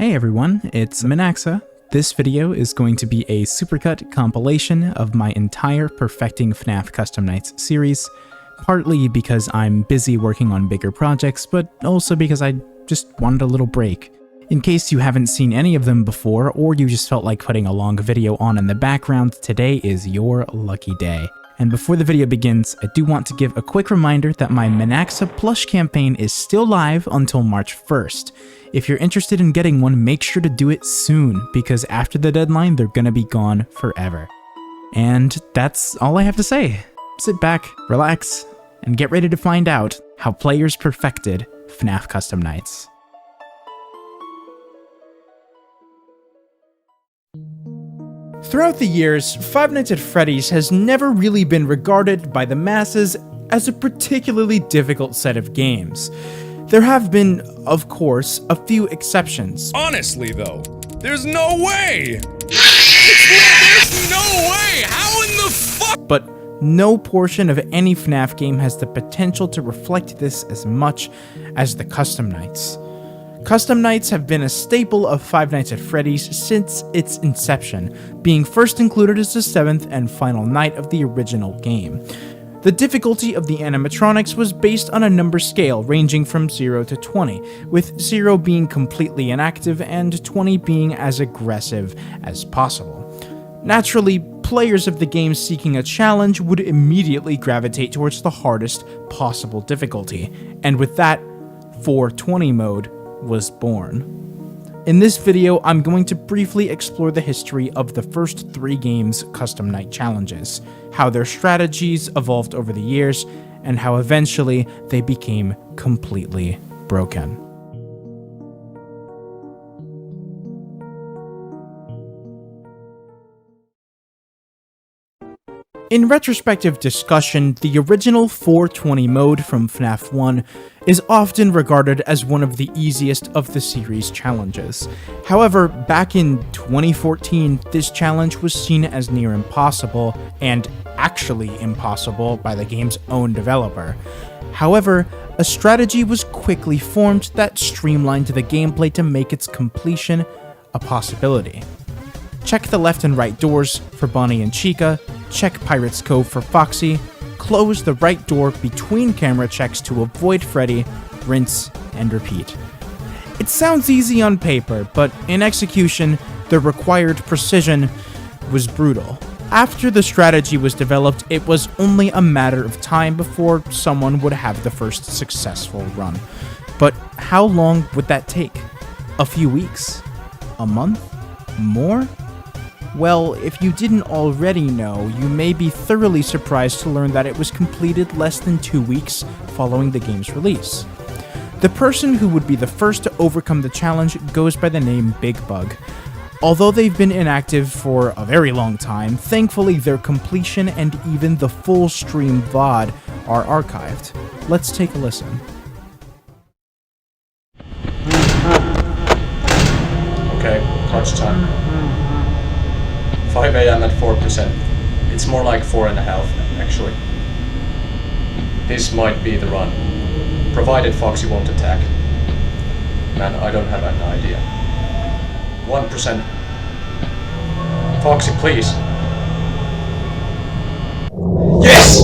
Hey everyone, it's Minaxa. This video is going to be a supercut compilation of my entire Perfecting FNAF Custom Nights series, partly because I'm busy working on bigger projects, but also because I just wanted a little break. In case you haven't seen any of them before, or you just felt like putting a long video on in the background, today is your lucky day. And before the video begins, I do want to give a quick reminder that my Minaxa plush campaign is still live until March 1st. If you're interested in getting one, make sure to do it soon, because after the deadline, they're gonna be gone forever. And that's all I have to say. Sit back, relax, and get ready to find out how players perfected FNAF Custom Nights. Throughout the years, Five Nights at Freddy's has never really been regarded by the masses as a particularly difficult set of games. There have been, of course, a few exceptions. Honestly though, there's no way! There's no way! How in the fuck? But no portion of any FNAF game has the potential to reflect this as much as the Custom Nights. Custom Nights have been a staple of Five Nights at Freddy's since its inception, being first included as the 7th and final night of the original game. The difficulty of the animatronics was based on a number scale ranging from 0 to 20, with 0 being completely inactive and 20 being as aggressive as possible. Naturally, players of the game seeking a challenge would immediately gravitate towards the hardest possible difficulty, and with that, 420 mode was born. In this video, I'm going to briefly explore the history of the first 3 games' Custom Night challenges, how their strategies evolved over the years, and how eventually they became completely broken. In retrospective discussion, the original 420 mode from FNAF 1 is often regarded as one of the easiest of the series' challenges. However, back in 2014, this challenge was seen as near impossible, and actually impossible by the game's own developer. However, a strategy was quickly formed that streamlined the gameplay to make its completion a possibility. Check the left and right doors for Bonnie and Chica, check Pirate's Cove for Foxy, close the right door between camera checks to avoid Freddy, rinse and repeat. It sounds easy on paper, but in execution, the required precision was brutal. After the strategy was developed, it was only a matter of time before someone would have the first successful run. But how long would that take? A few weeks? A month? More? Well, if you didn't already know, you may be thoroughly surprised to learn that it was completed less than 2 weeks following the game's release. The person who would be the first to overcome the challenge goes by the name Big Bug. Although they've been inactive for a very long time, thankfully their completion and even the full stream VOD are archived. Let's take a listen. Okay, crunch time. 5 AM at 4%. It's more like 4.5 actually. This might be the run. Provided Foxy won't attack. Man, I don't have an idea. 1%. Foxy, please. Yes!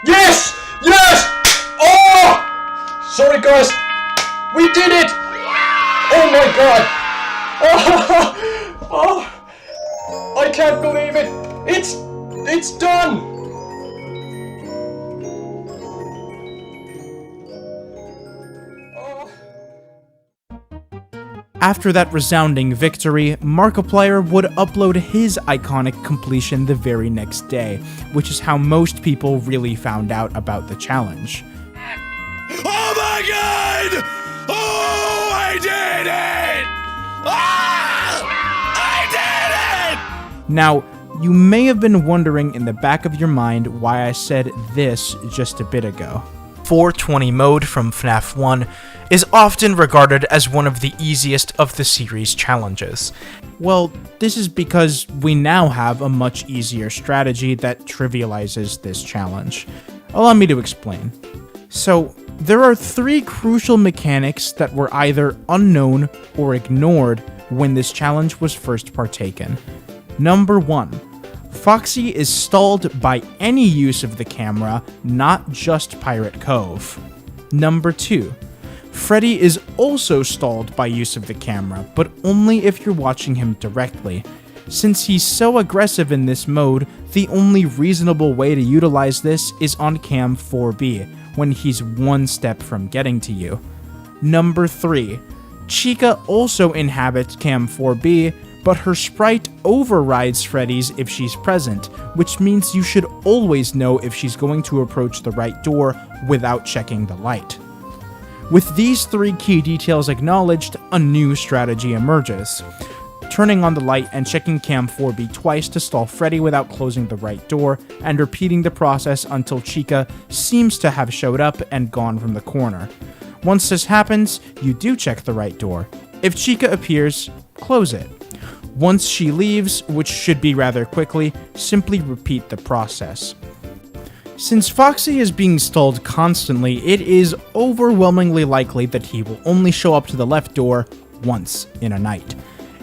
Yes! Yes! Oh! Sorry guys, we did it! Oh my god! Oh, I can't believe it! It's done! Oh. After that resounding victory, Markiplier would upload his iconic completion the very next day, which is how most people really found out about the challenge. Oh my god! Oh, I did it! Ah! I did it! Now, you may have been wondering in the back of your mind why I said this just a bit ago. 420 mode from FNAF 1 is often regarded as one of the easiest of the series' challenges. Well, this is because we now have a much easier strategy that trivializes this challenge. Allow me to explain. So, there are 3 crucial mechanics that were either unknown or ignored when this challenge was first partaken. Number 1. Foxy is stalled by any use of the camera, not just Pirate Cove. Number 2. Freddy is also stalled by use of the camera, but only if you're watching him directly. Since he's so aggressive in this mode, the only reasonable way to utilize this is on cam 4B, when he's one step from getting to you. Number 3. Chica also inhabits cam 4B, but her sprite overrides Freddy's if she's present, which means you should always know if she's going to approach the right door without checking the light. With these 3 key details acknowledged, a new strategy emerges. Turning on the light and checking cam 4B twice to stall Freddy without closing the right door, and repeating the process until Chica seems to have showed up and gone from the corner. Once this happens, you do check the right door. If Chica appears, close it. Once she leaves, which should be rather quickly, simply repeat the process. Since Foxy is being stalled constantly, it is overwhelmingly likely that he will only show up to the left door once in a night.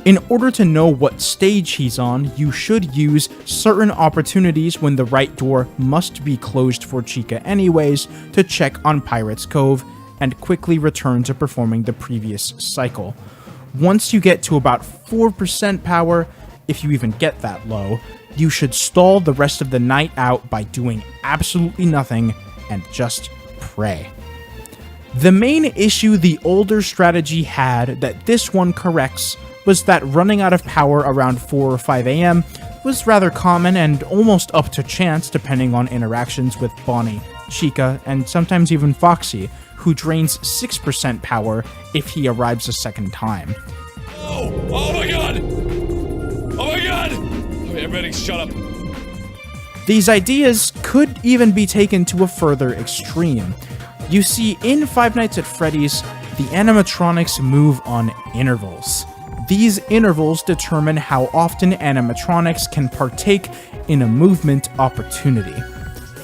In order to know what stage he's on, you should use certain opportunities when the right door must be closed for Chica anyways to check on Pirate's Cove and quickly return to performing the previous cycle. Once you get to about 4% power, if you even get that low, you should stall the rest of the night out by doing absolutely nothing and just pray. The main issue the older strategy had that this one corrects was that running out of power around 4 or 5 AM was rather common and almost up to chance depending on interactions with Bonnie, Chica, and sometimes even Foxy, who drains 6% power if he arrives a second time. Oh! Oh my god! Oh my god! Okay, everybody shut up. These ideas could even be taken to a further extreme. You see, in Five Nights at Freddy's, the animatronics move on intervals. These intervals determine how often animatronics can partake in a movement opportunity.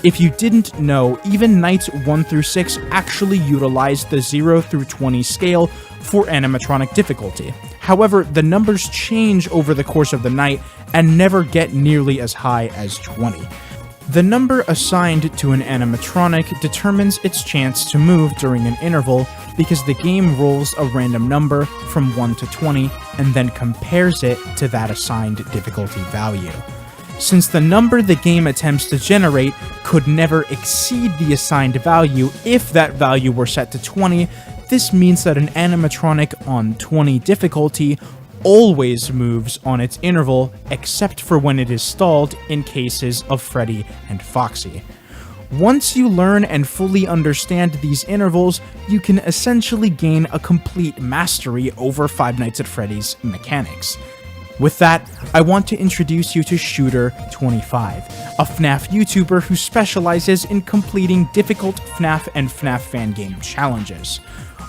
If you didn't know, even nights 1 through 6 actually utilize the 0 through 20 scale for animatronic difficulty. However, the numbers change over the course of the night and never get nearly as high as 20. The number assigned to an animatronic determines its chance to move during an interval because the game rolls a random number from 1 to 20 and then compares it to that assigned difficulty value. Since the number the game attempts to generate could never exceed the assigned value if that value were set to 20, this means that an animatronic on 20 difficulty always moves on its interval except for when it is stalled in cases of Freddy and Foxy. Once you learn and fully understand these intervals, you can essentially gain a complete mastery over Five Nights at Freddy's mechanics. With that, I want to introduce you to Shooter25, a FNAF YouTuber who specializes in completing difficult FNAF and FNAF fan game challenges.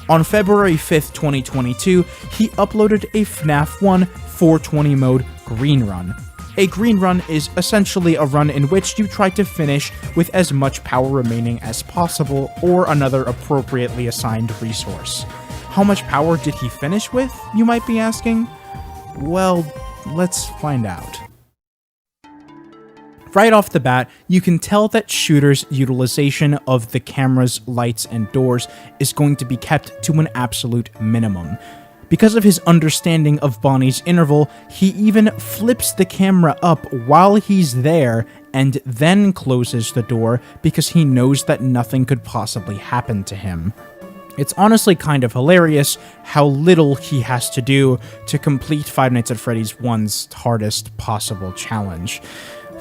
On February 5th, 2022, he uploaded a FNAF 1 420 mode green run. A green run is essentially a run in which you try to finish with as much power remaining as possible or another appropriately assigned resource. How much power did he finish with, you might be asking? Well, let's find out. Right off the bat, you can tell that Shooter's utilization of the cameras, lights, and doors is going to be kept to an absolute minimum. Because of his understanding of Bonnie's interval, he even flips the camera up while he's there and then closes the door because he knows that nothing could possibly happen to him. It's honestly kind of hilarious how little he has to do to complete Five Nights at Freddy's 1's hardest possible challenge.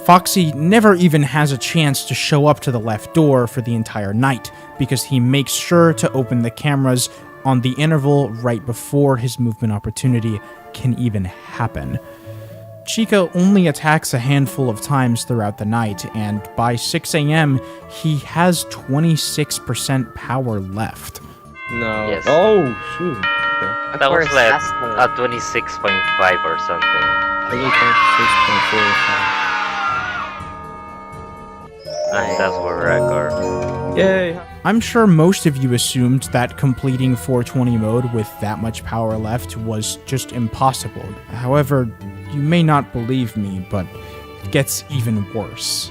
Foxy never even has a chance to show up to the left door for the entire night because he makes sure to open the cameras on the interval right before his movement opportunity can even happen. Chica only attacks a handful of times throughout the night, and by 6 AM, he has 26% power left. No. Yes. Oh, shoot. Okay. That was like at 26.5 or something. I was 26.4 or something. And that's for record. Yay! I'm sure most of you assumed that completing 420 mode with that much power left was just impossible. However, you may not believe me, but it gets even worse.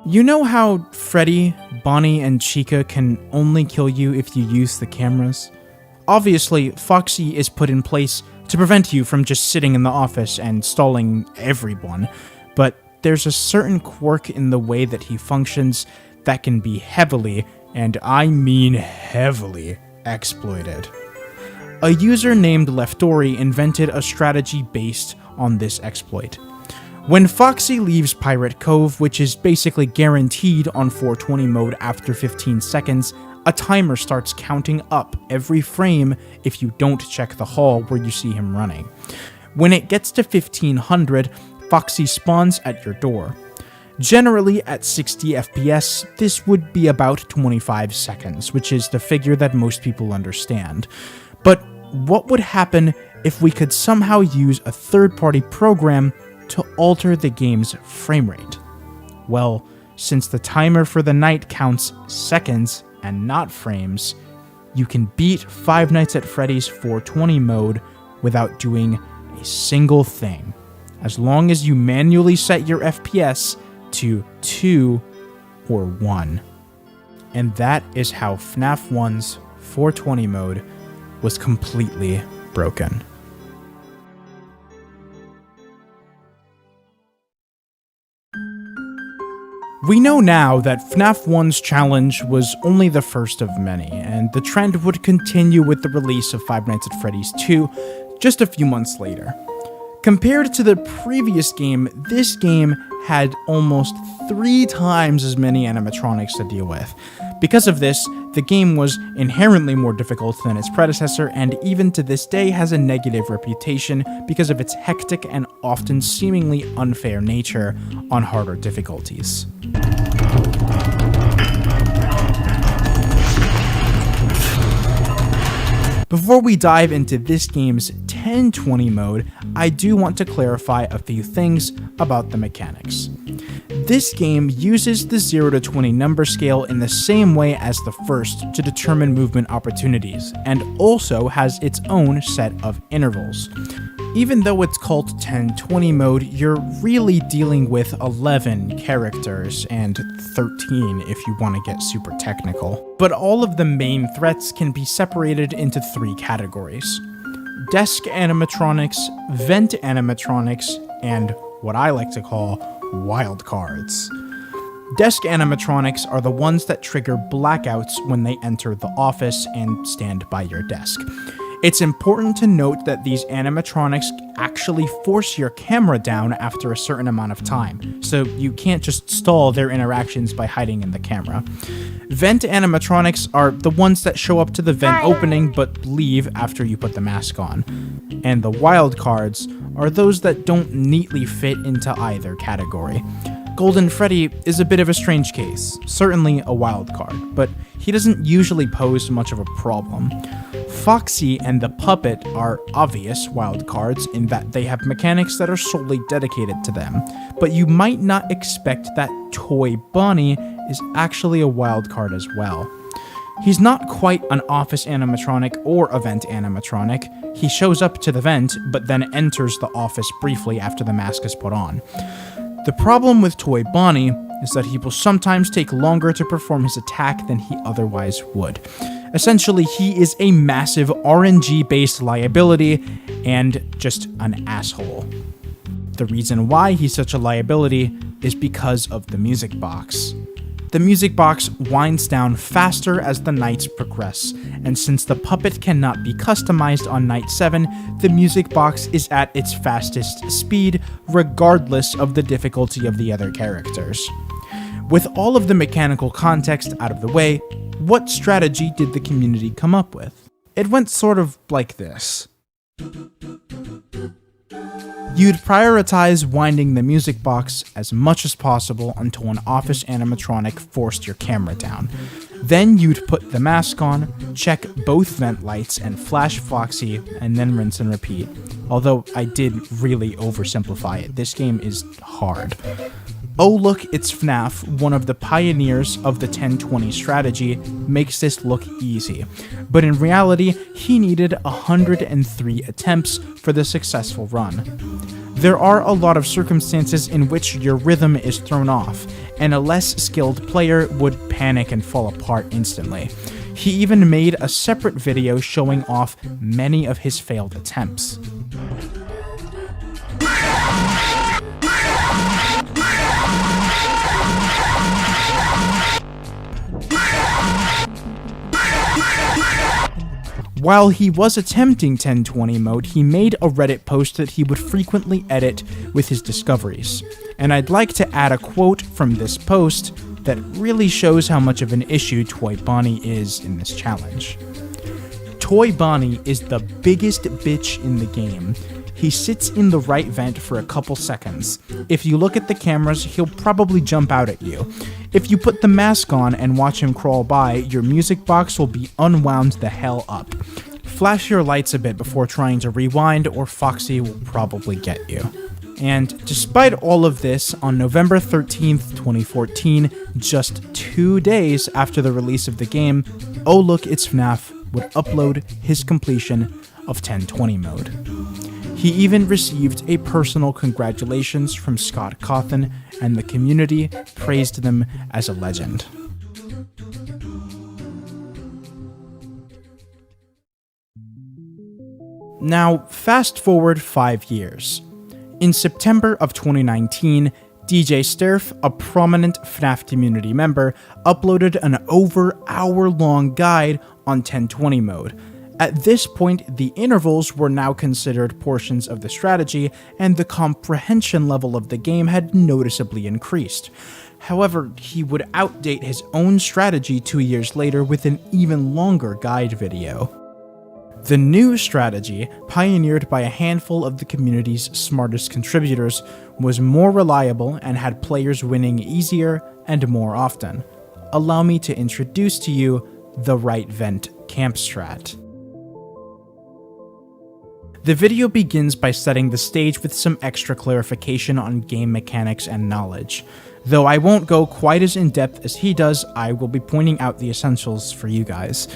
You know how Freddy, Bonnie, and Chica can only kill you if you use the cameras? Obviously, Foxy is put in place to prevent you from just sitting in the office and stalling everyone, but there's a certain quirk in the way that he functions that can be heavily, and I mean heavily, exploited. A user named Leftori invented a strategy based on this exploit. When Foxy leaves Pirate Cove, which is basically guaranteed on 420 mode after 15 seconds, a timer starts counting up every frame if you don't check the hall where you see him running. When it gets to 1500, Foxy spawns at your door. Generally, at 60 FPS, this would be about 25 seconds, which is the figure that most people understand. But what would happen if we could somehow use a third-party program to alter the game's frame rate? Well, since the timer for the night counts seconds and not frames, you can beat Five Nights at Freddy's 420 mode without doing a single thing, as long as you manually set your FPS to 2 or 1. And that is how FNAF 1's 420 mode was completely broken. We know now that FNAF 1's challenge was only the first of many, and the trend would continue with the release of Five Nights at Freddy's 2 just a few months later. Compared to the previous game, this game had almost 3 times as many animatronics to deal with. Because of this, the game was inherently more difficult than its predecessor, and even to this day has a negative reputation because of its hectic and often seemingly unfair nature on harder difficulties. Before we dive into this game's 1020 mode, I do want to clarify a few things about the mechanics. This game uses the 0 to 20 number scale in the same way as the first to determine movement opportunities, and also has its own set of intervals. Even though it's called 1020 mode, you're really dealing with 11 characters, and 13 if you want to get super technical. But all of the main threats can be separated into 3 categories: desk animatronics, vent animatronics, and what I like to call wild cards. Desk animatronics are the ones that trigger blackouts when they enter the office and stand by your desk. It's important to note that these animatronics actually force your camera down after a certain amount of time, so you can't just stall their interactions by hiding in the camera. Vent animatronics are the ones that show up to the vent opening but leave after you put the mask on. And the wild cards are those that don't neatly fit into either category. Golden Freddy is a bit of a strange case, certainly a wild card, but he doesn't usually pose much of a problem. Foxy and the Puppet are obvious wild cards in that they have mechanics that are solely dedicated to them, but you might not expect that Toy Bonnie is actually a wild card as well. He's not quite an office animatronic or a vent animatronic. He shows up to the vent, but then enters the office briefly after the mask is put on. The problem with Toy Bonnie is that he will sometimes take longer to perform his attack than he otherwise would. Essentially, he is a massive RNG-based liability and just an asshole. The reason why he's such a liability is because of the music box. The music box winds down faster as the nights progress, and since the puppet cannot be customized on night 7, the music box is at its fastest speed, regardless of the difficulty of the other characters. With all of the mechanical context out of the way, what strategy did the community come up with? It went sort of like this. You'd prioritize winding the music box as much as possible until an office animatronic forced your camera down. Then you'd put the mask on, check both vent lights, and flash Foxy, and then rinse and repeat. Although I did really oversimplify it, this game is hard. Oh Look, It's FNAF, one of the pioneers of the 10-20 strategy, makes this look easy. But in reality, he needed 103 attempts for the successful run. There are a lot of circumstances in which your rhythm is thrown off, and a less skilled player would panic and fall apart instantly. He even made a separate video showing off many of his failed attempts. While he was attempting 10-20 mode, he made a Reddit post that he would frequently edit with his discoveries. And I'd like to add a quote from this post that really shows how much of an issue Toy Bonnie is in this challenge. Toy Bonnie is the biggest bitch in the game. He sits in the right vent for a couple seconds. If you look at the cameras, he'll probably jump out at you. If you put the mask on and watch him crawl by, your music box will be unwound the hell up. Flash your lights a bit before trying to rewind, or Foxy will probably get you. And despite all of this, on November 13th, 2014, just 2 days after the release of the game, Oh Look, It's FNAF would upload his completion of 10-20 mode. He even received a personal congratulations from Scott Cawthon, and the community praised them as a legend. Now, fast forward 5 years. In September of 2019, DJ Sterf, a prominent FNAF community member, uploaded an over hour-long guide on 10-20 mode. At this point, the intervals were now considered portions of the strategy, and the comprehension level of the game had noticeably increased. However, he would outdate his own strategy 2 years later with an even longer guide video. The new strategy, pioneered by a handful of the community's smartest contributors, was more reliable and had players winning easier and more often. Allow me to introduce to you the right vent camp strat. The video begins by setting the stage with some extra clarification on game mechanics and knowledge. Though I won't go quite as in-depth as he does, I will be pointing out the essentials for you guys.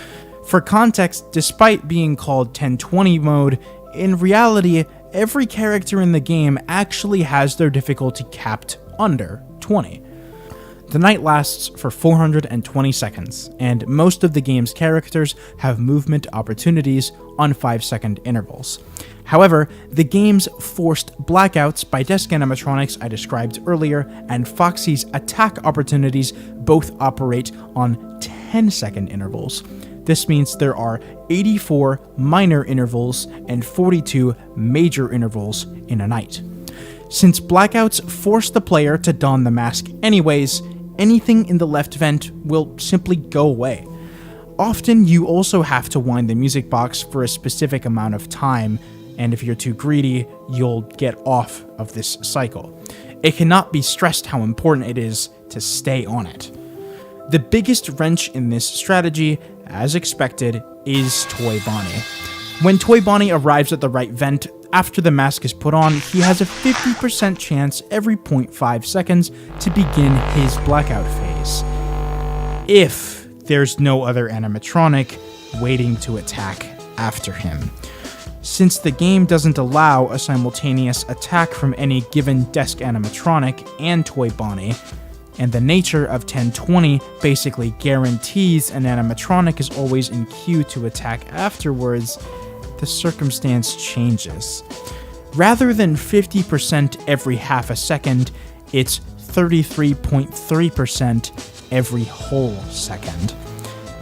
For context, despite being called 10-20 mode, in reality, every character in the game actually has their difficulty capped under 20. The night lasts for 420 seconds, and most of the game's characters have movement opportunities on 5-second intervals. However, the game's forced blackouts by desk animatronics I described earlier and Foxy's attack opportunities both operate on 10-second intervals. This means there are 84 minor intervals and 42 major intervals in a night. Since blackouts force the player to don the mask anyways, anything in the left vent will simply go away. Often you also have to wind the music box for a specific amount of time, and if you're too greedy, you'll get off of this cycle. It cannot be stressed how important it is to stay on it. The biggest wrench in this strategy, as expected, is Toy Bonnie. When Toy Bonnie arrives at the right vent, after the mask is put on, he has a 50% chance every 0.5 seconds to begin his blackout phase. If there's no other animatronic waiting to attack after him. Since the game doesn't allow a simultaneous attack from any given desk animatronic and Toy Bonnie, and the nature of 10-20 basically guarantees an animatronic is always in queue to attack afterwards, the circumstance changes. Rather than 50% every half a second, it's 33.3% every whole second.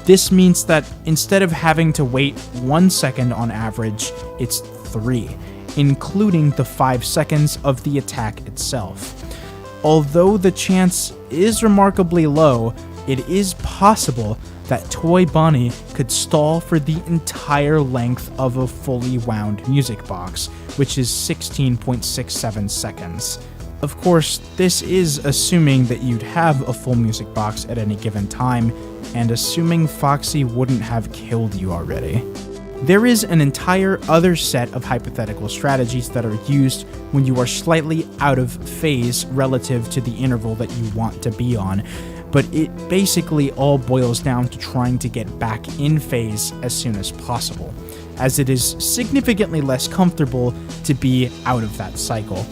This means that instead of having to wait 1 second on average, it's 3, including the 5 seconds of the attack itself. Although the chance is remarkably low, it is possible that Toy Bonnie could stall for the entire length of a fully wound music box, which is 16.67 seconds. Of course, this is assuming that you'd have a full music box at any given time, and assuming Foxy wouldn't have killed you already. There is an entire other set of hypothetical strategies that are used when you are slightly out of phase relative to the interval that you want to be on, but it basically all boils down to trying to get back in phase as soon as possible, as it is significantly less comfortable to be out of that cycle.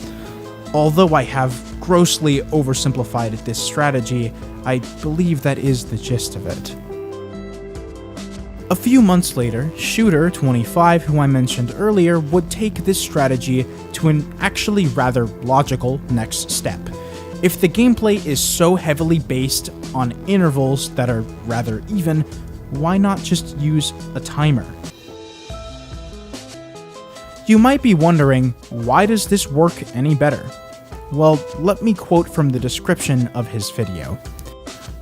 Although I have grossly oversimplified this strategy, I believe that is the gist of it. A few months later, Shooter 25, who I mentioned earlier, would take this strategy to an actually rather logical next step. If the gameplay is so heavily based on intervals that are rather even, why not just use a timer? You might be wondering, why does this work any better? Well, let me quote from the description of his video.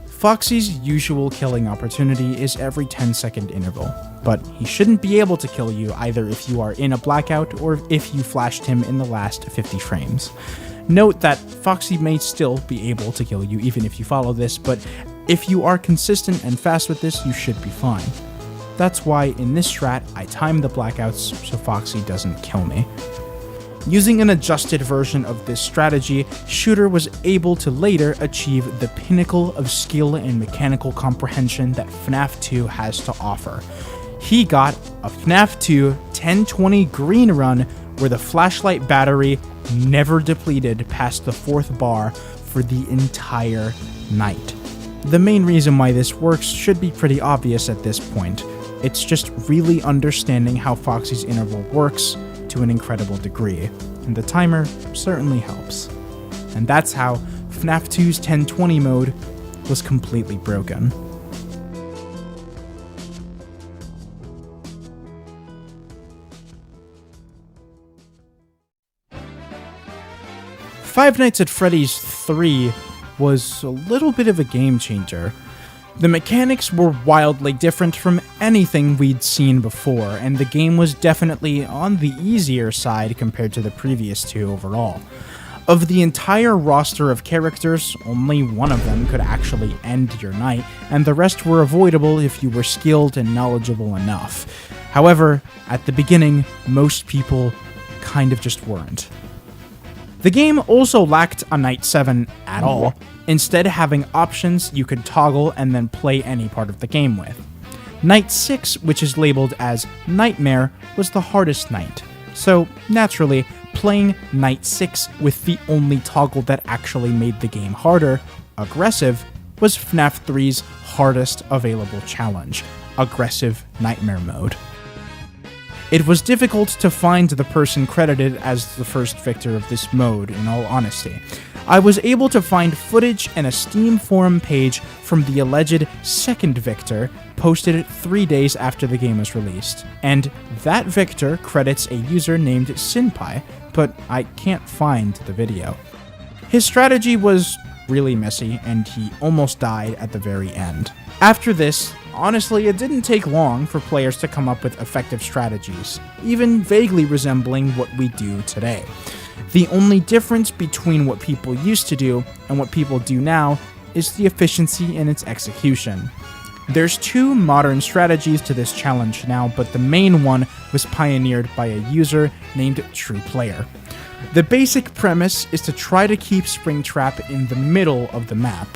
Foxy's usual killing opportunity is every 10-second interval, but he shouldn't be able to kill you either if you are in a blackout or if you flashed him in the last 50 frames. Note that Foxy may still be able to kill you even if you follow this, but if you are consistent and fast with this, you should be fine. That's why in this strat, I time the blackouts so Foxy doesn't kill me. Using an adjusted version of this strategy, Shooter was able to later achieve the pinnacle of skill and mechanical comprehension that FNAF 2 has to offer. He got a FNAF 2 1020 green run where the flashlight battery never depleted past the 4th bar for the entire night. The main reason why this works should be pretty obvious at this point. It's just really understanding how Foxy's interval works to an incredible degree, and the timer certainly helps. And that's how FNAF 2's 1020 mode was completely broken. Five Nights at Freddy's 3 was a little bit of a game changer. The mechanics were wildly different from anything we'd seen before, and the game was definitely on the easier side compared to the previous two overall. Of the entire roster of characters, only one of them could actually end your night, and the rest were avoidable if you were skilled and knowledgeable enough. However, at the beginning, most people kind of just weren't. The game also lacked a Night 7 at all, instead having options you could toggle and then play any part of the game with. Night 6, which is labeled as Nightmare, was the hardest night, so naturally, playing Night 6 with the only toggle that actually made the game harder, Aggressive, was FNAF 3's hardest available challenge, Aggressive Nightmare Mode. It was difficult to find the person credited as the first victor of this mode, in all honesty. I was able to find footage and a Steam forum page from the alleged second victor, posted 3 days after the game was released, and that victor credits a user named Sinpai, but I can't find the video. His strategy was really messy, and he almost died at the very end. After this, honestly, it didn't take long for players to come up with effective strategies, even vaguely resembling what we do today. The only difference between what people used to do and what people do now is the efficiency in its execution. There's two modern strategies to this challenge now, but the main one was pioneered by a user named TruePlayer. The basic premise is to try to keep Springtrap in the middle of the map.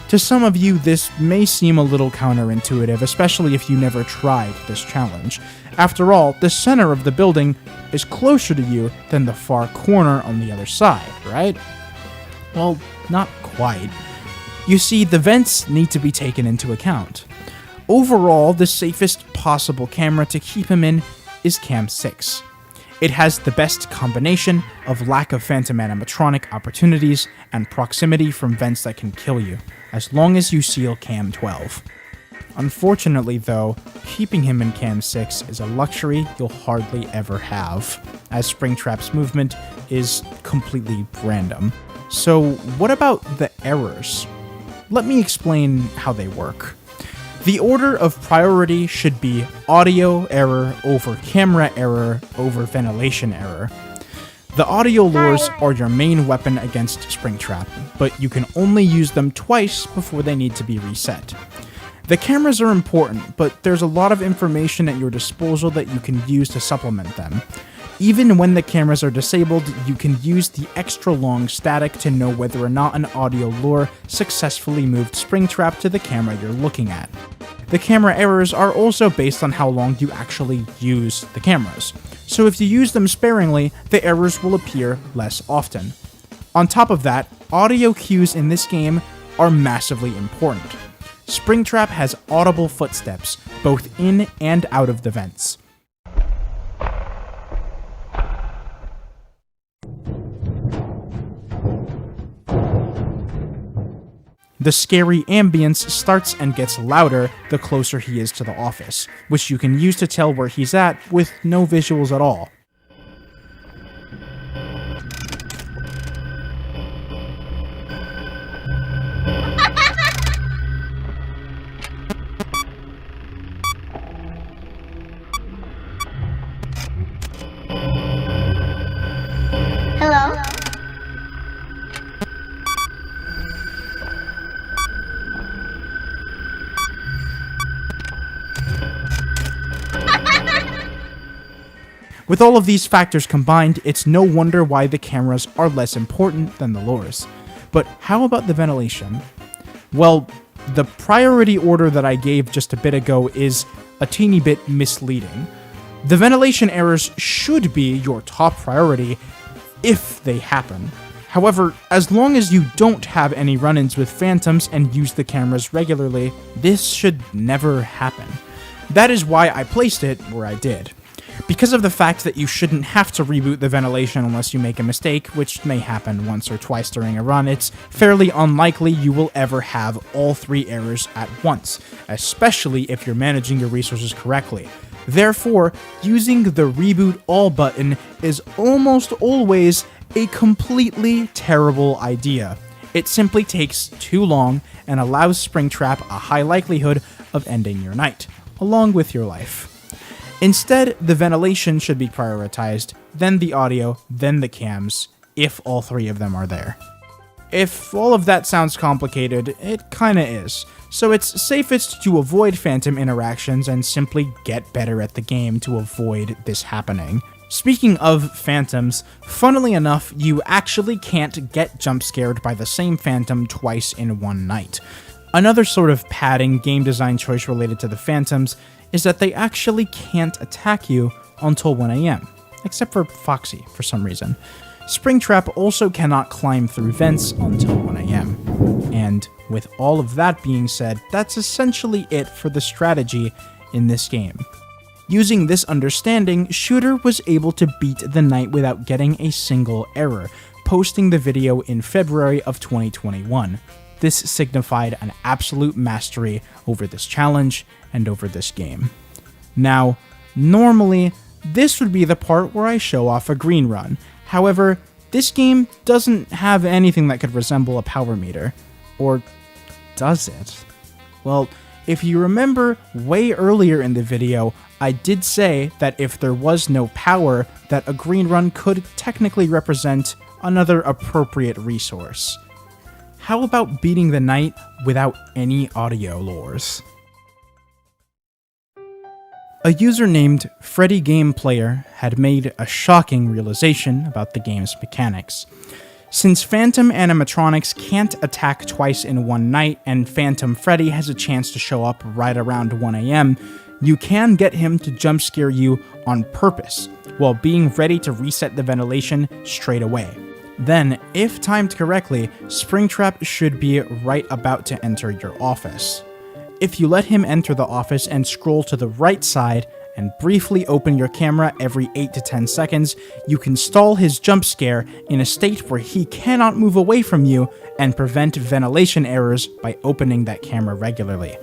To some of you, this may seem a little counterintuitive, especially if you never tried this challenge. After all, the center of the building is closer to you than the far corner on the other side, right? Well, not quite. You see, the vents need to be taken into account. Overall, the safest possible camera to keep him in is Cam 6. It has the best combination of lack of phantom animatronic opportunities and proximity from vents that can kill you, as long as you seal Cam 12. Unfortunately though, keeping him in Cam 6 is a luxury you'll hardly ever have, as Springtrap's movement is completely random. So what about the errors? Let me explain how they work. The order of priority should be audio error over camera error over ventilation error. The audio lures are your main weapon against Springtrap, but you can only use them twice before they need to be reset. The cameras are important, but there's a lot of information at your disposal that you can use to supplement them. Even when the cameras are disabled, you can use the extra long static to know whether or not an audio lure successfully moved Springtrap to the camera you're looking at. The camera errors are also based on how long you actually use the cameras. So if you use them sparingly, the errors will appear less often. On top of that, audio cues in this game are massively important. Springtrap has audible footsteps, both in and out of the vents. The scary ambience starts and gets louder the closer he is to the office, which you can use to tell where he's at with no visuals at all. Hello? With all of these factors combined, it's no wonder why the cameras are less important than the lures. But how about the ventilation? Well, the priority order that I gave just a bit ago is a teeny bit misleading. The ventilation errors should be your top priority if they happen. However, as long as you don't have any run-ins with phantoms and use the cameras regularly, this should never happen. That is why I placed it where I did. Because of the fact that you shouldn't have to reboot the ventilation unless you make a mistake, which may happen once or twice during a run, it's fairly unlikely you will ever have all three errors at once, especially if you're managing your resources correctly. Therefore, using the Reboot All button is almost always a completely terrible idea. It simply takes too long and allows Springtrap a high likelihood of ending your night, along with your life. Instead, the ventilation should be prioritized, then the audio, then the cams, if all three of them are there. If all of that sounds complicated, it kinda is, so it's safest to avoid phantom interactions and simply get better at the game to avoid this happening. Speaking of phantoms, funnily enough, you actually can't get jump scared by the same phantom twice in one night. Another sort of padding game design choice related to the phantoms is that they actually can't attack you until 1 AM, except for Foxy for some reason. Springtrap also cannot climb through vents until 1 AM. And with all of that being said, that's essentially it for the strategy in this game. Using this understanding, Shooter was able to beat the night without getting a single error, posting the video in February of 2021. This signified an absolute mastery over this challenge and over this game. Now, normally, this would be the part where I show off a green run. However, this game doesn't have anything that could resemble a power meter. Or does it? Well, if you remember way earlier in the video, I did say that if there was no power, that a green run could technically represent another appropriate resource. How about beating the night without any audio lures? A user named Freddy Game Player had made a shocking realization about the game's mechanics. Since Phantom animatronics can't attack twice in one night and Phantom Freddy has a chance to show up right around 1 AM, you can get him to jump scare you on purpose, while being ready to reset the ventilation straight away. Then, if timed correctly, Springtrap should be right about to enter your office. If you let him enter the office and scroll to the right side and briefly open your camera every 8 to 10 seconds, you can stall his jump scare in a state where he cannot move away from you and prevent ventilation errors by opening that camera regularly.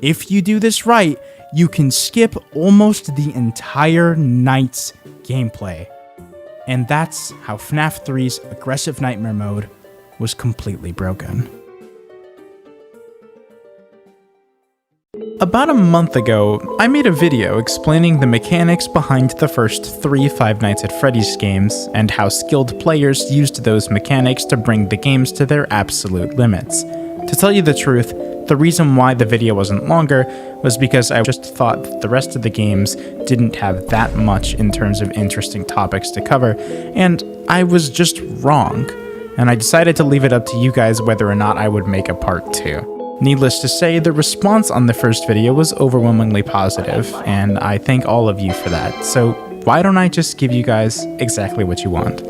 If you do this right, you can skip almost the entire night's gameplay. And that's how FNAF 3's Aggressive Nightmare Mode was completely broken. About a month ago, I made a video explaining the mechanics behind the first 3 Five Nights at Freddy's games, and how skilled players used those mechanics to bring the games to their absolute limits. To tell you the truth, the reason why the video wasn't longer was because I just thought that the rest of the games didn't have that much in terms of interesting topics to cover, and I was just wrong. And I decided to leave it up to you guys whether or not I would make a part 2. Needless to say, the response on the first video was overwhelmingly positive, and I thank all of you for that, so why don't I just give you guys exactly what you want?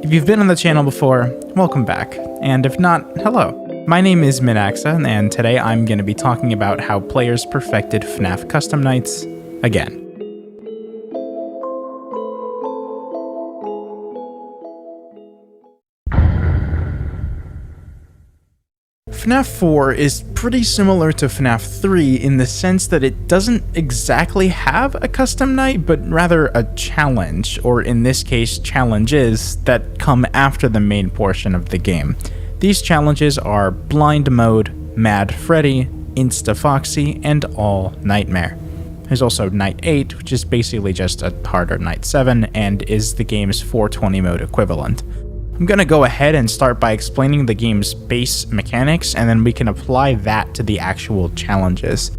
If you've been on the channel before, welcome back, and if not, hello. My name is Minaxa, and today I'm going to be talking about how players perfected FNAF Custom Nights again. FNAF 4 is pretty similar to FNAF 3 in the sense that it doesn't exactly have a custom night, but rather a challenge, or in this case challenges, that come after the main portion of the game. These challenges are Blind Mode, Mad Freddy, Insta Foxy, and All Nightmare. There's also Night 8, which is basically just a harder Night 7, and is the game's 420 mode equivalent. I'm gonna go ahead and start by explaining the game's base mechanics, and then we can apply that to the actual challenges.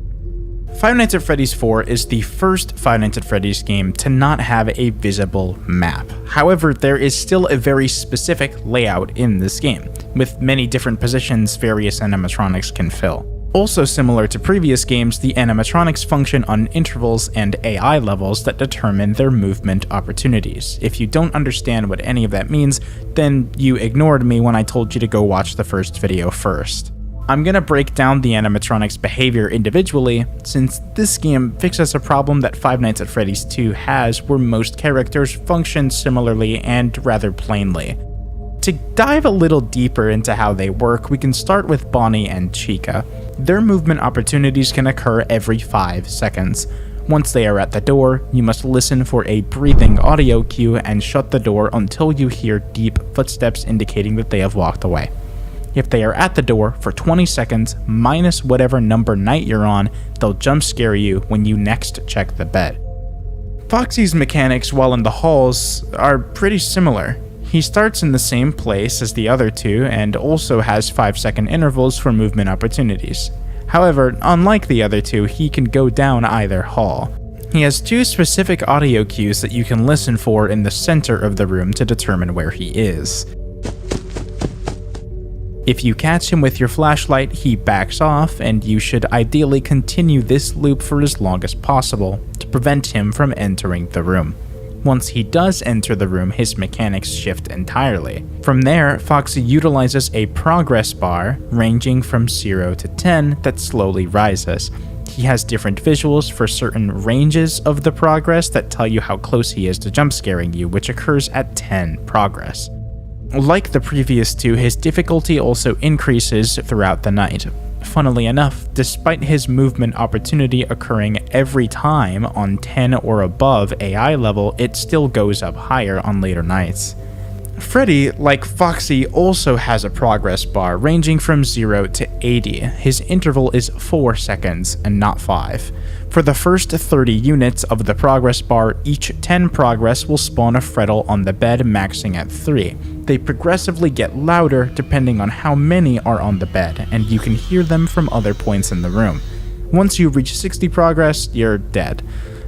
Five Nights at Freddy's 4 is the first Five Nights at Freddy's game to not have a visible map. However, there is still a very specific layout in this game, with many different positions various animatronics can fill. Also similar to previous games, the animatronics function on intervals and AI levels that determine their movement opportunities. If you don't understand what any of that means, then you ignored me when I told you to go watch the first video first. I'm gonna break down the animatronics' behavior individually, since this game fixes a problem that Five Nights at Freddy's 2 has, where most characters function similarly and rather plainly. To dive a little deeper into how they work, we can start with Bonnie and Chica. Their movement opportunities can occur every 5 seconds. Once they are at the door, you must listen for a breathing audio cue and shut the door until you hear deep footsteps indicating that they have walked away. If they are at the door for 20 seconds, minus whatever number night you're on, they'll jump scare you when you next check the bed. Foxy's mechanics while in the halls are pretty similar. He starts in the same place as the other two and also has 5-second intervals for movement opportunities. However, unlike the other two, he can go down either hall. He has 2 specific audio cues that you can listen for in the center of the room to determine where he is. If you catch him with your flashlight, he backs off, and you should ideally continue this loop for as long as possible to prevent him from entering the room. Once he does enter the room, his mechanics shift entirely. From there, Foxy utilizes a progress bar ranging from 0 to 10 that slowly rises. He has different visuals for certain ranges of the progress that tell you how close he is to jump scaring you, which occurs at 10 progress. Like the previous two, his difficulty also increases throughout the night. Funnily enough, despite his movement opportunity occurring every time on 10 or above AI level, it still goes up higher on later nights. Freddy, like Foxy, also has a progress bar ranging from 0 to 80. His interval is 4 seconds and not 5. For the first 30 units of the progress bar, each 10 progress will spawn a Freddle on the bed, maxing at 3. They progressively get louder depending on how many are on the bed, and you can hear them from other points in the room. Once you reach 60 progress, you're dead.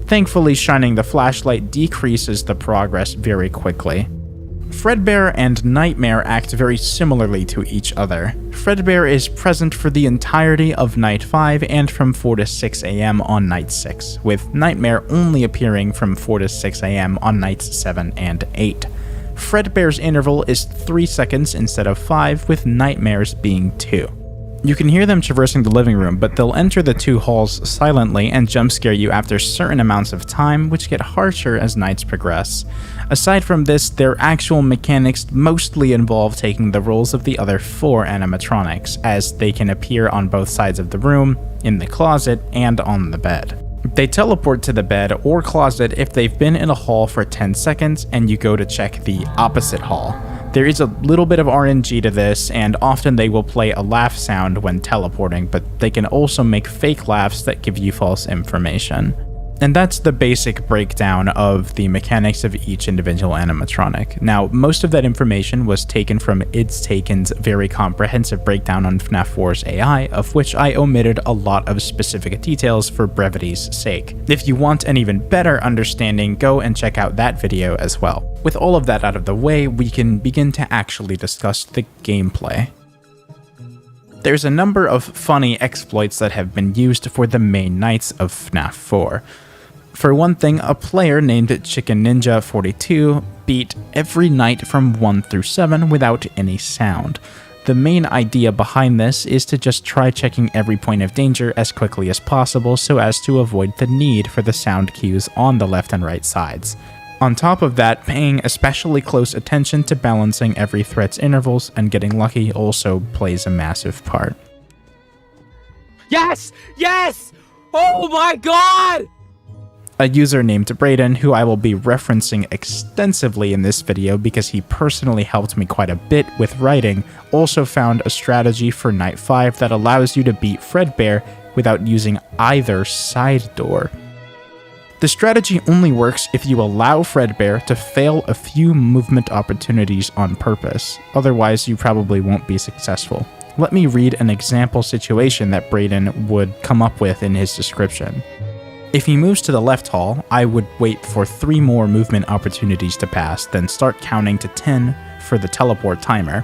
Thankfully, shining the flashlight decreases the progress very quickly. Fredbear and Nightmare act very similarly to each other. Fredbear is present for the entirety of Night 5 and from 4 to 6 AM on Night 6, with Nightmare only appearing from 4 to 6 AM on Nights 7 and 8. Fredbear's interval is 3 seconds instead of 5, with Nightmare's being 2. You can hear them traversing the living room, but they'll enter the 2 halls silently and jump scare you after certain amounts of time, which get harsher as nights progress. Aside from this, their actual mechanics mostly involve taking the roles of the other 4 animatronics, as they can appear on both sides of the room, in the closet, and on the bed. They teleport to the bed or closet if they've been in a hall for 10 seconds and you go to check the opposite hall. There is a little bit of RNG to this, and often they will play a laugh sound when teleporting, but they can also make fake laughs that give you false information. And that's the basic breakdown of the mechanics of each individual animatronic. Now, most of that information was taken from idstaken's very comprehensive breakdown on FNAF 4's AI, of which I omitted a lot of specific details for brevity's sake. If you want an even better understanding, go and check out that video as well. With all of that out of the way, we can begin to actually discuss the gameplay. There's a number of funny exploits that have been used for the main nights of FNAF 4. For one thing, a player named Chicken Ninja 42 beat every night from 1 through 7 without any sound. The main idea behind this is to just try checking every point of danger as quickly as possible so as to avoid the need for the sound cues on the left and right sides. On top of that, paying especially close attention to balancing every threat's intervals and getting lucky also plays a massive part. Yes! Yes! Oh my god! A user named Brayden, who I will be referencing extensively in this video because he personally helped me quite a bit with writing, also found a strategy for Night 5 that allows you to beat Fredbear without using either side door. The strategy only works if you allow Fredbear to fail a few movement opportunities on purpose, otherwise you probably won't be successful. Let me read an example situation that Brayden would come up with in his description. If he moves to the left hall, I would wait for 3 more movement opportunities to pass, then start counting to 10 for the teleport timer.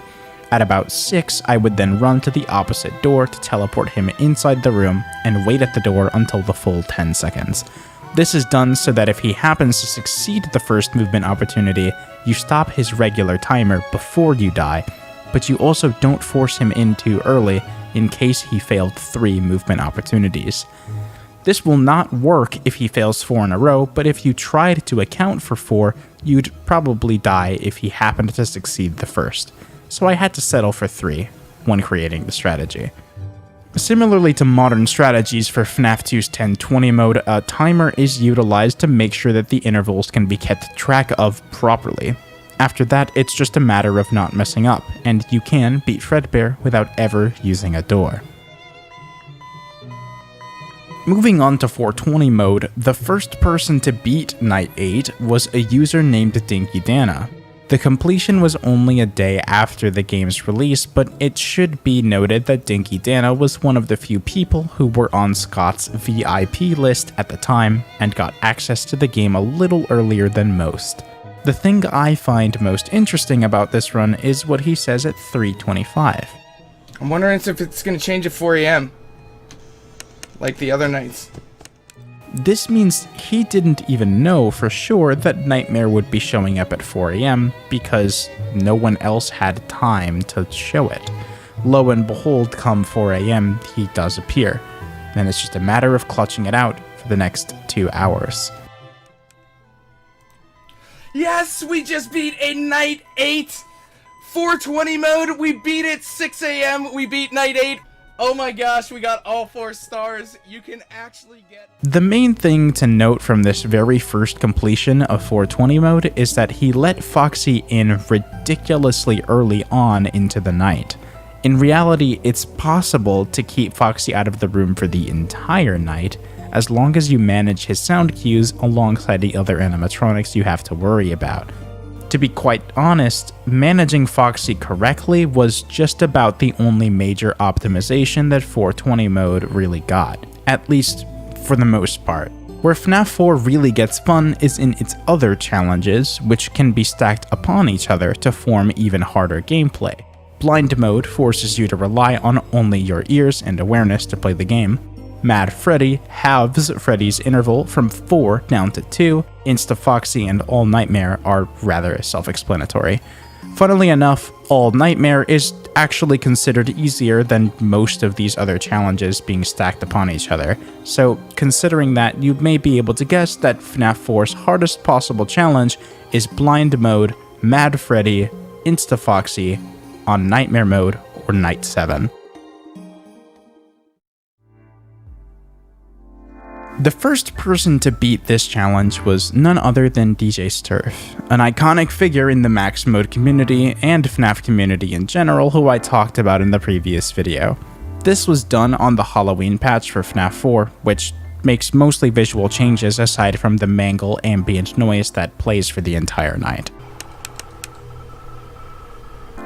At about 6, I would then run to the opposite door to teleport him inside the room and wait at the door until the full 10 seconds. This is done so that if he happens to succeed the first movement opportunity, you stop his regular timer before you die, but you also don't force him in too early in case he failed 3 movement opportunities. This will not work if he fails 4 in a row, but if you tried to account for 4, you'd probably die if he happened to succeed the first. So I had to settle for 3 when creating the strategy. Similarly to modern strategies for FNAF 2's 10/20 mode, a timer is utilized to make sure that the intervals can be kept track of properly. After that, it's just a matter of not messing up, and you can beat Fredbear without ever using a door. Moving on to 420 mode, the first person to beat Night 8 was a user named Dinky Dana. The completion was only a day after the game's release, but it should be noted that Dinky Dana was one of the few people who were on Scott's VIP list at the time and got access to the game a little earlier than most. The thing I find most interesting about this run is what he says at 3:25. I'm wondering if it's going to change at 4 a.m. like the other nights. This means he didn't even know for sure that Nightmare would be showing up at 4 a.m. because no one else had time to show it. Lo and behold, come 4 a.m., he does appear. Then it's just a matter of clutching it out for the next 2 hours. Yes, we just beat a Night 8! 420 mode, we beat it! 6 a.m., we beat Night 8! Oh my gosh, we got all 4 stars. You can actually get... The main thing to note from this very first completion of 420 mode is that he let Foxy in ridiculously early on into the night. In reality, it's possible to keep Foxy out of the room for the entire night, as long as you manage his sound cues alongside the other animatronics you have to worry about. To be quite honest, managing Foxy correctly was just about the only major optimization that 420 mode really got, at least for the most part. Where FNAF 4 really gets fun is in its other challenges, which can be stacked upon each other to form even harder gameplay. Blind mode forces you to rely on only your ears and awareness to play the game. Mad Freddy halves Freddy's interval from 4 down to 2. Insta Foxy and All Nightmare are rather self-explanatory. Funnily enough, All Nightmare is actually considered easier than most of these other challenges being stacked upon each other, so considering that, you may be able to guess that FNAF 4's hardest possible challenge is Blind Mode, Mad Freddy, Insta Foxy, on Nightmare Mode, or Night 7. The first person to beat this challenge was none other than DJ Sturf, an iconic figure in the Max Mode community and FNAF community in general who I talked about in the previous video. This was done on the Halloween patch for FNAF 4, which makes mostly visual changes aside from the mangle ambient noise that plays for the entire night.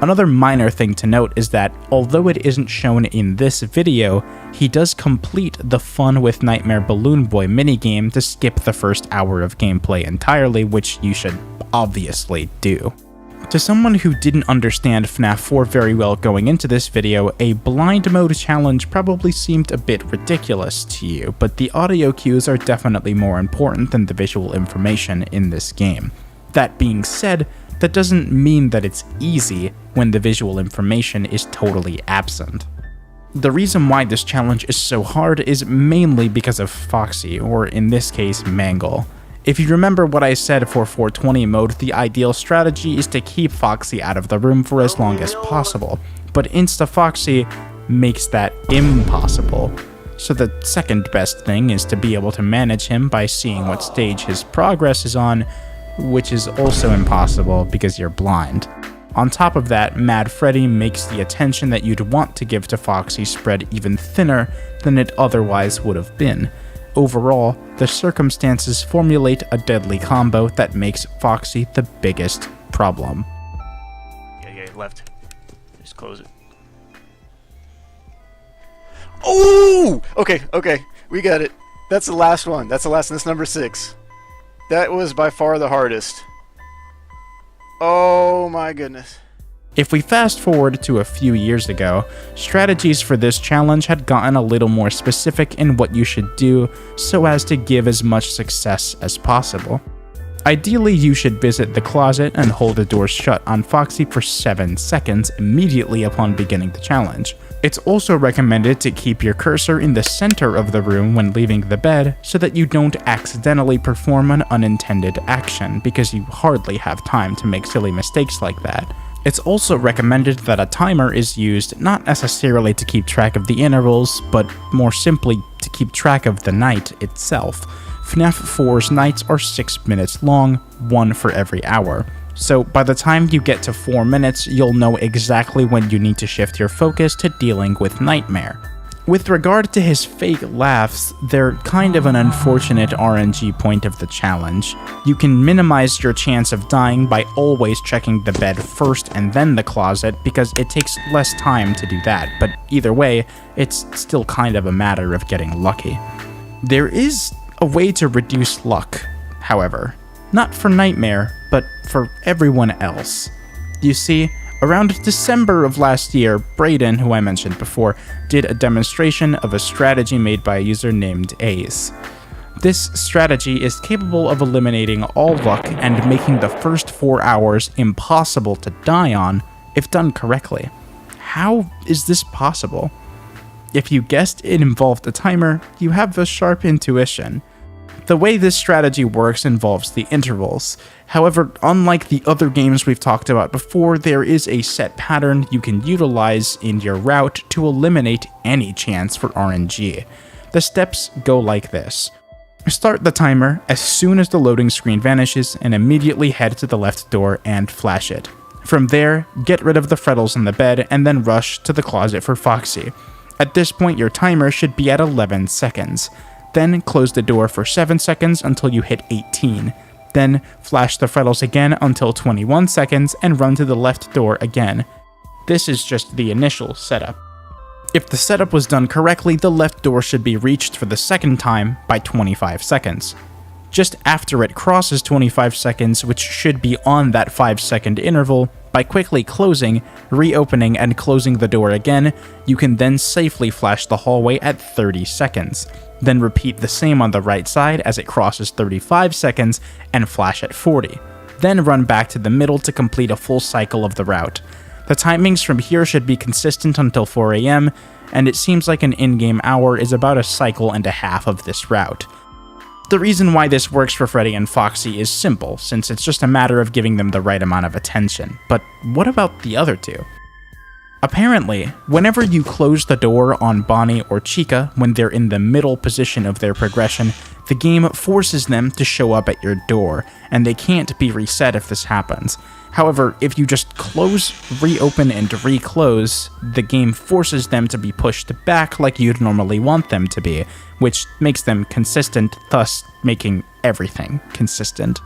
Another minor thing to note is that, although it isn't shown in this video, he does complete the Fun with Nightmare Balloon Boy minigame to skip the first hour of gameplay entirely, which you should obviously do. To someone who didn't understand FNAF 4 very well going into this video, a blind mode challenge probably seemed a bit ridiculous to you, but the audio cues are definitely more important than the visual information in this game. That being said, that doesn't mean that it's easy when the visual information is totally absent. The reason why this challenge is so hard is mainly because of Foxy, or in this case, Mangle. If you remember what I said for 420 mode, the ideal strategy is to keep Foxy out of the room for as long as possible, but Insta-Foxy makes that impossible. So the second best thing is to be able to manage him by seeing what stage his progress is on, which is also impossible because you're blind. On top of that, Mad Freddy makes the attention that you'd want to give to Foxy spread even thinner than it otherwise would have been. Overall, the circumstances formulate a deadly combo that makes Foxy the biggest problem. Yeah, left. Just close it. Oh! Okay, we got it. That's the last one. That's number 6. That was by far the hardest. Oh my goodness. If we fast forward to a few years ago, strategies for this challenge had gotten a little more specific in what you should do so as to give as much success as possible. Ideally, you should visit the closet and hold the door shut on Foxy for 7 seconds immediately upon beginning the challenge. It's also recommended to keep your cursor in the center of the room when leaving the bed so that you don't accidentally perform an unintended action, because you hardly have time to make silly mistakes like that. It's also recommended that a timer is used not necessarily to keep track of the intervals, but more simply to keep track of the night itself. FNAF 4's nights are 6 minutes long, 1 for every hour. So by the time you get to 4 minutes, you'll know exactly when you need to shift your focus to dealing with Nightmare. With regard to his fake laughs, they're kind of an unfortunate RNG point of the challenge. You can minimize your chance of dying by always checking the bed first and then the closet, because it takes less time to do that, but either way, it's still kind of a matter of getting lucky. There is a way to reduce luck, however. Not for Nightmare, but for everyone else. You see, around December of last year, Brayden, who I mentioned before, did a demonstration of a strategy made by a user named Ace. This strategy is capable of eliminating all luck and making the first 4 hours impossible to die on if done correctly. How is this possible? If you guessed it involved a timer, you have a sharp intuition. The way this strategy works involves the intervals. However, unlike the other games we've talked about before, there is a set pattern you can utilize in your route to eliminate any chance for RNG. The steps go like this. Start the timer as soon as the loading screen vanishes and immediately head to the left door and flash it. From there, get rid of the frettles in the bed and then rush to the closet for Foxy. At this point, your timer should be at 11 seconds. Then close the door for 7 seconds until you hit 18. Then flash the frettles again until 21 seconds and run to the left door again. This is just the initial setup. If the setup was done correctly, the left door should be reached for the second time by 25 seconds. Just after it crosses 25 seconds, which should be on that 5-second interval, by quickly closing, reopening, and closing the door again, you can then safely flash the hallway at 30 seconds. Then repeat the same on the right side as it crosses 35 seconds and flash at 40. Then run back to the middle to complete a full cycle of the route. The timings from here should be consistent until 4 AM, and it seems like an in-game hour is about a cycle and a half of this route. The reason why this works for Freddy and Foxy is simple, since it's just a matter of giving them the right amount of attention. But what about the other two? Apparently, whenever you close the door on Bonnie or Chica when they're in the middle position of their progression, the game forces them to show up at your door, and they can't be reset if this happens. However, if you just close, reopen, and reclose, the game forces them to be pushed back like you'd normally want them to be, which makes them consistent, thus making everything consistent.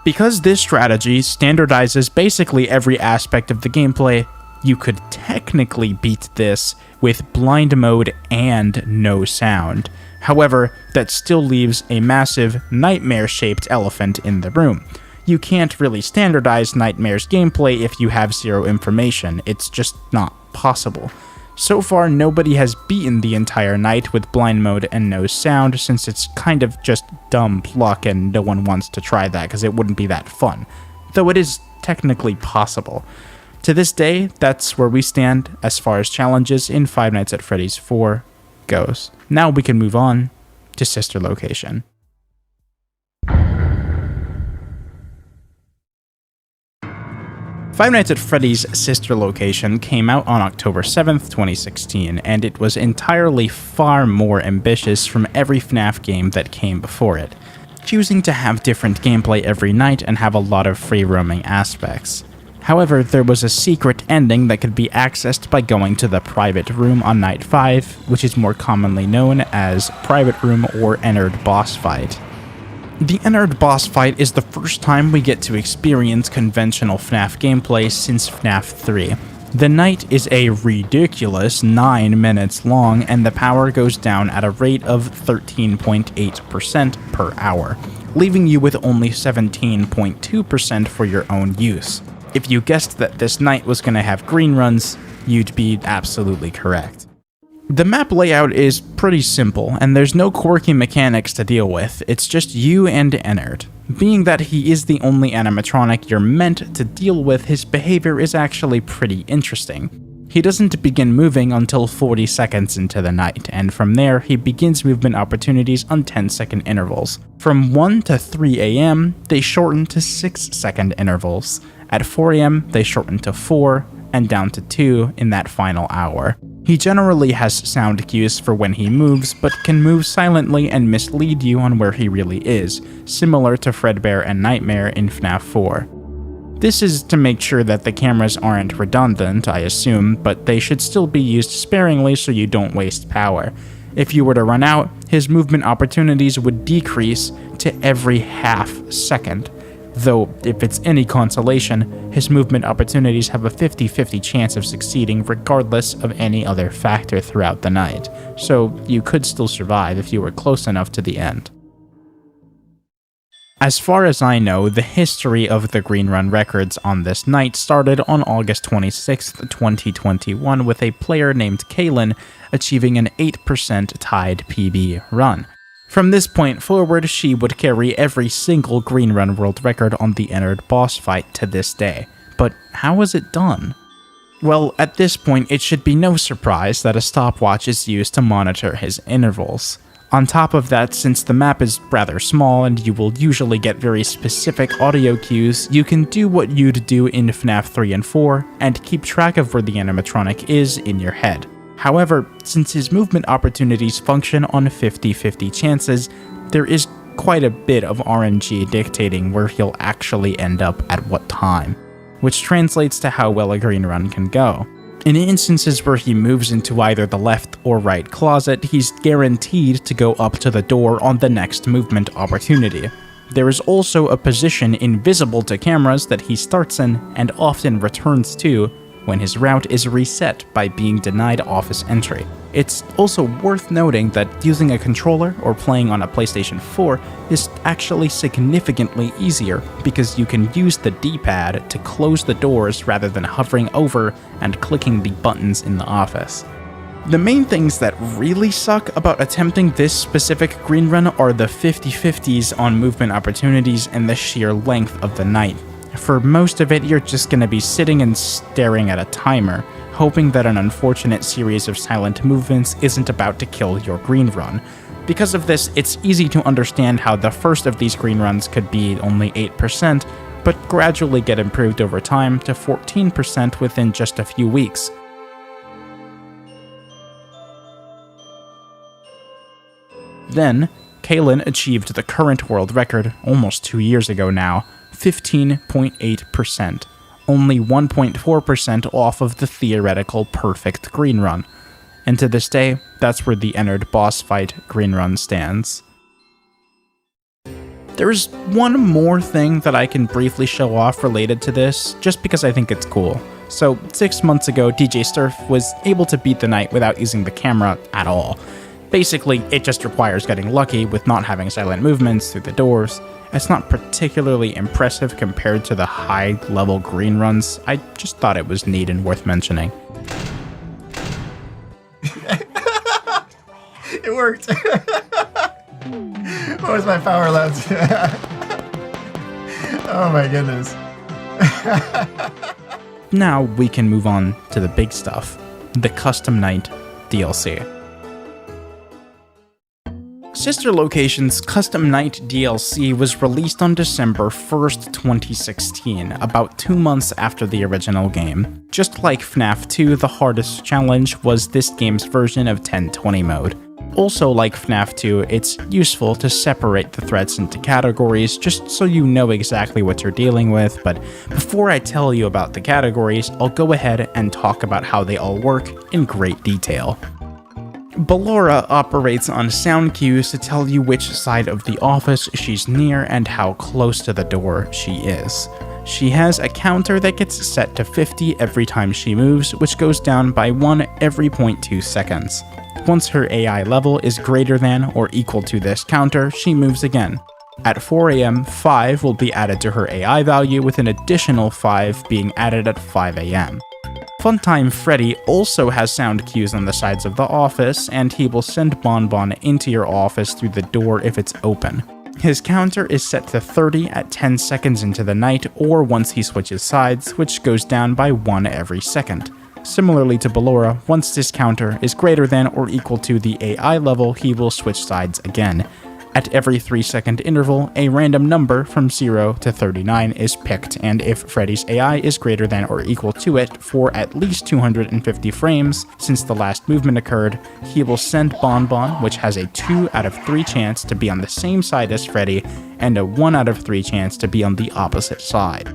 Because this strategy standardizes basically every aspect of the gameplay, you could technically beat this with blind mode and no sound. However, that still leaves a massive nightmare-shaped elephant in the room. You can't really standardize Nightmare's gameplay if you have zero information. It's just not possible. So far, nobody has beaten the entire night with blind mode and no sound, since it's kind of just dumb luck and no one wants to try that because it wouldn't be that fun. Though it is technically possible. To this day, that's where we stand as far as challenges in Five Nights at Freddy's 4 goes. Now we can move on to Sister Location. Five Nights at Freddy's Sister Location came out on October 7th, 2016, and it was entirely far more ambitious from every FNAF game that came before it, choosing to have different gameplay every night and have a lot of free-roaming aspects. However, there was a secret ending that could be accessed by going to the private room on night 5, which is more commonly known as Private Room or Ennard Boss Fight. The Ennard Boss Fight is the first time we get to experience conventional FNAF gameplay since FNAF 3. The night is a ridiculous 9 minutes long, and the power goes down at a rate of 13.8% per hour, leaving you with only 17.2% for your own use. If you guessed that this night was going to have green runs, you'd be absolutely correct. The map layout is pretty simple, and there's no quirky mechanics to deal with, it's just you and Ennard. Being that he is the only animatronic you're meant to deal with, his behavior is actually pretty interesting. He doesn't begin moving until 40 seconds into the night, and from there, he begins movement opportunities on 10-second intervals. From 1 to 3 AM, they shorten to 6-second intervals. At 4 AM, they shorten to 4, and down to 2 in that final hour. He generally has sound cues for when he moves, but can move silently and mislead you on where he really is, similar to Fredbear and Nightmare in FNAF 4. This is to make sure that the cameras aren't redundant, I assume, but they should still be used sparingly so you don't waste power. If you were to run out, his movement opportunities would decrease to every half second. Though, if it's any consolation, his movement opportunities have a 50-50 chance of succeeding regardless of any other factor throughout the night, so you could still survive if you were close enough to the end. As far as I know, the history of the Green Run records on this night started on August 26th, 2021 with a player named Kaylin achieving an 8% tied PB run. From this point forward, she would carry every single Green Run world record on the Ennard Boss Fight to this day. But how was it done? Well, at this point, it should be no surprise that a stopwatch is used to monitor his intervals. On top of that, since the map is rather small and you will usually get very specific audio cues, you can do what you'd do in FNAF 3 and 4 and keep track of where the animatronic is in your head. However, since his movement opportunities function on 50-50 chances, there is quite a bit of RNG dictating where he'll actually end up at what time, which translates to how well a green run can go. In instances where he moves into either the left or right closet, he's guaranteed to go up to the door on the next movement opportunity. There is also a position invisible to cameras that he starts in and often returns to when his route is reset by being denied office entry. It's also worth noting that using a controller or playing on a PlayStation 4 is actually significantly easier because you can use the D-pad to close the doors rather than hovering over and clicking the buttons in the office. The main things that really suck about attempting this specific green run are the 50-50s on movement opportunities and the sheer length of the night. For most of it, you're just going to be sitting and staring at a timer, hoping that an unfortunate series of silent movements isn't about to kill your green run. Because of this, it's easy to understand how the first of these green runs could be only 8%, but gradually get improved over time to 14% within just a few weeks. Then, Kaylin achieved the current world record almost 2 years ago now, 15.8%, only 1.4% off of the theoretical perfect green run. And to this day, that's where the entered boss fight green run stands. There's one more thing that I can briefly show off related to this, just because I think it's cool. So, 6 months ago, DJ Surf was able to beat the night without using the camera at all. Basically, it just requires getting lucky with not having silent movements through the doors. It's not particularly impressive compared to the high-level green runs. I just thought it was neat and worth mentioning. It worked. What was my power left? Oh my goodness. Now we can move on to the big stuff, the Custom Night DLC. Sister Location's Custom Night DLC was released on December 1st, 2016, about 2 months after the original game. Just like FNAF 2, the hardest challenge was this game's version of 1020 mode. Also, like FNAF 2, it's useful to separate the threats into categories just so you know exactly what you're dealing with, but before I tell you about the categories, I'll go ahead and talk about how they all work in great detail. Ballora operates on sound cues to tell you which side of the office she's near and how close to the door she is. She has a counter that gets set to 50 every time she moves, which goes down by 1 every 0.2 seconds. Once her AI level is greater than or equal to this counter, she moves again. At 4 AM, 5 will be added to her AI value, with an additional 5 being added at 5 AM. Funtime Freddy also has sound cues on the sides of the office, and he will send Bonbon into your office through the door if it's open. His counter is set to 30 at 10 seconds into the night, or once he switches sides, which goes down by 1 every second. Similarly to Ballora, once this counter is greater than or equal to the AI level, he will switch sides again. At every 3-second interval, a random number from 0 to 39 is picked, and if Freddy's AI is greater than or equal to it for at least 250 frames since the last movement occurred, he will send Bonbon, which has a 2 out of 3 chance to be on the same side as Freddy, and a 1 out of 3 chance to be on the opposite side.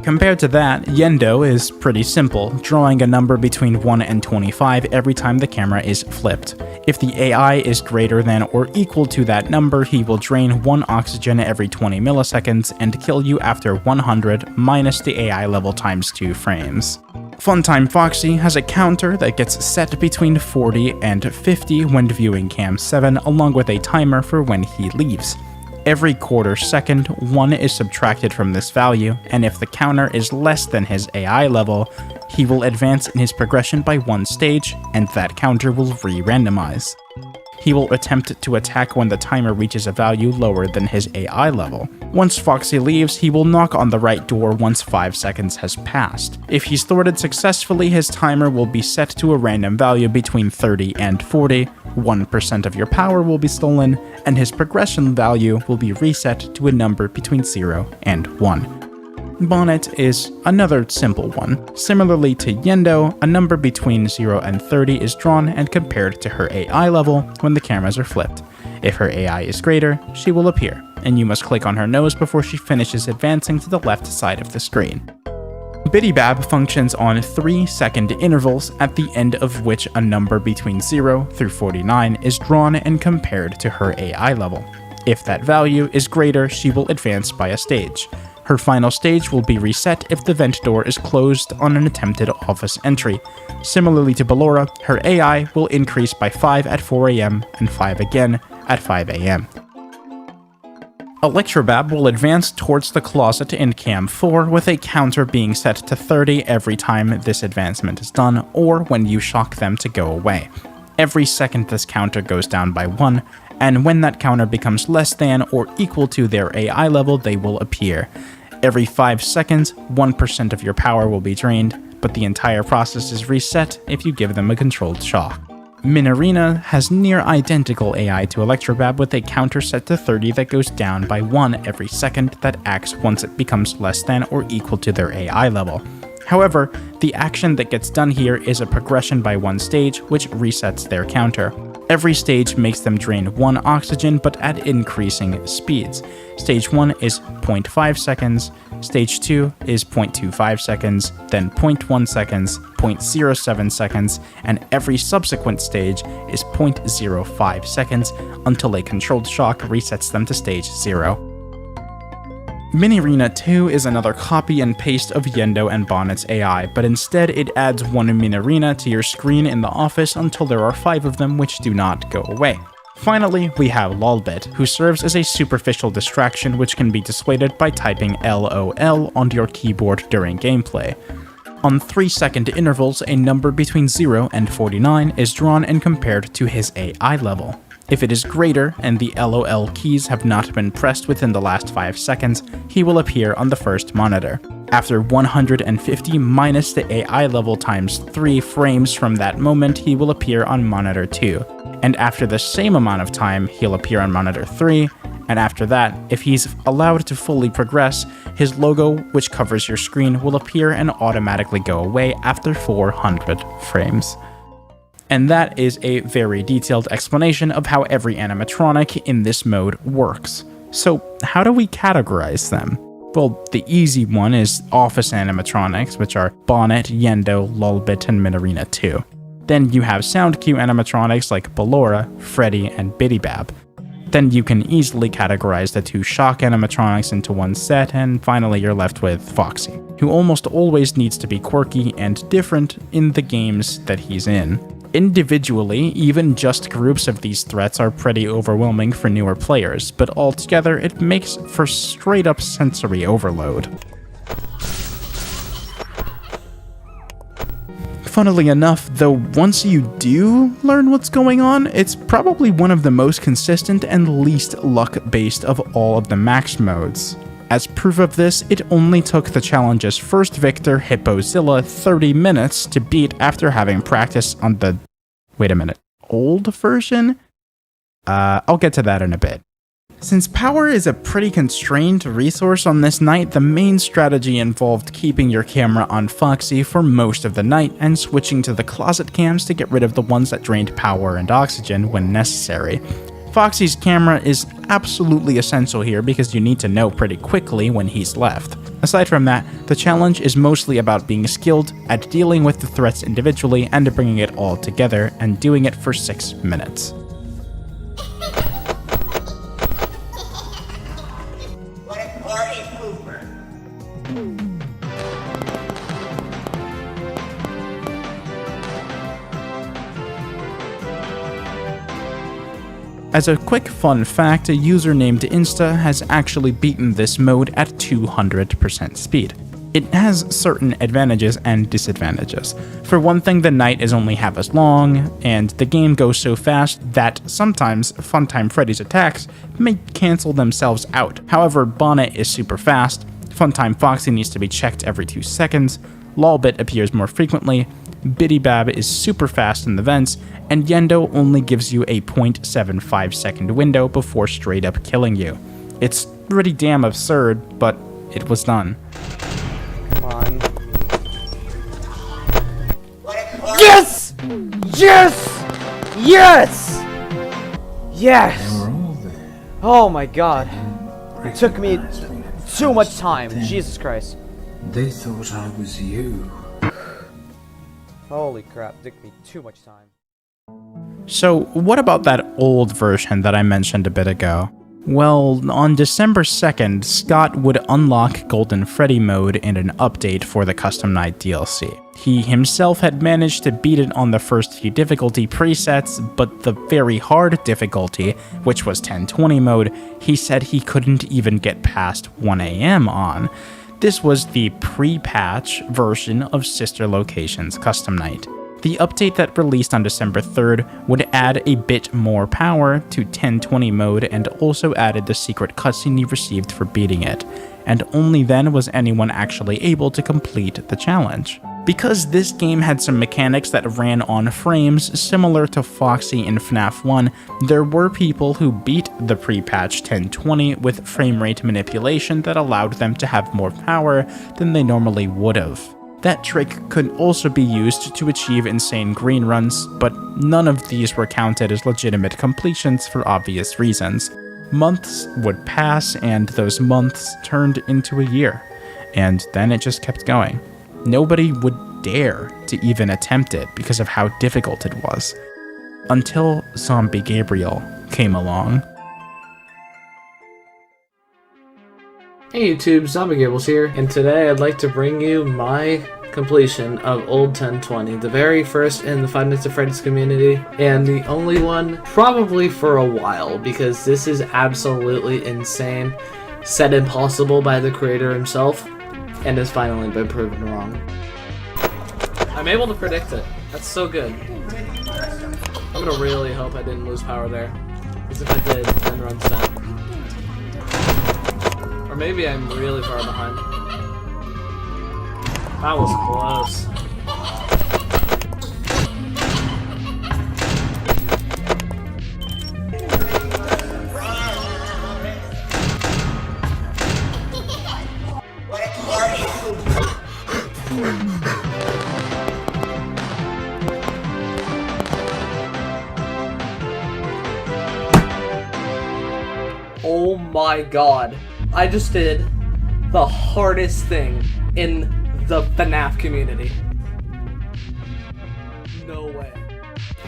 Compared to that, Yendo is pretty simple, drawing a number between 1 and 25 every time the camera is flipped. If the AI is greater than or equal to that number, he will drain 1 oxygen every 20 milliseconds and kill you after 100 minus the AI level times 2 frames. Funtime Foxy has a counter that gets set between 40 and 50 when viewing Cam 7, along with a timer for when he leaves. Every quarter second, 1 is subtracted from this value, and if the counter is less than his AI level, he will advance in his progression by 1 stage, and that counter will re-randomize. He will attempt to attack when the timer reaches a value lower than his AI level. Once Foxy leaves, he will knock on the right door once 5 seconds has passed. If he's thwarted successfully, his timer will be set to a random value between 30 and 40, 1% of your power will be stolen, and his progression value will be reset to a number between 0 and 1. Bonnet is another simple one. Similarly to Yendo, a number between 0 and 30 is drawn and compared to her AI level when the cameras are flipped. If her AI is greater, she will appear, and you must click on her nose before she finishes advancing to the left side of the screen. Bidybab functions on 3-second intervals, at the end of which a number between 0 through 49 is drawn and compared to her AI level. If that value is greater, she will advance by a stage. Her final stage will be reset if the vent door is closed on an attempted office entry. Similarly to Ballora, her AI will increase by 5 at 4 AM and 5 again at 5 AM. Electrobab will advance towards the closet in Cam 4 with a counter being set to 30 every time this advancement is done, or when you shock them to go away. Every second this counter goes down by 1, and when that counter becomes less than or equal to their AI level, they will appear. Every 5 seconds, 1% of your power will be drained, but the entire process is reset if you give them a controlled shock. Minarina has near identical AI to Electrobab with a counter set to 30 that goes down by 1 every second that acts once it becomes less than or equal to their AI level. However, the action that gets done here is a progression by 1 stage, which resets their counter. Every stage makes them drain 1 oxygen, but at increasing speeds. Stage 1 is 0.5 seconds, Stage 2 is 0.25 seconds, then 0.1 seconds, 0.07 seconds, and every subsequent stage is 0.05 seconds until a controlled shock resets them to stage 0. Mini Arena 2 is another copy and paste of Yendo and Bonnet's AI, but instead it adds 1 Mini Arena to your screen in the office until there are 5 of them, which do not go away. Finally, we have Lolbit, who serves as a superficial distraction which can be dissuaded by typing LOL onto your keyboard during gameplay. On 3-second intervals, a number between 0 and 49 is drawn and compared to his AI level. If it is greater and the LOL keys have not been pressed within the last 5 seconds, he will appear on the first monitor. After 150 minus the AI level times 3 frames from that moment, he will appear on monitor 2. And after the same amount of time, he'll appear on monitor 3, and after that, if he's allowed to fully progress, his logo, which covers your screen, will appear and automatically go away after 400 frames. And that is a very detailed explanation of how every animatronic in this mode works. So how do we categorize them? Well, the easy one is office animatronics, which are Bonnet, Yendo, Lolbit, and Minarina 2. Then you have sound cue animatronics like Ballora, Freddy, and Bidybab. Then you can easily categorize the 2 shock animatronics into one set, and finally you're left with Foxy, who almost always needs to be quirky and different in the games that he's in. Individually, even just groups of these threats are pretty overwhelming for newer players, but altogether it makes for straight up sensory overload. Funnily enough, though, once you do learn what's going on, it's probably one of the most consistent and least luck-based of all of the max modes. As proof of this, it only took the challenge's first victor, Hippozilla, 30 minutes to beat after having practice on the... wait a minute, old version? I'll get to that in a bit. Since power is a pretty constrained resource on this night, the main strategy involved keeping your camera on Foxy for most of the night and switching to the closet cams to get rid of the ones that drained power and oxygen when necessary. Foxy's camera is absolutely essential here because you need to know pretty quickly when he's left. Aside from that, the challenge is mostly about being skilled at dealing with the threats individually and bringing it all together and doing it for 6 minutes. What a party pooper! As a quick fun fact, a user named Insta has actually beaten this mode at 200% speed. It has certain advantages and disadvantages. For one thing, the night is only half as long, and the game goes so fast that sometimes Funtime Freddy's attacks may cancel themselves out. However, Bonnet is super fast, Funtime Foxy needs to be checked every 2 seconds, Lolbit appears more frequently, Bidybab is super fast in the vents, and Yendo only gives you a 0.75 second window before straight up killing you. It's pretty damn absurd, but it was done. Come on. Yes! Yes! Yes! Yes! Oh my god. It took me too much time. Jesus Christ. They thought I was you. Holy crap, it took me too much time. So, what about that old version that I mentioned a bit ago? Well, on December 2nd, Scott would unlock Golden Freddy mode in an update for the Custom Night DLC. He himself had managed to beat it on the first few difficulty presets, but the very hard difficulty, which was 1020 mode, he said he couldn't even get past 1 AM on. This was the pre-patch version of Sister Location's Custom Night. The update that released on December 3rd would add a bit more power to 1020 mode and also added the secret cutscene you received for beating it, and only then was anyone actually able to complete the challenge. Because this game had some mechanics that ran on frames similar to Foxy in FNAF 1, there were people who beat the pre-patch 1020 with frame rate manipulation that allowed them to have more power than they normally would have. That trick could also be used to achieve insane green runs, but none of these were counted as legitimate completions for obvious reasons. Months would pass, and those months turned into a year, and then it just kept going. Nobody would dare to even attempt it because of how difficult it was. Until Zombie Gabriel came along. Hey YouTube, Zombie Gables here, and today I'd like to bring you my completion of Old 1020, the very first in the Five Nights at Freddy's community, and the only one probably for a while, because this is absolutely insane, said impossible by the creator himself, and has finally been proven wrong. I'm able to predict it. That's so good. I'm gonna really hope I didn't lose power there, because if I did, then runs down. Or maybe I'm really far behind. That was close. Oh my god. I just did the hardest thing in the FNAF community. No way.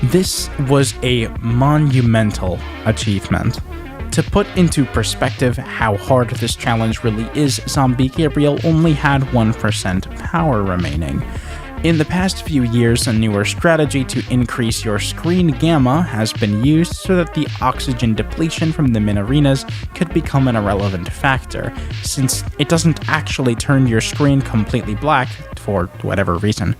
This was a monumental achievement. To put into perspective how hard this challenge really is, Zombie Gabriel only had 1% power remaining. In the past few years, a newer strategy to increase your screen gamma has been used so that the oxygen depletion from the min arenas could become an irrelevant factor, since it doesn't actually turn your screen completely black for whatever reason.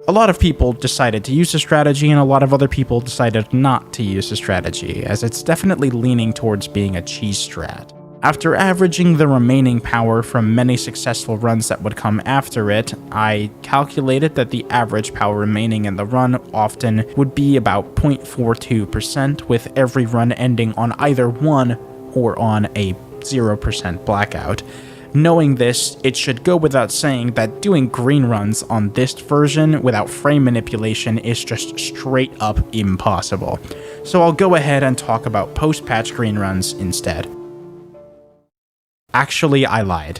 A lot of people decided to use the strategy, and a lot of other people decided not to use the strategy, as it's definitely leaning towards being a cheese strat. After averaging the remaining power from many successful runs that would come after it, I calculated that the average power remaining in the run often would be about 0.42%, with every run ending on either 1 or on a 0% blackout. Knowing this, it should go without saying that doing green runs on this version without frame manipulation is just straight up impossible. So I'll go ahead and talk about post-patch green runs instead. Actually, I lied.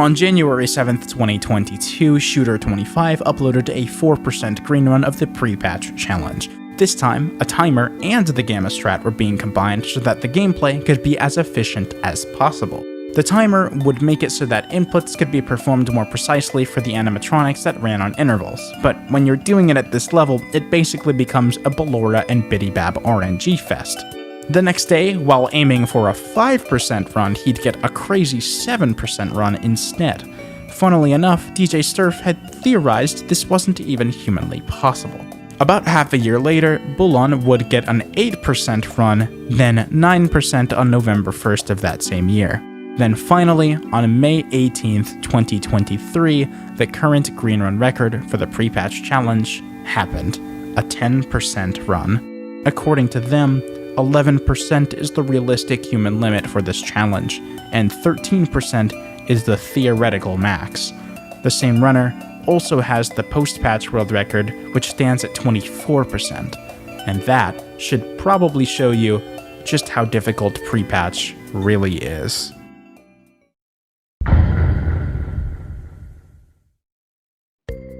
On January 7th, 2022, Shooter25 uploaded a 4% green run of the pre-patch challenge. This time, a timer and the gamma strat were being combined so that the gameplay could be as efficient as possible. The timer would make it so that inputs could be performed more precisely for the animatronics that ran on intervals, but when you're doing it at this level, it basically becomes a Ballora and Bidybab RNG fest. The next day, while aiming for a 5% run, he'd get a crazy 7% run instead. Funnily enough, DJ Sturf had theorized this wasn't even humanly possible. About half a year later, Bulon would get an 8% run, then 9% on November 1st of that same year. Then finally, on May 18th, 2023, the current green run record for the pre-patch challenge happened, a 10% run. According to them, 11% is the realistic human limit for this challenge, and 13% is the theoretical max. The same runner also has the post-patch world record, which stands at 24%, and that should probably show you just how difficult pre-patch really is.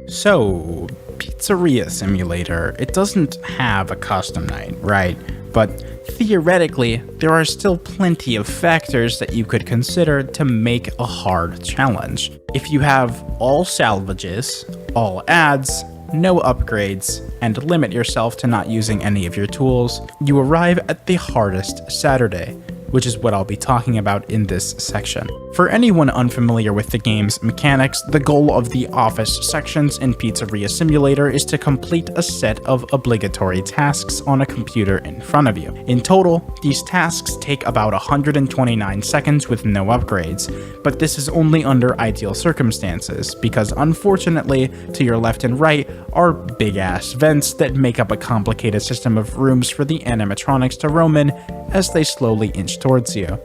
So, Pizzeria Simulator, it doesn't have a custom night, right? But theoretically, there are still plenty of factors that you could consider to make a hard challenge. If you have all salvages, all ads, no upgrades, and limit yourself to not using any of your tools, you arrive at the hardest Saturday, which is what I'll be talking about in this section. For anyone unfamiliar with the game's mechanics, the goal of the office sections in Pizzeria Simulator is to complete a set of obligatory tasks on a computer in front of you. In total, these tasks take about 129 seconds with no upgrades, but this is only under ideal circumstances, because unfortunately, to your left and right are big-ass vents that make up a complicated system of rooms for the animatronics to roam in as they slowly inch towards you.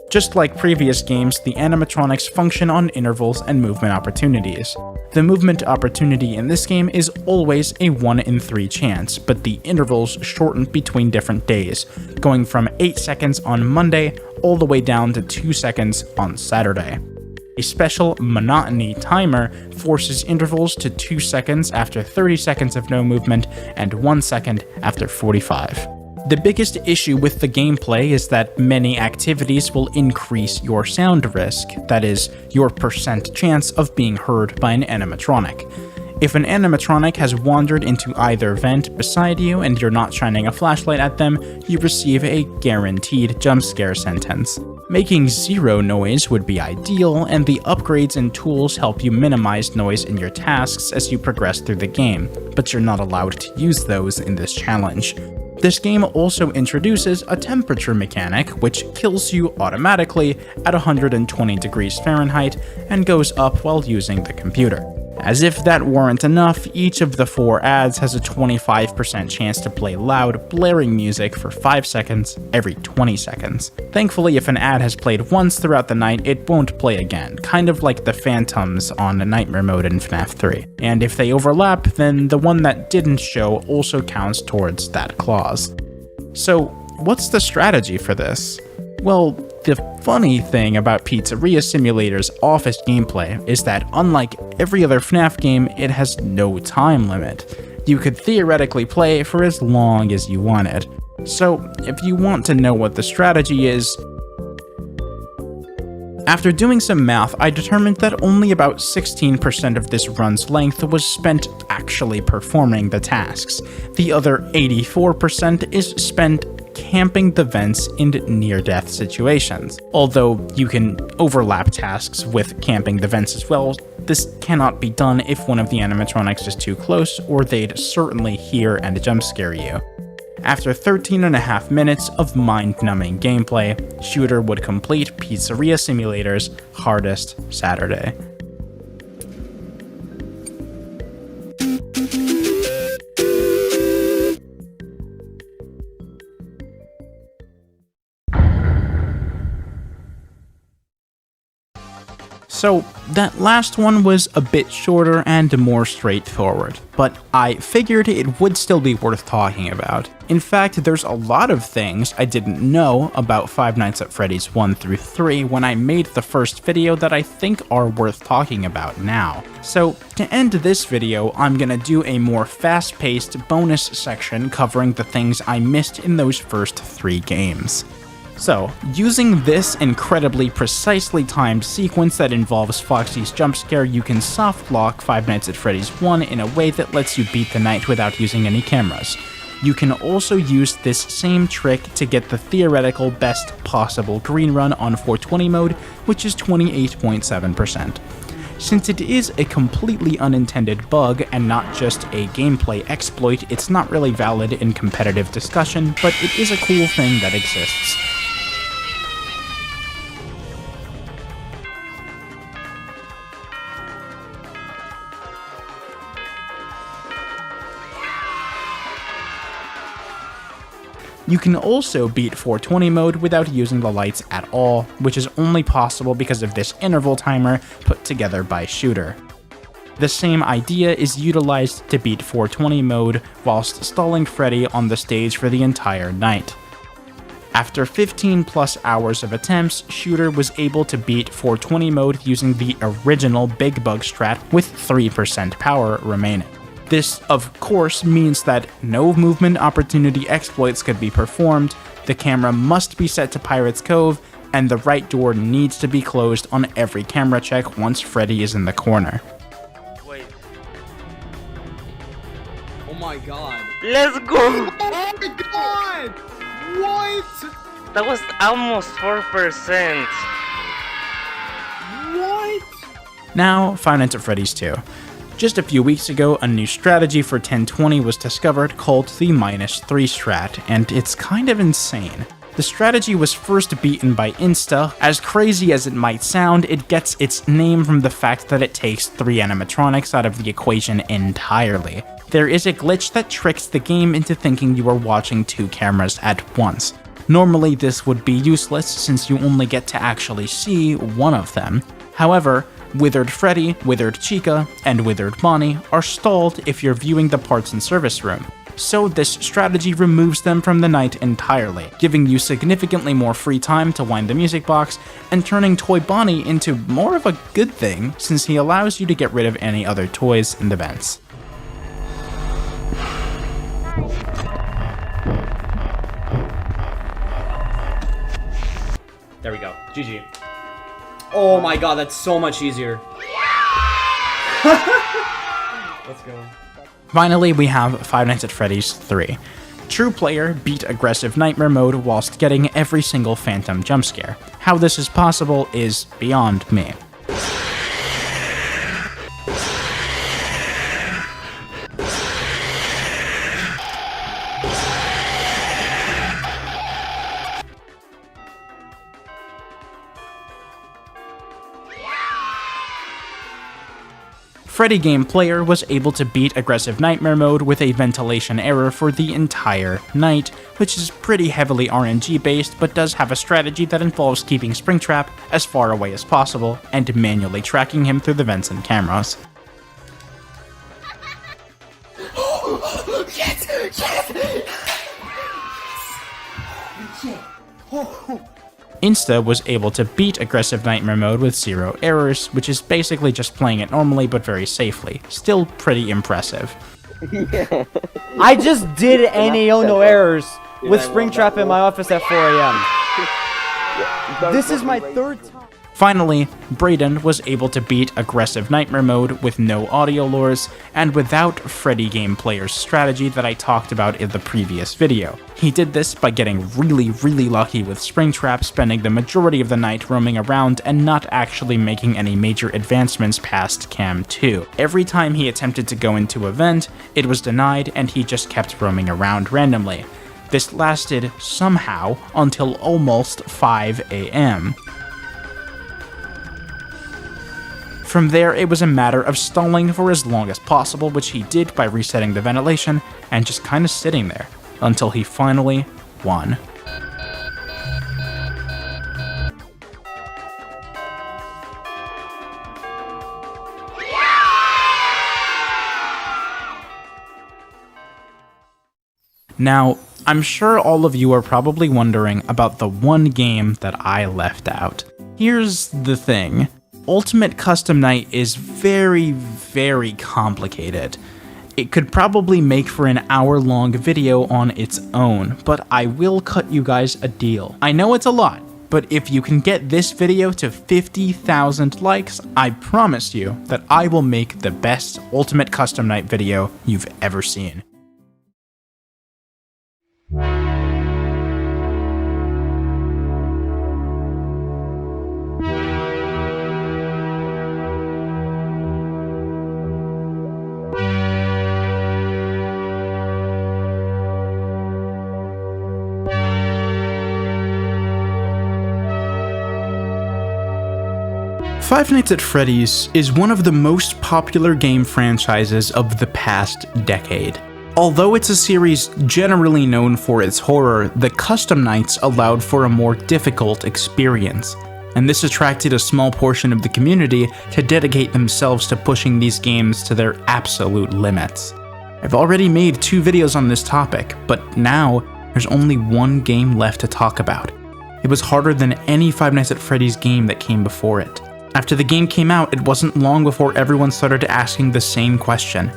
Just like previous games, the animatronics function on intervals and movement opportunities. The movement opportunity in this game is always a 1 in 3 chance, but the intervals shorten between different days, going from 8 seconds on Monday all the way down to 2 seconds on Saturday. A special monotony timer forces intervals to 2 seconds after 30 seconds of no movement and 1 second after 45. The biggest issue with the gameplay is that many activities will increase your sound risk, that is, your % chance of being heard by an animatronic. If an animatronic has wandered into either vent beside you and you're not shining a flashlight at them, you receive a guaranteed jump scare sentence. Making zero noise would be ideal, and the upgrades and tools help you minimize noise in your tasks as you progress through the game, but you're not allowed to use those in this challenge. This game also introduces a temperature mechanic, which kills you automatically at 120 degrees Fahrenheit and goes up while using the computer. As if that weren't enough, each of the 4 ads has a 25% chance to play loud, blaring music for 5 seconds every 20 seconds. Thankfully, if an ad has played once throughout the night, it won't play again, kind of like the phantoms on Nightmare Mode in FNAF 3. And if they overlap, then the one that didn't show also counts towards that clause. So, what's the strategy for this? Well, the funny thing about Pizzeria Simulator's office gameplay is that unlike every other FNAF game, it has no time limit. You could theoretically play for as long as you wanted. So, if you want to know what the strategy is, after doing some math, I determined that only about 16% of this run's length was spent actually performing the tasks. The other 84% is spent camping the vents in near-death situations. Although you can overlap tasks with camping the vents as well, this cannot be done if one of the animatronics is too close, or they'd certainly hear and jump scare you. After 13.5 minutes of mind-numbing gameplay, Shooter would complete Pizzeria Simulator's hardest Saturday. So, that last one was a bit shorter and more straightforward, but I figured it would still be worth talking about. In fact, there's a lot of things I didn't know about Five Nights at Freddy's 1 through 3 when I made the first video that I think are worth talking about now. So, to end this video, I'm gonna do a more fast-paced bonus section covering the things I missed in those first 3 games. So, using this incredibly precisely timed sequence that involves Foxy's jump scare, you can soft lock Five Nights at Freddy's 1 in a way that lets you beat the night without using any cameras. You can also use this same trick to get the theoretical best possible green run on 420 mode, which is 28.7%. Since it is a completely unintended bug and not just a gameplay exploit, it's not really valid in competitive discussion, but it is a cool thing that exists. You can also beat 420 mode without using the lights at all, which is only possible because of this interval timer put together by Shooter. The same idea is utilized to beat 420 mode whilst stalling Freddy on the stage for the entire night. After 15 plus hours of attempts, Shooter was able to beat 420 mode using the original Big Bug strat with 3% power remaining. This, of course, means that no movement opportunity exploits could be performed, the camera must be set to Pirate's Cove, and the right door needs to be closed on every camera check once Freddy is in the corner. Wait. Oh my god. Let's go! Oh my god! What? That was almost 4%. What? Now, Five Nights at Freddy's 2. Just a few weeks ago, a new strategy for 1020 was discovered called the -3 strat, and it's kind of insane. The strategy was first beaten by Insta. As crazy as it might sound, it gets its name from the fact that it takes 3 animatronics out of the equation entirely. There is a glitch that tricks the game into thinking you are watching 2 cameras at once. Normally this would be useless since you only get to actually see one of them. However, Withered Freddy, Withered Chica, and Withered Bonnie are stalled if you're viewing the parts and service room. So this strategy removes them from the night entirely, giving you significantly more free time to wind the music box, and turning Toy Bonnie into more of a good thing since he allows you to get rid of any other toys in the vents. There we go. GG. Oh my god, that's so much easier. Let's go. Finally, we have Five Nights at Freddy's 3. True player beat aggressive nightmare mode whilst getting every single phantom jump scare. How this is possible is beyond me. Freddy game player was able to beat aggressive nightmare mode with a ventilation error for the entire night, which is pretty heavily RNG based but does have a strategy that involves keeping Springtrap as far away as possible and manually tracking him through the vents and cameras. Insta was able to beat aggressive nightmare mode with 0 errors, which is basically just playing it normally but very safely. Still pretty impressive. I just did NAO no errors with Springtrap in my office at 4 a.m. This is my third time. Finally, Brayden was able to beat aggressive nightmare mode with no audio lures and without Freddy game player's strategy that I talked about in the previous video. He did this by getting really lucky with Springtrap, spending the majority of the night roaming around and not actually making any major advancements past Cam 2. Every time he attempted to go into a vent, it was denied and he just kept roaming around randomly. This lasted somehow until almost 5 a.m. From there, it was a matter of stalling for as long as possible, which he did by resetting the ventilation and just kinda sitting there, until he finally won. Now, I'm sure all of you are probably wondering about the one game that I left out. Here's the thing. Ultimate Custom Night is very complicated. It could probably make for an hour-long video on its own, but I will cut you guys a deal. I know it's a lot, but if you can get this video to 50,000 likes, I promise you that I will make the best Ultimate Custom Night video you've ever seen. Five Nights at Freddy's is one of the most popular game franchises of the past decade. Although it's a series generally known for its horror, the Custom Nights allowed for a more difficult experience, and this attracted a small portion of the community to dedicate themselves to pushing these games to their absolute limits. I've already made 2 videos on this topic, but now there's only one game left to talk about. It was harder than any Five Nights at Freddy's game that came before it. After the game came out, it wasn't long before everyone started asking the same question.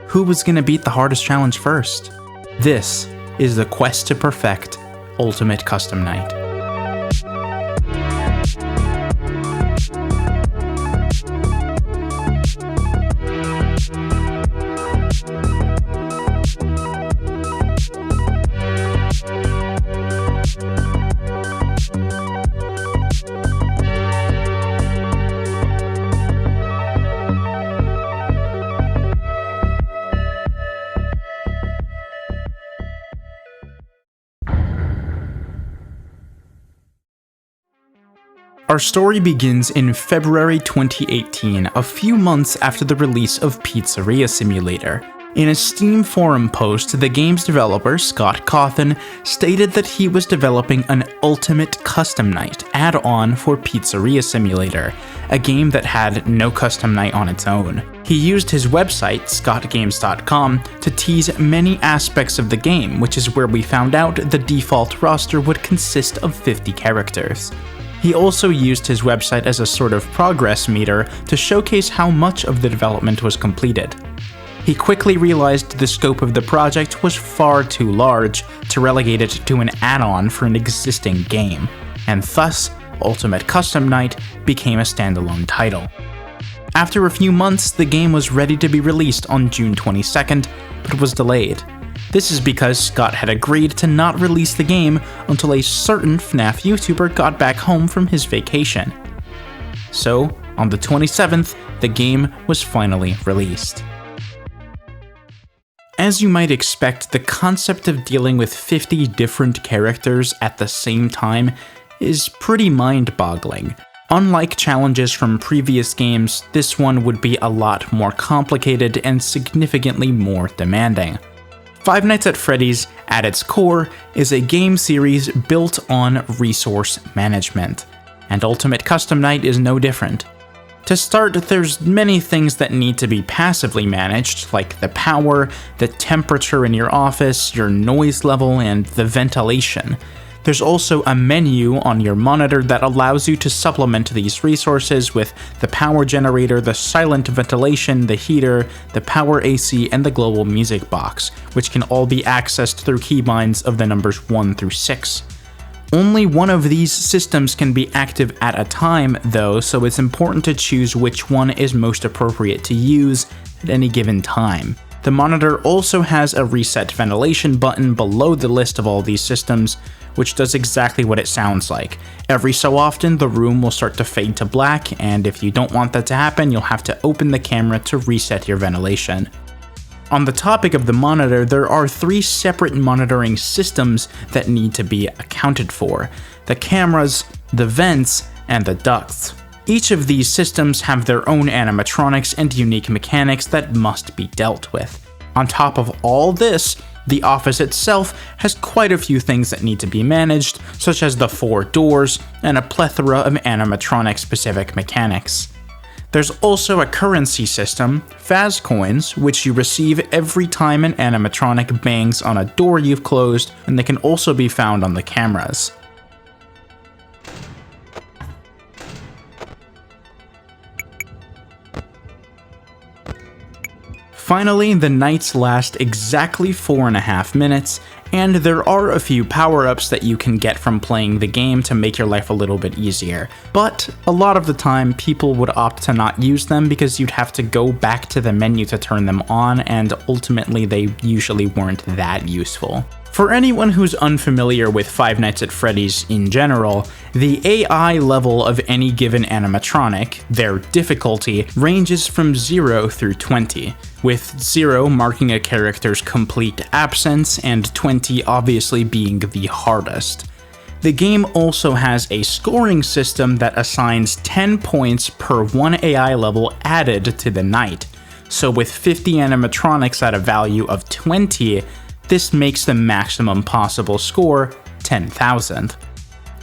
Who was gonna beat the hardest challenge first? This is the quest to perfect Ultimate Custom Night. Our story begins in February 2018, a few months after the release of Pizzeria Simulator. In a Steam forum post, the game's developer, Scott Cawthon, stated that he was developing an Ultimate Custom Night add-on for Pizzeria Simulator, a game that had no custom night on its own. He used his website, scottgames.com, to tease many aspects of the game, which is where we found out the default roster would consist of 50 characters. He also used his website as a sort of progress meter to showcase how much of the development was completed. He quickly realized the scope of the project was far too large to relegate it to an add-on for an existing game, and thus, Ultimate Custom Night became a standalone title. After a few months, the game was ready to be released on June 22nd, but was delayed. This is because Scott had agreed to not release the game until a certain FNAF YouTuber got back home from his vacation. So, on the 27th, the game was finally released. As you might expect, the concept of dealing with 50 different characters at the same time is pretty mind-boggling. Unlike challenges from previous games, this one would be a lot more complicated and significantly more demanding. Five Nights at Freddy's, at its core, is a game series built on resource management, and Ultimate Custom Night is no different. To start, there's many things that need to be passively managed, like the power, the temperature in your office, your noise level, and the ventilation. There's also a menu on your monitor that allows you to supplement these resources with the power generator, the silent ventilation, the heater, the power AC, and the global music box, which can all be accessed through keybinds of the numbers 1 through 6. Only one of these systems can be active at a time, though, so it's important to choose which one is most appropriate to use at any given time. The monitor also has a reset ventilation button below the list of all these systems, which does exactly what it sounds like. Every so often, the room will start to fade to black, and if you don't want that to happen, you'll have to open the camera to reset your ventilation. On the topic of the monitor, there are 3 separate monitoring systems that need to be accounted for: the cameras, the vents, and the ducts. Each of these systems have their own animatronics and unique mechanics that must be dealt with. On top of all this, the office itself has quite a few things that need to be managed, such as the 4 doors and a plethora of animatronic-specific mechanics. There's also a currency system, Faz coins, which you receive every time an animatronic bangs on a door you've closed, and they can also be found on the cameras. Finally, the nights last exactly 4.5 minutes, and there are a few power-ups that you can get from playing the game to make your life a little bit easier. But a lot of the time, people would opt to not use them because you'd have to go back to the menu to turn them on, and ultimately they usually weren't that useful. For anyone who's unfamiliar with Five Nights at Freddy's in general, the AI level of any given animatronic, their difficulty, ranges from 0 through 20, with 0 marking a character's complete absence and 20 obviously being the hardest. The game also has a scoring system that assigns 10 points per 1 AI level added to the night, so with 50 animatronics at a value of 20, this makes the maximum possible score 10,000.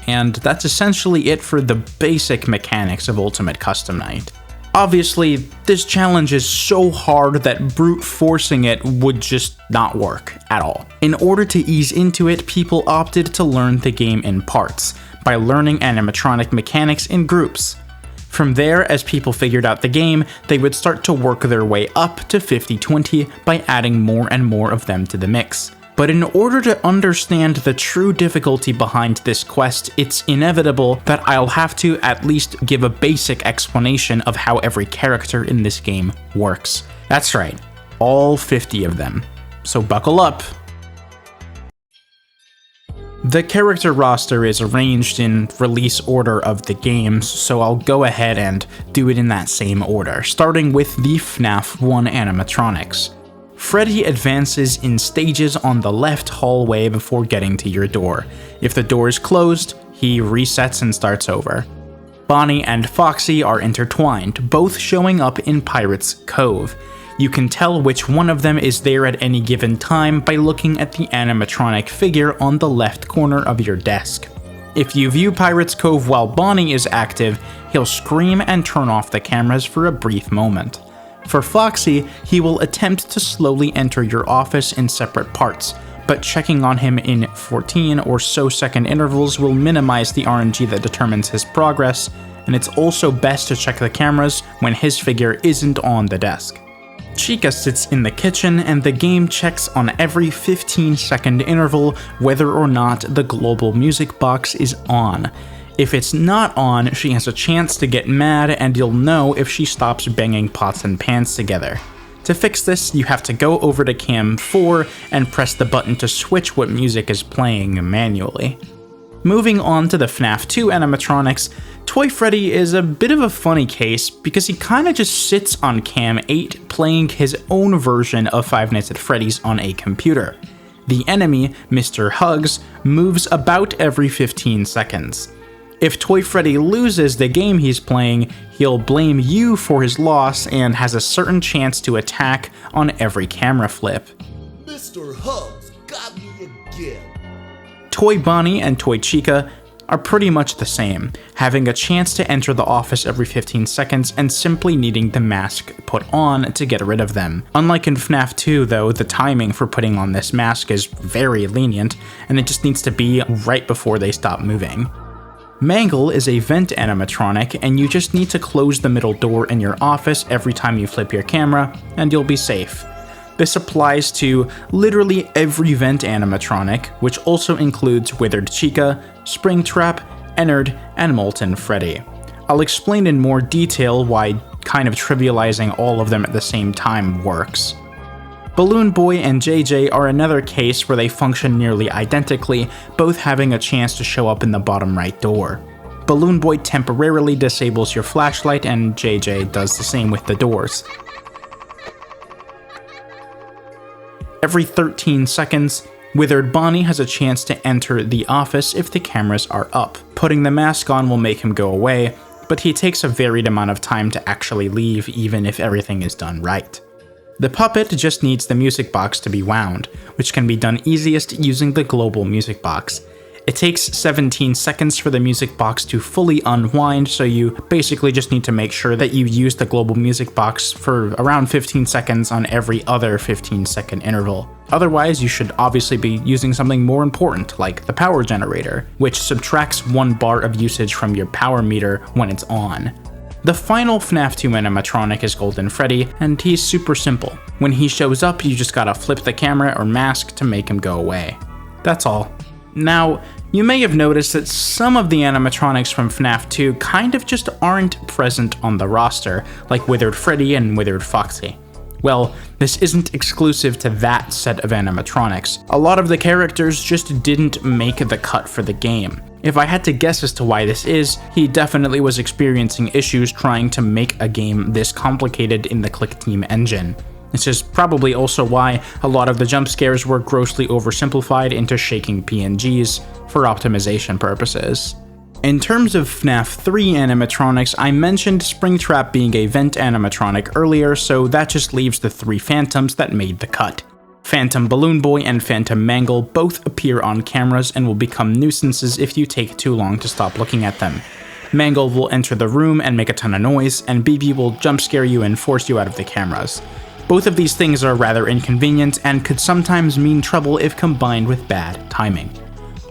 And that's essentially it for the basic mechanics of Ultimate Custom Night. Obviously, this challenge is so hard that brute forcing it would just not work at all. In order to ease into it, people opted to learn the game in parts, by learning animatronic mechanics in groups. From there, as people figured out the game, they would start to work their way up to 50-20 by adding more and more of them to the mix. But in order to understand the true difficulty behind this quest, it's inevitable that I'll have to at least give a basic explanation of how every character in this game works. That's right, all 50 of them. So buckle up. The character roster is arranged in release order of the games, so I'll go ahead and do it in that same order, starting with the FNAF 1 animatronics. Freddy advances in stages on the left hallway before getting to your door. If the door is closed, he resets and starts over. Bonnie and Foxy are intertwined, both showing up in Pirate's Cove. You can tell which one of them is there at any given time by looking at the animatronic figure on the left corner of your desk. If you view Pirate's Cove while Bonnie is active, he'll scream and turn off the cameras for a brief moment. For Foxy, he will attempt to slowly enter your office in separate parts, but checking on him in 14 or so second intervals will minimize the RNG that determines his progress, and it's also best to check the cameras when his figure isn't on the desk. Chica sits in the kitchen, and the game checks on every 15-second interval whether or not the global music box is on. If it's not on, she has a chance to get mad, and you'll know if she stops banging pots and pans together. To fix this, you have to go over to cam 4 and press the button to switch what music is playing manually. Moving on to the FNAF 2 animatronics, Toy Freddy is a bit of a funny case because he kinda just sits on cam 8 playing his own version of Five Nights at Freddy's on a computer. The enemy, Mr. Hugs, moves about every 15 seconds. If Toy Freddy loses the game he's playing, he'll blame you for his loss and has a certain chance to attack on every camera flip. Mr. Hugs got me again. Toy Bonnie and Toy Chica are pretty much the same, having a chance to enter the office every 15 seconds and simply needing the mask put on to get rid of them. Unlike in FNAF 2 though, the timing for putting on this mask is very lenient, and it just needs to be right before they stop moving. Mangle is a vent animatronic, and you just need to close the middle door in your office every time you flip your camera, and you'll be safe. This applies to literally every vent animatronic, which also includes Withered Chica, Springtrap, Ennard, and Molten Freddy. I'll explain in more detail why kind of trivializing all of them at the same time works. Balloon Boy and JJ are another case where they function nearly identically, both having a chance to show up in the bottom right door. Balloon Boy temporarily disables your flashlight, and JJ does the same with the doors. Every 13 seconds, Withered Bonnie has a chance to enter the office if the cameras are up. Putting the mask on will make him go away, but he takes a varied amount of time to actually leave even if everything is done right. The puppet just needs the music box to be wound, which can be done easiest using the global music box. It takes 17 seconds for the music box to fully unwind, so you basically just need to make sure that you use the global music box for around 15 seconds on every other 15-second interval. Otherwise, you should obviously be using something more important, like the power generator, which subtracts 1 bar of usage from your power meter when it's on. The final FNAF 2 animatronic is Golden Freddy, and he's super simple. When he shows up, you just gotta flip the camera or mask to make him go away. That's all. Now, you may have noticed that some of the animatronics from FNAF 2 kind of just aren't present on the roster, like Withered Freddy and Withered Foxy. Well, this isn't exclusive to that set of animatronics. A lot of the characters just didn't make the cut for the game. If I had to guess as to why this is, he definitely was experiencing issues trying to make a game this complicated in the ClickTeam engine. This is probably also why a lot of the jump scares were grossly oversimplified into shaking PNGs for optimization purposes. In terms of FNAF 3 animatronics, I mentioned Springtrap being a vent animatronic earlier, so that just leaves the 3 phantoms that made the cut. Phantom Balloon Boy and Phantom Mangle both appear on cameras and will become nuisances if you take too long to stop looking at them. Mangle will enter the room and make a ton of noise, and BB will jump scare you and force you out of the cameras. Both of these things are rather inconvenient and could sometimes mean trouble if combined with bad timing.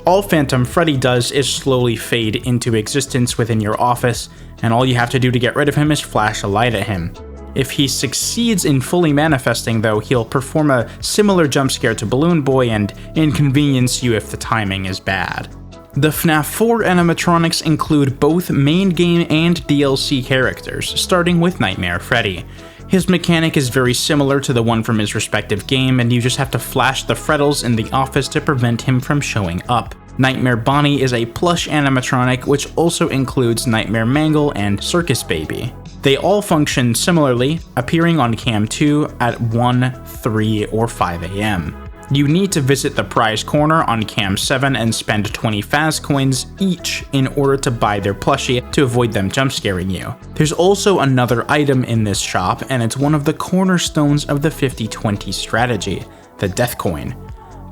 All Phantom Freddy does is slowly fade into existence within your office, and all you have to do to get rid of him is flash a light at him. If he succeeds in fully manifesting though, he'll perform a similar jump scare to Balloon Boy and inconvenience you if the timing is bad. The FNAF 4 animatronics include both main game and DLC characters, starting with Nightmare Freddy. His mechanic is very similar to the one from his respective game, and you just have to flash the Freddles in the office to prevent him from showing up. Nightmare Bonnie is a plush animatronic, which also includes Nightmare Mangle and Circus Baby. They all function similarly, appearing on Cam 2 at 1, 3, or 5 AM. You need to visit the prize corner on Cam 7 and spend 20 Faz coins each in order to buy their plushie to avoid them jump scaring you. There's also another item in this shop, and it's one of the cornerstones of the 50-20 strategy, the death coin.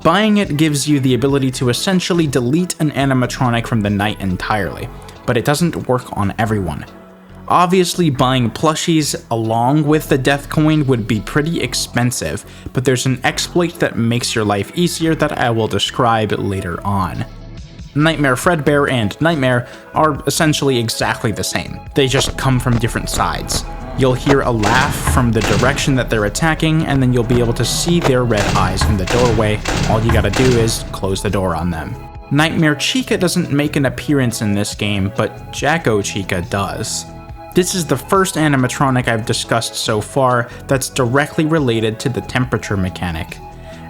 Buying it gives you the ability to essentially delete an animatronic from the night entirely, but it doesn't work on everyone. Obviously, buying plushies along with the death coin would be pretty expensive, but there's an exploit that makes your life easier that I will describe later on. Nightmare Fredbear and Nightmare are essentially exactly the same. They just come from different sides. You'll hear a laugh from the direction that they're attacking, and then you'll be able to see their red eyes in the doorway. All you gotta do is close the door on them. Nightmare Chica doesn't make an appearance in this game, but Jacko Chica does. This is the first animatronic I've discussed so far that's directly related to the temperature mechanic.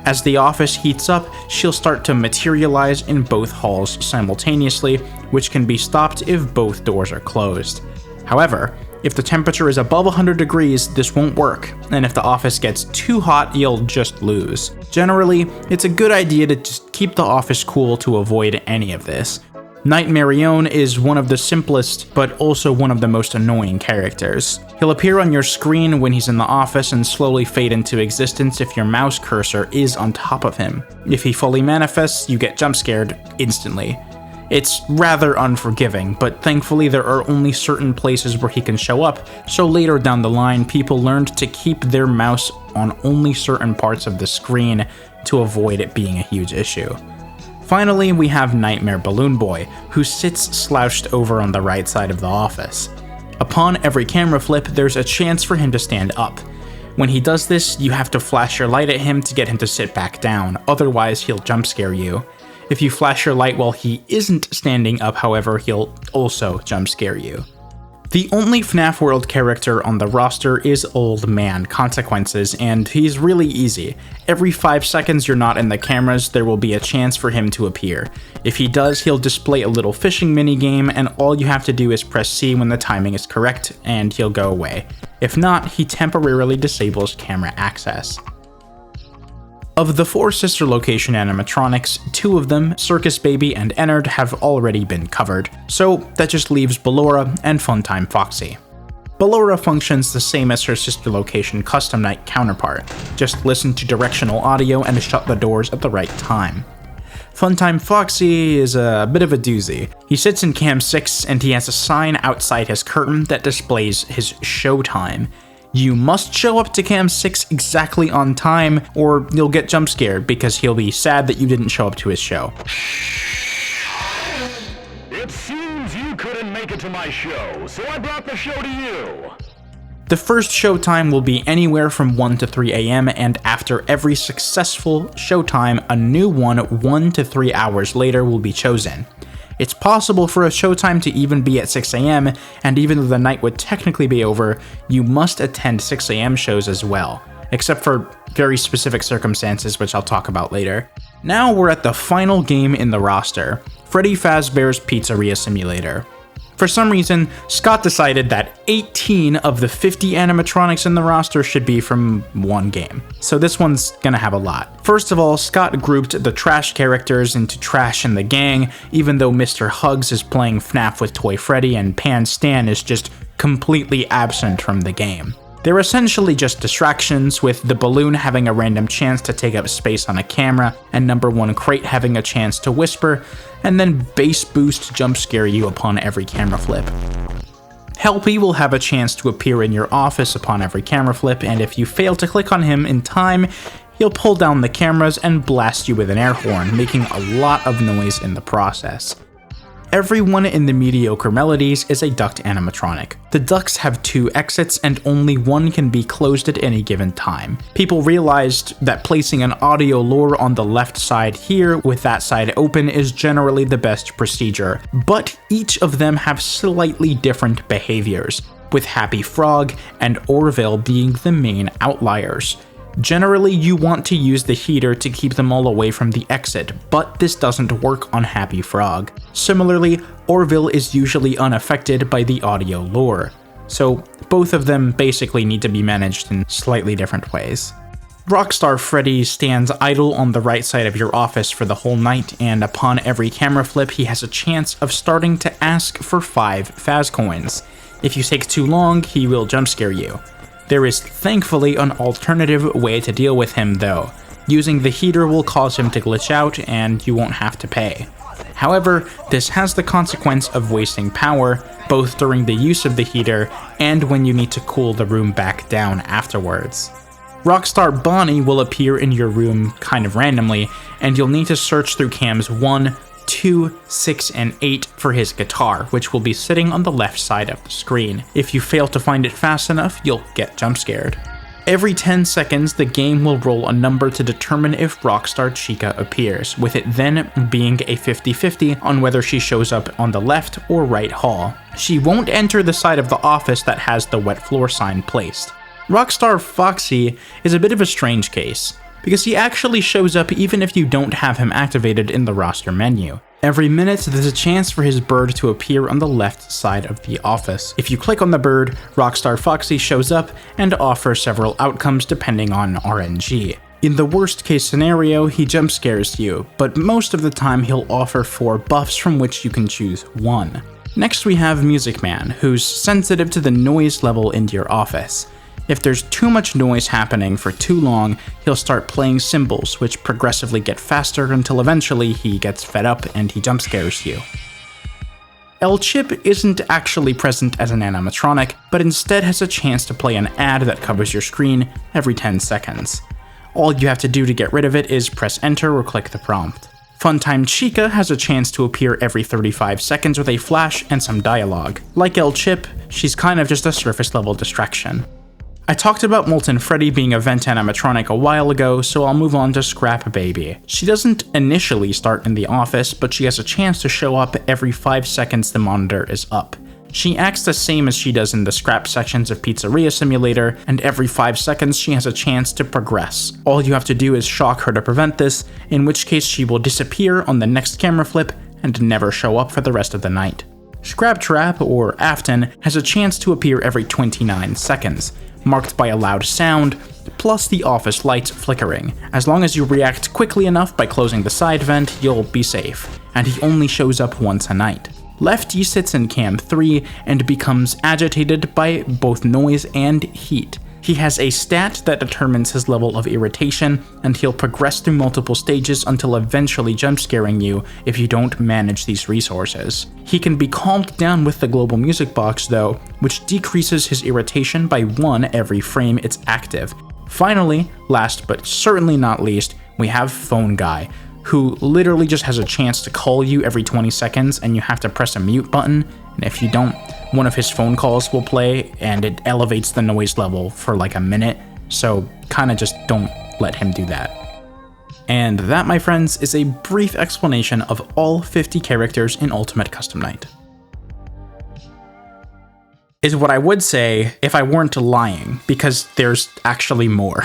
As the office heats up, she'll start to materialize in both halls simultaneously, which can be stopped if both doors are closed. However, if the temperature is above 100 degrees, this won't work, and if the office gets too hot, you'll just lose. Generally, it's a good idea to just keep the office cool to avoid any of this. Nightmarion is one of the simplest, but also one of the most annoying characters. He'll appear on your screen when he's in the office and slowly fade into existence if your mouse cursor is on top of him. If he fully manifests, you get jump scared instantly. It's rather unforgiving, but thankfully there are only certain places where he can show up, so later down the line people learned to keep their mouse on only certain parts of the screen to avoid it being a huge issue. Finally, we have Nightmare Balloon Boy, who sits slouched over on the right side of the office. Upon every camera flip, there's a chance for him to stand up. When he does this, you have to flash your light at him to get him to sit back down, otherwise he'll jump scare you. If you flash your light while he isn't standing up, however, he'll also jump scare you. The only FNAF World character on the roster is Old Man Consequences, and he's really easy. Every 5 seconds you're not in the cameras, there will be a chance for him to appear. If he does, he'll display a little fishing minigame, and all you have to do is press C when the timing is correct, and he'll go away. If not, he temporarily disables camera access. Of the 4 sister location animatronics, 2 of them, Circus Baby and Ennard, have already been covered, so that just leaves Ballora and Funtime Foxy. Ballora functions the same as her sister location Custom Night counterpart, just listen to directional audio and shut the doors at the right time. Funtime Foxy is a bit of a doozy. He sits in Cam 6 and he has a sign outside his curtain that displays his showtime. You must show up to Cam 6 exactly on time, or you'll get jump scared because he'll be sad that you didn't show up to his show. It seems you couldn't make it to my show, so I brought the show to you. The first showtime will be anywhere from 1 to 3 AM, and after every successful showtime, a new one 1 to 3 hours later will be chosen. It's possible for a showtime to even be at 6 AM, and even though the night would technically be over, you must attend 6 AM shows as well, except for very specific circumstances which I'll talk about later. Now we're at the final game in the roster, Freddy Fazbear's Pizzeria Simulator. For some reason, Scott decided that 18 of the 50 animatronics in the roster should be from one game, so this one's gonna have a lot. First of all, Scott grouped the trash characters into Trash and the Gang, even though Mr. Hugs is playing FNAF with Toy Freddy and Pan Stan is just completely absent from the game. They're essentially just distractions, with the balloon having a random chance to take up space on a camera, and number 1 crate having a chance to whisper, and then bass boost jump scare you upon every camera flip. Helpy will have a chance to appear in your office upon every camera flip, and if you fail to click on him in time, he'll pull down the cameras and blast you with an air horn, making a lot of noise in the process. Everyone in the mediocre melodies is a duct animatronic. The ducts have 2 exits and only one can be closed at any given time. People realized that placing an audio lure on the left side here with that side open is generally the best procedure, but each of them have slightly different behaviors, with Happy Frog and Orville being the main outliers. Generally, you want to use the heater to keep them all away from the exit, but this doesn't work on Happy Frog. Similarly, Orville is usually unaffected by the audio lure, so both of them basically need to be managed in slightly different ways. Rockstar Freddy stands idle on the right side of your office for the whole night, and upon every camera flip, he has a chance of starting to ask for 5 Faz coins. If you take too long, he will jump scare you. There is thankfully an alternative way to deal with him though. Using the heater will cause him to glitch out and you won't have to pay. However, this has the consequence of wasting power, both during the use of the heater and when you need to cool the room back down afterwards. Rockstar Bonnie will appear in your room kind of randomly, and you'll need to search through cams 1, 2, 6, and 8 for his guitar, which will be sitting on the left side of the screen. If you fail to find it fast enough, you'll get jump scared. Every 10 seconds, the game will roll a number to determine if Rockstar Chica appears, with it then being a 50-50 on whether she shows up on the left or right hall. She won't enter the side of the office that has the wet floor sign placed. Rockstar Foxy is a bit of a strange case, because he actually shows up even if you don't have him activated in the roster menu. Every minute, there's a chance for his bird to appear on the left side of the office. If you click on the bird, Rockstar Foxy shows up and offers several outcomes depending on RNG. In the worst case scenario, he jump scares you, but most of the time he'll offer 4 buffs from which you can choose 1. Next we have Music Man, who's sensitive to the noise level in your office. If there's too much noise happening for too long, he'll start playing cymbals, which progressively get faster until eventually he gets fed up and he jump scares you. El Chip isn't actually present as an animatronic, but instead has a chance to play an ad that covers your screen every 10 seconds. All you have to do to get rid of it is press enter or click the prompt. Funtime Chica has a chance to appear every 35 seconds with a flash and some dialogue. Like El Chip, she's kind of just a surface level distraction. I talked about Molten Freddy being a vent animatronic a while ago, so I'll move on to Scrap Baby. She doesn't initially start in the office, but she has a chance to show up every 5 seconds the monitor is up. She acts the same as she does in the scrap sections of Pizzeria Simulator, and every 5 seconds she has a chance to progress. All you have to do is shock her to prevent this, in which case she will disappear on the next camera flip and never show up for the rest of the night. Scrap Trap, or Afton, has a chance to appear every 29 seconds. Marked by a loud sound, plus the office lights flickering. As long as you react quickly enough by closing the side vent, you'll be safe, and he only shows up once a night. Lefty sits in cam 3 and becomes agitated by both noise and heat. He has a stat that determines his level of irritation, and he'll progress through multiple stages until eventually jump scaring you if you don't manage these resources. He can be calmed down with the global music box though, which decreases his irritation by 1 every frame it's active. Finally, last but certainly not least, we have Phone Guy, who literally just has a chance to call you every 20 seconds and you have to press a mute button, and if you don't, one of his phone calls will play and it elevates the noise level for like a minute, so kinda just don't let him do that. And that, my friends, is a brief explanation of all 50 characters in Ultimate Custom Night. Is what I would say if I weren't lying, because there's actually more.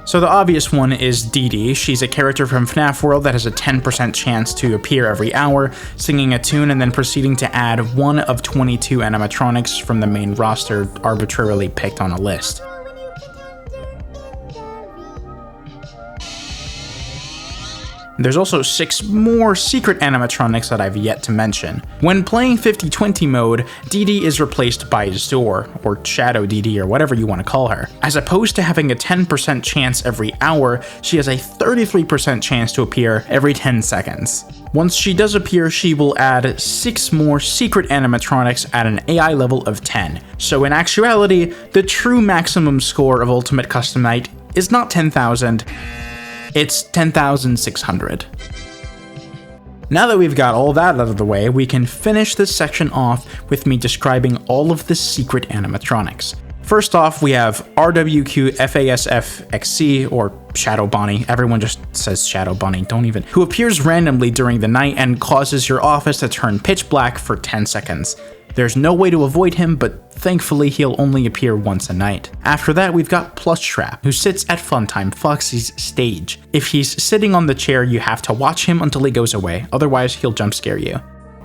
So the obvious one is Dee Dee. She's a character from FNAF World that has a 10% chance to appear every hour, singing a tune and then proceeding to add 1 of 22 animatronics from the main roster arbitrarily picked on a list. There's also 6 more secret animatronics that I've yet to mention. When playing 50-20 mode, Dee Dee is replaced by Zor, or Shadow Dee Dee, or whatever you want to call her. As opposed to having a 10% chance every hour, she has a 33% chance to appear every 10 seconds. Once she does appear, she will add 6 more secret animatronics at an AI level of 10. So in actuality, the true maximum score of Ultimate Custom Night is not 10,000, it's 10,600. Now that we've got all that out of the way, we can finish this section off with me describing all of the secret animatronics. First off, we have RWQ FASFXC, or Shadow Bonnie, everyone just says Shadow Bonnie, who appears randomly during the night and causes your office to turn pitch black for 10 seconds. There's no way to avoid him, but thankfully he'll only appear once a night. After that, we've got Plush Trap, who sits at Funtime Foxy's stage. If he's sitting on the chair, you have to watch him until he goes away, otherwise he'll jump scare you.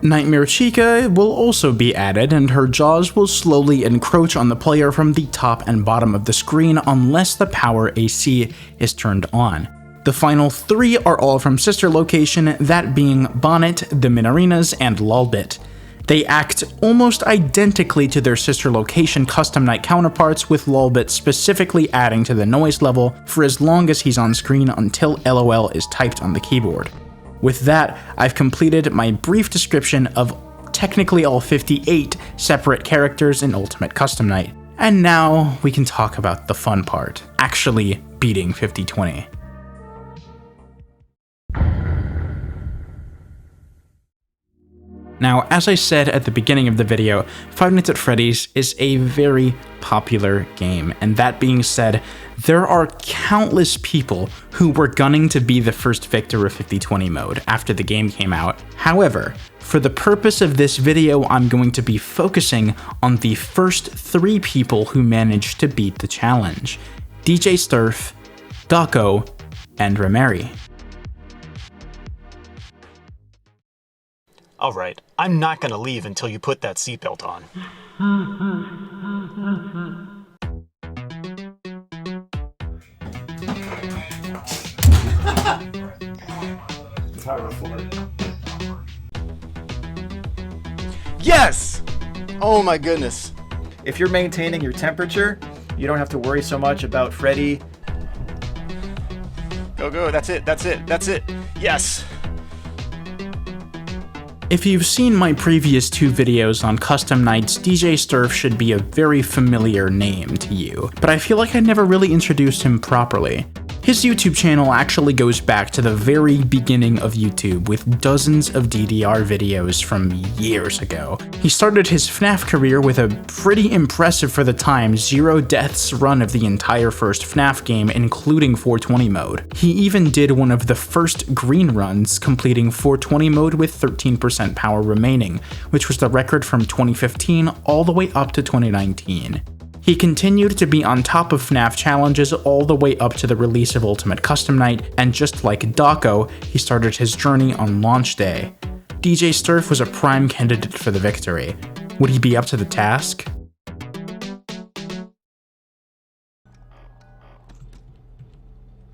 Nightmare Chica will also be added, and her jaws will slowly encroach on the player from the top and bottom of the screen unless the power AC is turned on. The final 3 are all from sister location, that being Bonnet, the Minarinas, and Lulbit. They act almost identically to their sister location Custom Night counterparts, with Lulbit specifically adding to the noise level for as long as he's on screen until LOL is typed on the keyboard. With that, I've completed my brief description of technically all 58 separate characters in Ultimate Custom Night. And now we can talk about the fun part, actually beating 5020. Now, as I said at the beginning of the video, Five Nights at Freddy's is a very popular game, and that being said, there are countless people who were gunning to be the first victor of 5020 mode after the game came out. However, for the purpose of this video, I'm going to be focusing on the first 3 people who managed to beat the challenge: DJ Sturf, Dako, and Rameri. Alright, I'm not gonna leave until you put that seatbelt on. Yes! Oh my goodness. If you're maintaining your temperature, you don't have to worry so much about Freddy. Go, go, that's it, that's it, that's it. Yes! If you've seen my previous 2 videos on Custom Nights, DJ Sturf should be a very familiar name to you, but I feel like I never really introduced him properly. His YouTube channel actually goes back to the very beginning of YouTube, with dozens of DDR videos from years ago. He started his FNAF career with a pretty impressive for the time 0 deaths run of the entire first FNAF game, including 420 mode. He even did one of the first green runs, completing 420 mode with 13% power remaining, which was the record from 2015 all the way up to 2019. He continued to be on top of FNAF challenges all the way up to the release of Ultimate Custom Night, and just like Dako, he started his journey on launch day. DJ Sturf was a prime candidate for the victory. Would he be up to the task?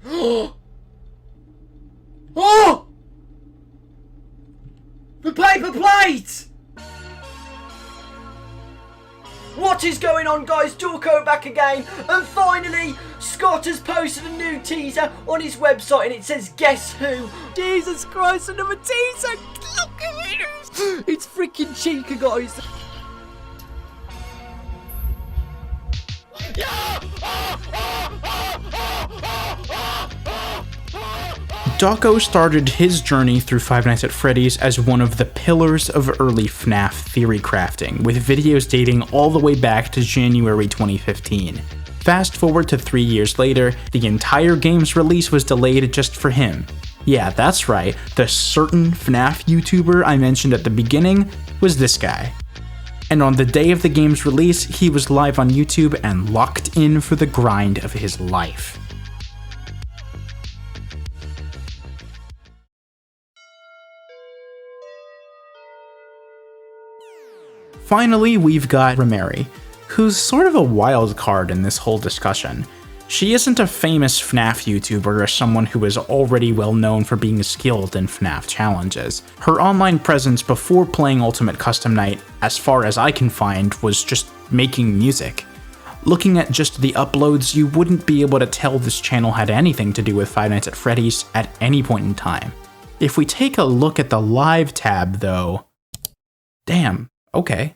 Oh! The paper plate! What is going on, guys? Dorko back again, and finally Scott has posted a new teaser on his website, and it says guess who? Jesus Christ, another teaser! Look at it! It's freaking Chica, guys. Dako started his journey through Five Nights at Freddy's as one of the pillars of early FNAF theory crafting, with videos dating all the way back to January 2015. Fast forward to 3 years later, the entire game's release was delayed just for him. Yeah, that's right, the certain FNAF YouTuber I mentioned at the beginning was this guy. And on the day of the game's release, he was live on YouTube and locked in for the grind of his life. Finally, we've got Rameri, who's sort of a wild card in this whole discussion. She isn't a famous FNAF YouTuber or someone who is already well known for being skilled in FNAF challenges. Her online presence before playing Ultimate Custom Night, as far as I can find, was just making music. Looking at just the uploads, you wouldn't be able to tell this channel had anything to do with Five Nights at Freddy's at any point in time. If we take a look at the live tab though, damn, okay.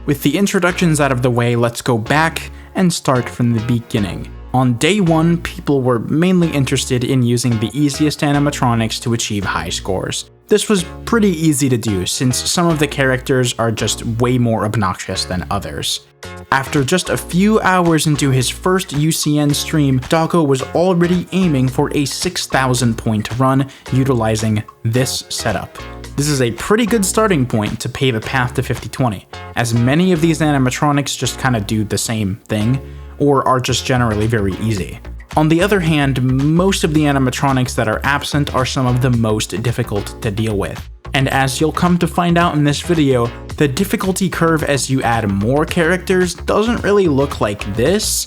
With the introductions out of the way, let's go back and start from the beginning. On day 1, people were mainly interested in using the easiest animatronics to achieve high scores. This was pretty easy to do since some of the characters are just way more obnoxious than others. After just a few hours into his first UCN stream, Dako was already aiming for a 6,000 point run utilizing this setup. This is a pretty good starting point to pave a path to 5020, as many of these animatronics just kinda do the same thing, or are just generally very easy. On the other hand, most of the animatronics that are absent are some of the most difficult to deal with. And as you'll come to find out in this video, the difficulty curve as you add more characters doesn't really look like this,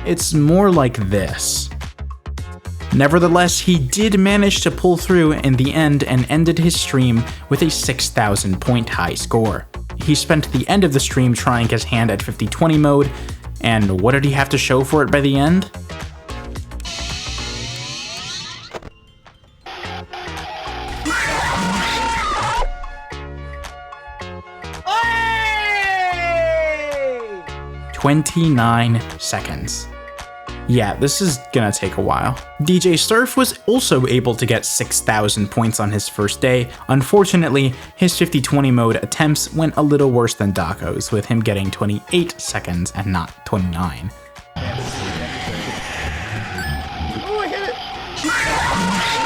it's more like this. Nevertheless, he did manage to pull through in the end and ended his stream with a 6,000 point high score. He spent the end of the stream trying his hand at 50-20 mode, and what did he have to show for it by the end? Hey! 29 seconds. Yeah, this is gonna take a while. DJ Surf was also able to get 6,000 points on his first day. Unfortunately, his 50-20 mode attempts went a little worse than Dako's, with him getting 28 seconds and not 29. Oh, I hit it!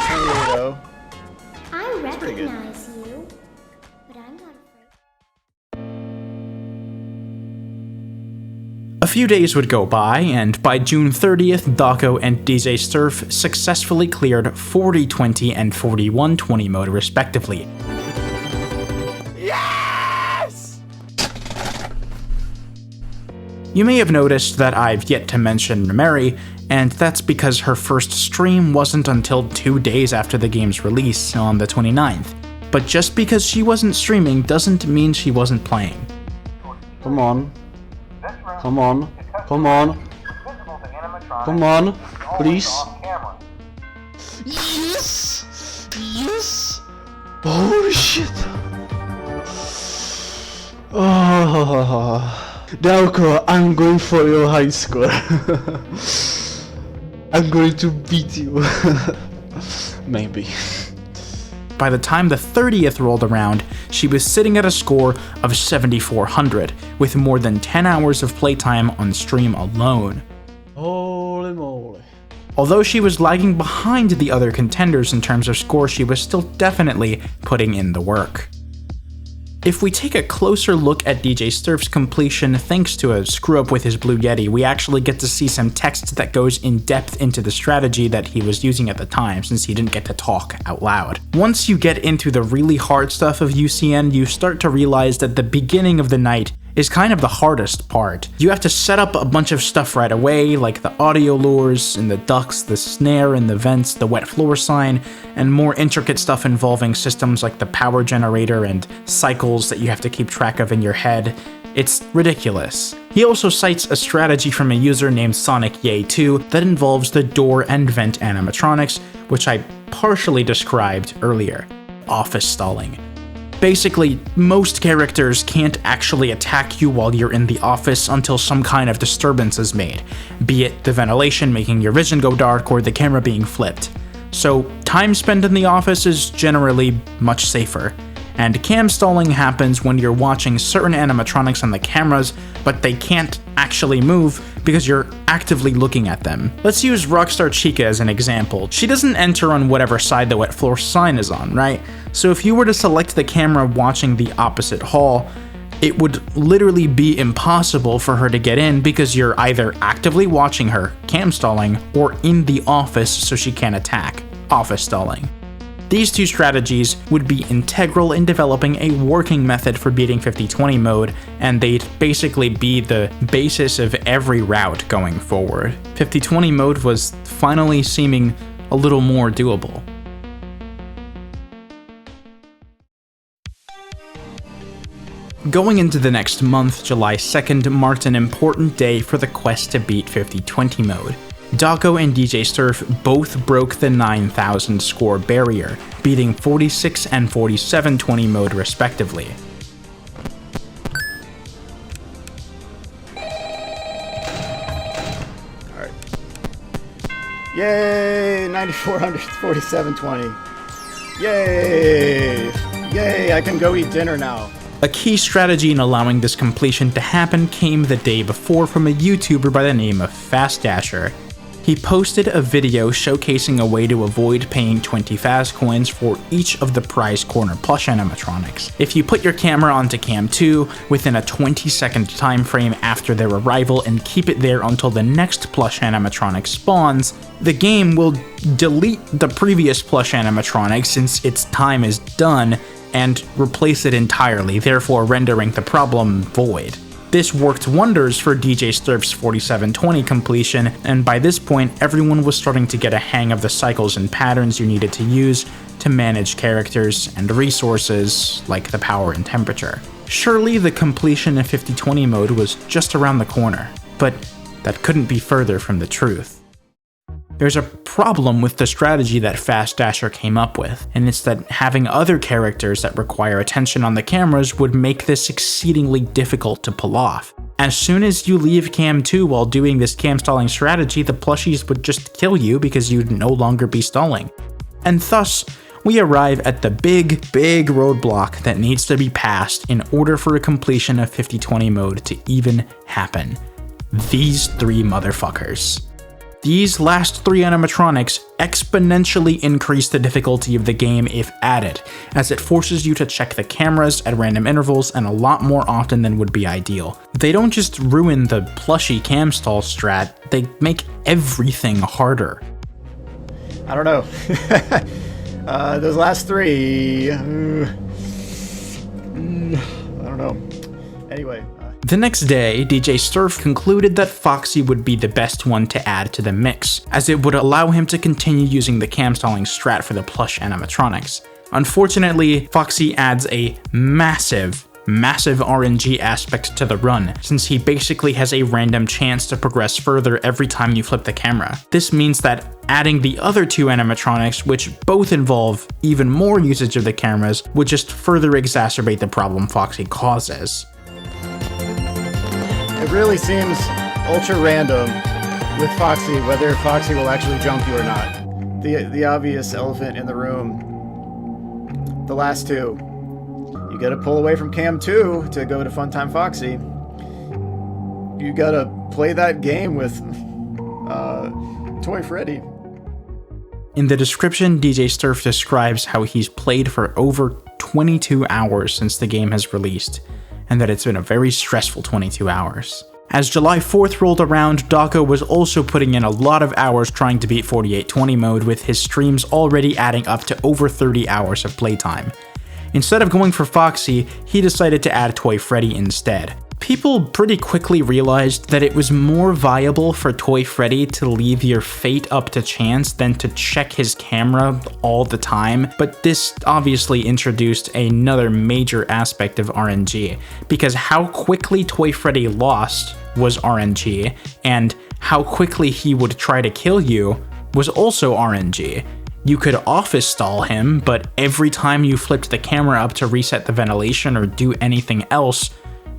There you go. I recognize you, but I'm not afraid. A few days would go by, and by June 30th, Dako and DJ Surf successfully cleared 40-20 and 41-20 mode respectively. Yes! You may have noticed that I've yet to mention Mary, and that's because her first stream wasn't until 2 days after the game's release on the 29th. But just because she wasn't streaming doesn't mean she wasn't playing. Come on. Come on. Come on. Come on. Please. Yes! Yes! Holy shit! Oh, Dako, I'm going for your high score. I'm going to beat you. Maybe. By the time the 30th rolled around, she was sitting at a score of 7,400, with more than 10 hours of playtime on stream alone. Holy moly. Although she was lagging behind the other contenders in terms of score, she was still definitely putting in the work. If we take a closer look at DJ Surf's completion, thanks to a screw-up with his Blue Yeti, we actually get to see some text that goes in depth into the strategy that he was using at the time, since he didn't get to talk out loud. Once you get into the really hard stuff of UCN, you start to realize that the beginning of the night is kind of the hardest part. You have to set up a bunch of stuff right away, like the audio lures, and the ducts, the snare, and the vents, the wet floor sign, and more intricate stuff involving systems like the power generator and cycles that you have to keep track of in your head. It's ridiculous. He also cites a strategy from a user named SonicYay2 that involves the door and vent animatronics, which I partially described earlier. Office stalling. Basically, most characters can't actually attack you while you're in the office until some kind of disturbance is made, be it the ventilation making your vision go dark or the camera being flipped. So time spent in the office is generally much safer. And cam stalling happens when you're watching certain animatronics on the cameras, but they can't actually move because you're actively looking at them. Let's use Rockstar Chica as an example. She doesn't enter on whatever side the wet floor sign is on, right? So if you were to select the camera watching the opposite hall, it would literally be impossible for her to get in because you're either actively watching her, cam stalling, or in the office so she can't attack, office stalling. These two strategies would be integral in developing a working method for beating 50-20 mode, and they'd basically be the basis of every route going forward. 50-20 mode was finally seeming a little more doable. Going into the next month, July 2nd marked an important day for the quest to beat 50-20 mode. Dako and DJ Surf both broke the 9,000 score barrier, beating 46 and 47-20 mode respectively. Alright. Yay! 9,400, 47-20. Yay! Yay, I can go eat dinner now. A key strategy in allowing this completion to happen came the day before from a YouTuber by the name of Fast Dasher. He posted a video showcasing a way to avoid paying 20 fast coins for each of the prize corner plush animatronics. If you put your camera onto cam 2 within a 20-second time frame after their arrival and keep it there until the next plush animatronic spawns, the game will delete the previous plush animatronic since its time is done, and replace it entirely, therefore rendering the problem void. This worked wonders for DJ Sturf's 4720 completion, and by this point, everyone was starting to get a hang of the cycles and patterns you needed to use to manage characters and resources like the power and temperature. Surely the completion of 5020 mode was just around the corner, but that couldn't be further from the truth. There's a problem with the strategy that Fast Dasher came up with, and it's that having other characters that require attention on the cameras would make this exceedingly difficult to pull off. As soon as you leave Cam 2 while doing this cam stalling strategy, the plushies would just kill you because you'd no longer be stalling. And thus, we arrive at the big roadblock that needs to be passed in order for a completion of 5020 mode to even happen. These three motherfuckers. These last three animatronics exponentially increase the difficulty of the game if added, as it forces you to check the cameras at random intervals and a lot more often than would be ideal. They don't just ruin the plushie cam stall strat, they make everything harder. I don't know. Those last three... I don't know. Anyway... The next day, DJ Sturf concluded that Foxy would be the best one to add to the mix, as it would allow him to continue using the cam stalling strat for the plush animatronics. Unfortunately, Foxy adds a massive RNG aspect to the run, since he basically has a random chance to progress further every time you flip the camera. This means that adding the other two animatronics, which both involve even more usage of the cameras, would just further exacerbate the problem Foxy causes. It really seems ultra random with Foxy whether Foxy will actually jump you or not. The obvious elephant in the room. The last two. You gotta pull away from Cam 2 to go to Funtime Foxy. You gotta play that game with Toy Freddy. In the description, DJ Sturf describes how he's played for over 22 hours since the game has released, and that it's been a very stressful 22 hours. As July 4th rolled around, Dawko was also putting in a lot of hours trying to beat 4820 mode, with his streams already adding up to over 30 hours of playtime. Instead of going for Foxy, he decided to add Toy Freddy instead. People pretty quickly realized that it was more viable for Toy Freddy to leave your fate up to chance than to check his camera all the time, but this obviously introduced another major aspect of RNG, because how quickly Toy Freddy lost was RNG, and how quickly he would try to kill you was also RNG. You could office stall him, but every time you flipped the camera up to reset the ventilation or do anything else,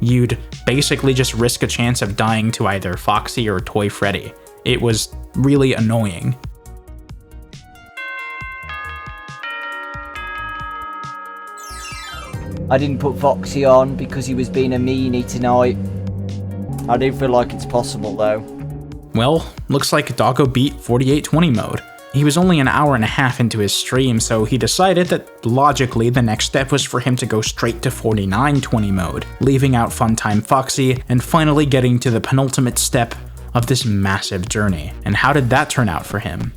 you'd basically just risk a chance of dying to either Foxy or Toy Freddy. It was really annoying. I didn't put Foxy on because he was being a meanie tonight. I do feel like it's possible though. Well, looks like Dawko beat 4820 mode. He was only an hour and a half into his stream, so he decided that logically the next step was for him to go straight to 4920 mode, leaving out Funtime Foxy and finally getting to the penultimate step of this massive journey. And how did that turn out for him?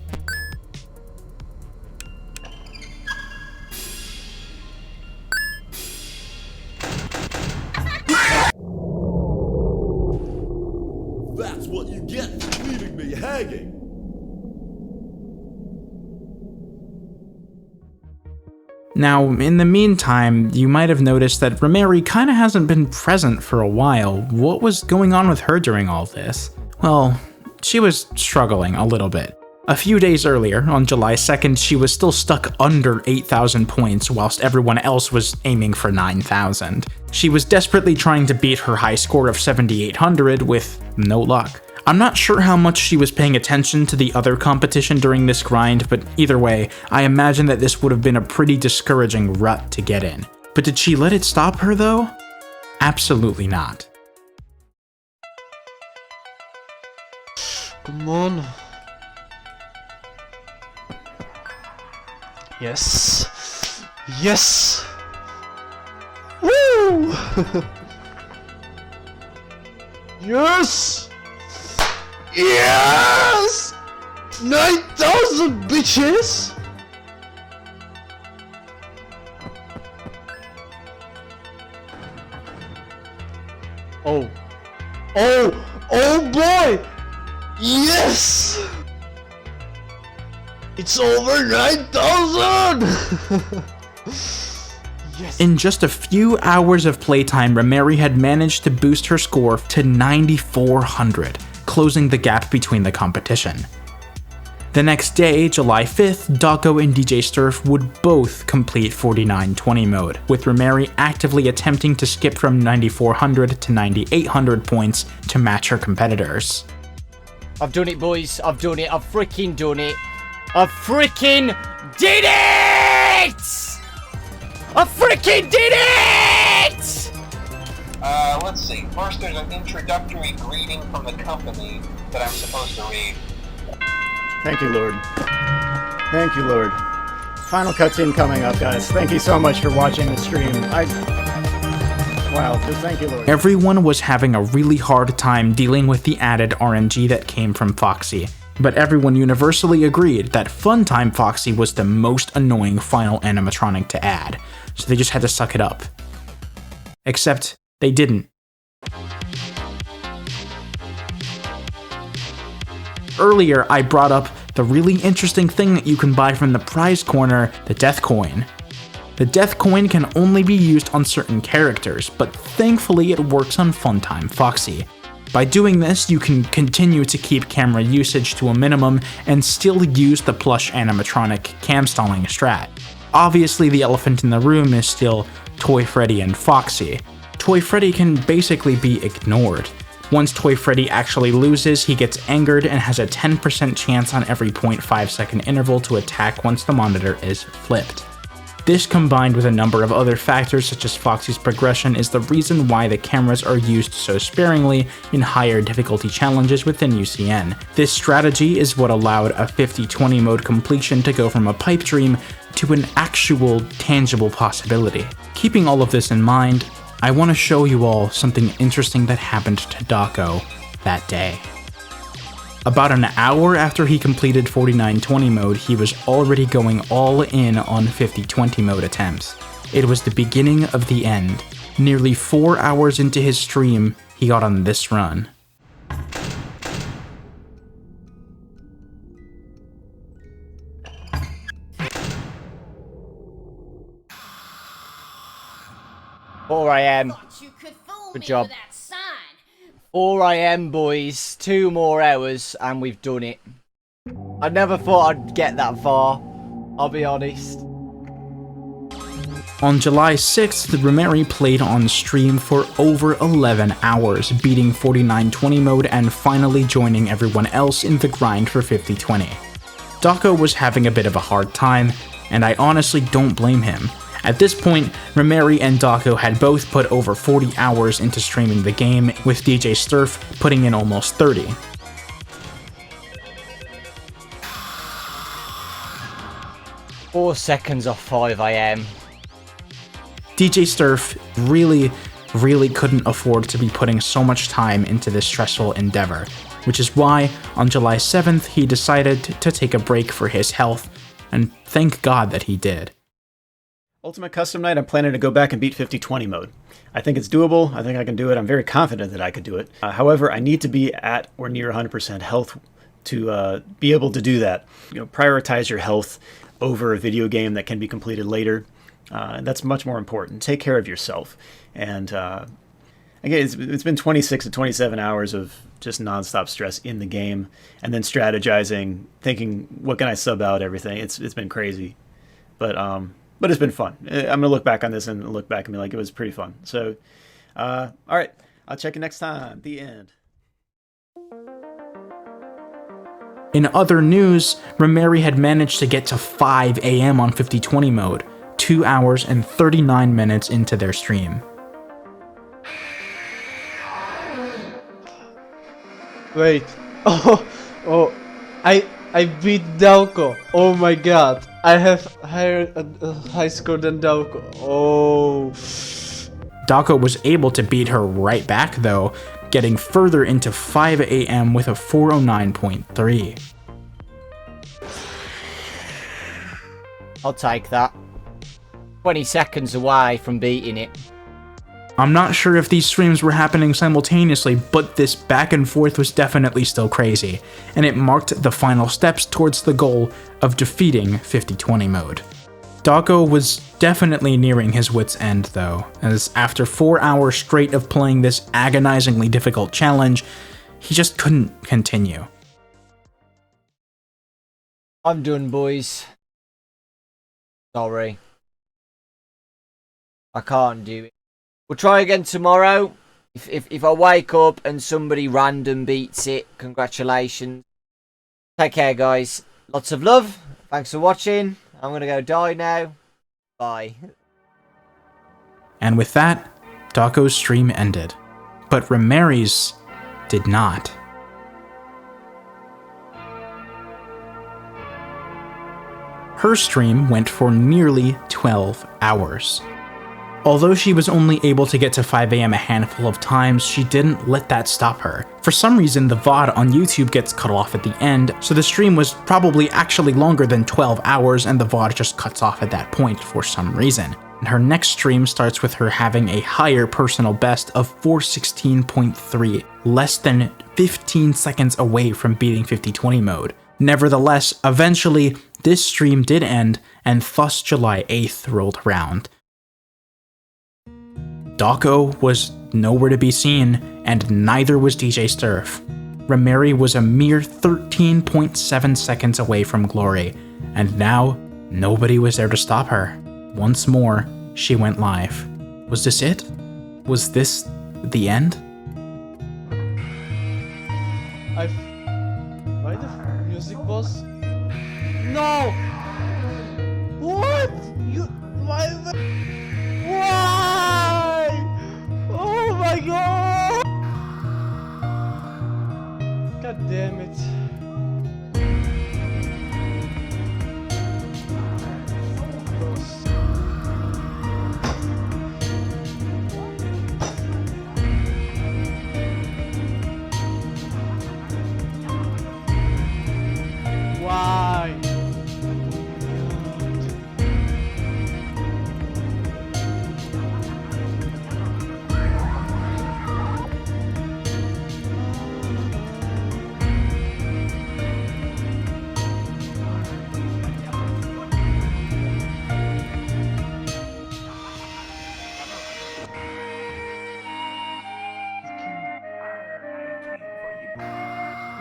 That's what you get for leaving me hanging. Now, in the meantime, you might have noticed that Romeri kinda hasn't been present for a while. What was going on with her during all this? Well, she was struggling a little bit. A few days earlier, on July 2nd, she was still stuck under 8,000 points whilst everyone else was aiming for 9,000. She was desperately trying to beat her high score of 7,800 with no luck. I'm not sure how much she was paying attention to the other competition during this grind, but either way, I imagine that this would have been a pretty discouraging rut to get in. But did she let it stop her though? Absolutely not. Come on. Yes. Yes. Woo! Yes! Yes! 9,000 bitches! Oh. Oh! Oh boy! Yes! It's over 9,000! In just a few hours of playtime, Rameri had managed to boost her score to 9,400, closing the gap between the competition. The next day, July 5th, Dawko and DJ Sturf would both complete 4920 mode, with Rameri actively attempting to skip from 9,400 to 9,800 points to match her competitors. I've done it, boys. I've done it. I've freaking done it. I freaking did it! I freaking did it! Let's see. First, there's an introductory greeting from the company that I'm supposed to read. Thank you, Lord. Thank you, Lord. Final cutscene coming up, guys. Thank you so much for watching the stream. Wow, just thank you, Lord. Everyone was having a really hard time dealing with the added RNG that came from Foxy, but everyone universally agreed that Funtime Foxy was the most annoying final animatronic to add, so they just had to suck it up. Except, they didn't. Earlier, I brought up the really interesting thing that you can buy from the prize corner, the Death Coin. The Death Coin can only be used on certain characters, but thankfully it works on Funtime Foxy. By doing this, you can continue to keep camera usage to a minimum and still use the plush animatronic cam stalling strat. Obviously, the elephant in the room is still Toy Freddy and Foxy. Toy Freddy can basically be ignored. Once Toy Freddy actually loses, he gets angered and has a 10% chance on every 0.5 second interval to attack once the monitor is flipped. This, combined with a number of other factors such as Foxy's progression, is the reason why the cameras are used so sparingly in higher difficulty challenges within UCN. This strategy is what allowed a 50-20 mode completion to go from a pipe dream to an actual, tangible possibility. Keeping all of this in mind, I want to show you all something interesting that happened to Dawko that day. About an hour after he completed 4920 mode, he was already going all in on 5020 mode attempts. It was the beginning of the end. Nearly 4 hours into his stream, he got on this run. Four AM. Good job. 4 AM, boys. 2 more hours, and we've done it. I never thought I'd get that far, I'll be honest. On July 6th, Rameri played on stream for over 11 hours, beating 4920 mode and finally joining everyone else in the grind for 5020. Dawko was having a bit of a hard time, and I honestly don't blame him. At this point, Rameri and Dawko had both put over 40 hours into streaming the game, with DJ Sturf putting in almost 30. Four seconds off 5 AM. DJ Sturf really couldn't afford to be putting so much time into this stressful endeavor, which is why, on July 7th, he decided to take a break for his health, and thank God that he did. Ultimate Custom Night, I'm planning to go back and beat 5020 mode. I think it's doable. I think I can do it. I'm very confident that I could do it. However, I need to be at or near 100% health to be able to do that. You know, prioritize your health over a video game that can be completed later. That's much more important. Take care of yourself. And again, it's been 26 to 27 hours of just nonstop stress in the game, and then strategizing, thinking, what can I sub out, everything. It's been crazy. But it's been fun. I'm going to look back on this and look back and be like, it was pretty fun. So, all right. I'll check you next time. The end. In other news, Rameri had managed to get to 5 AM on 5020 mode, 2 hours and 39 minutes into their stream. Wait. I beat Dawko. Oh my god. I have higher high score than Dawko. Oh. Dawko was able to beat her right back though, getting further into 5 AM with a 409.3. I'll take that. 20 seconds away from beating it. I'm not sure if these streams were happening simultaneously, but this back and forth was definitely still crazy, and it marked the final steps towards the goal of defeating 50-20 mode. Dawko was definitely nearing his wit's end though, as after 4 hours straight of playing this agonizingly difficult challenge, he just couldn't continue. I'm done, boys. Sorry. I can't do it. We'll try again tomorrow. If I wake up and somebody random beats it, congratulations. Take care, guys. Lots of love. Thanks for watching. I'm gonna go die now. Bye. And with that, Dawko's stream ended. But Remari's did not. Her stream went for nearly 12 hours. Although she was only able to get to 5 AM a handful of times, she didn't let that stop her. For some reason, the VOD on YouTube gets cut off at the end, so the stream was probably actually longer than 12 hours and the VOD just cuts off at that point for some reason. And her next stream starts with her having a higher personal best of 416.3, less than 15 seconds away from beating 50-20 mode. Nevertheless, eventually, this stream did end, and thus July 8th rolled around. Dawko was nowhere to be seen, and neither was DJ Sturf. Remari was a mere 13.7 seconds away from glory, and now nobody was there to stop her. Once more, she went live. Was this it? Was this the end? Why the music was? No! What? Why? Oh my god! God damn it. Why?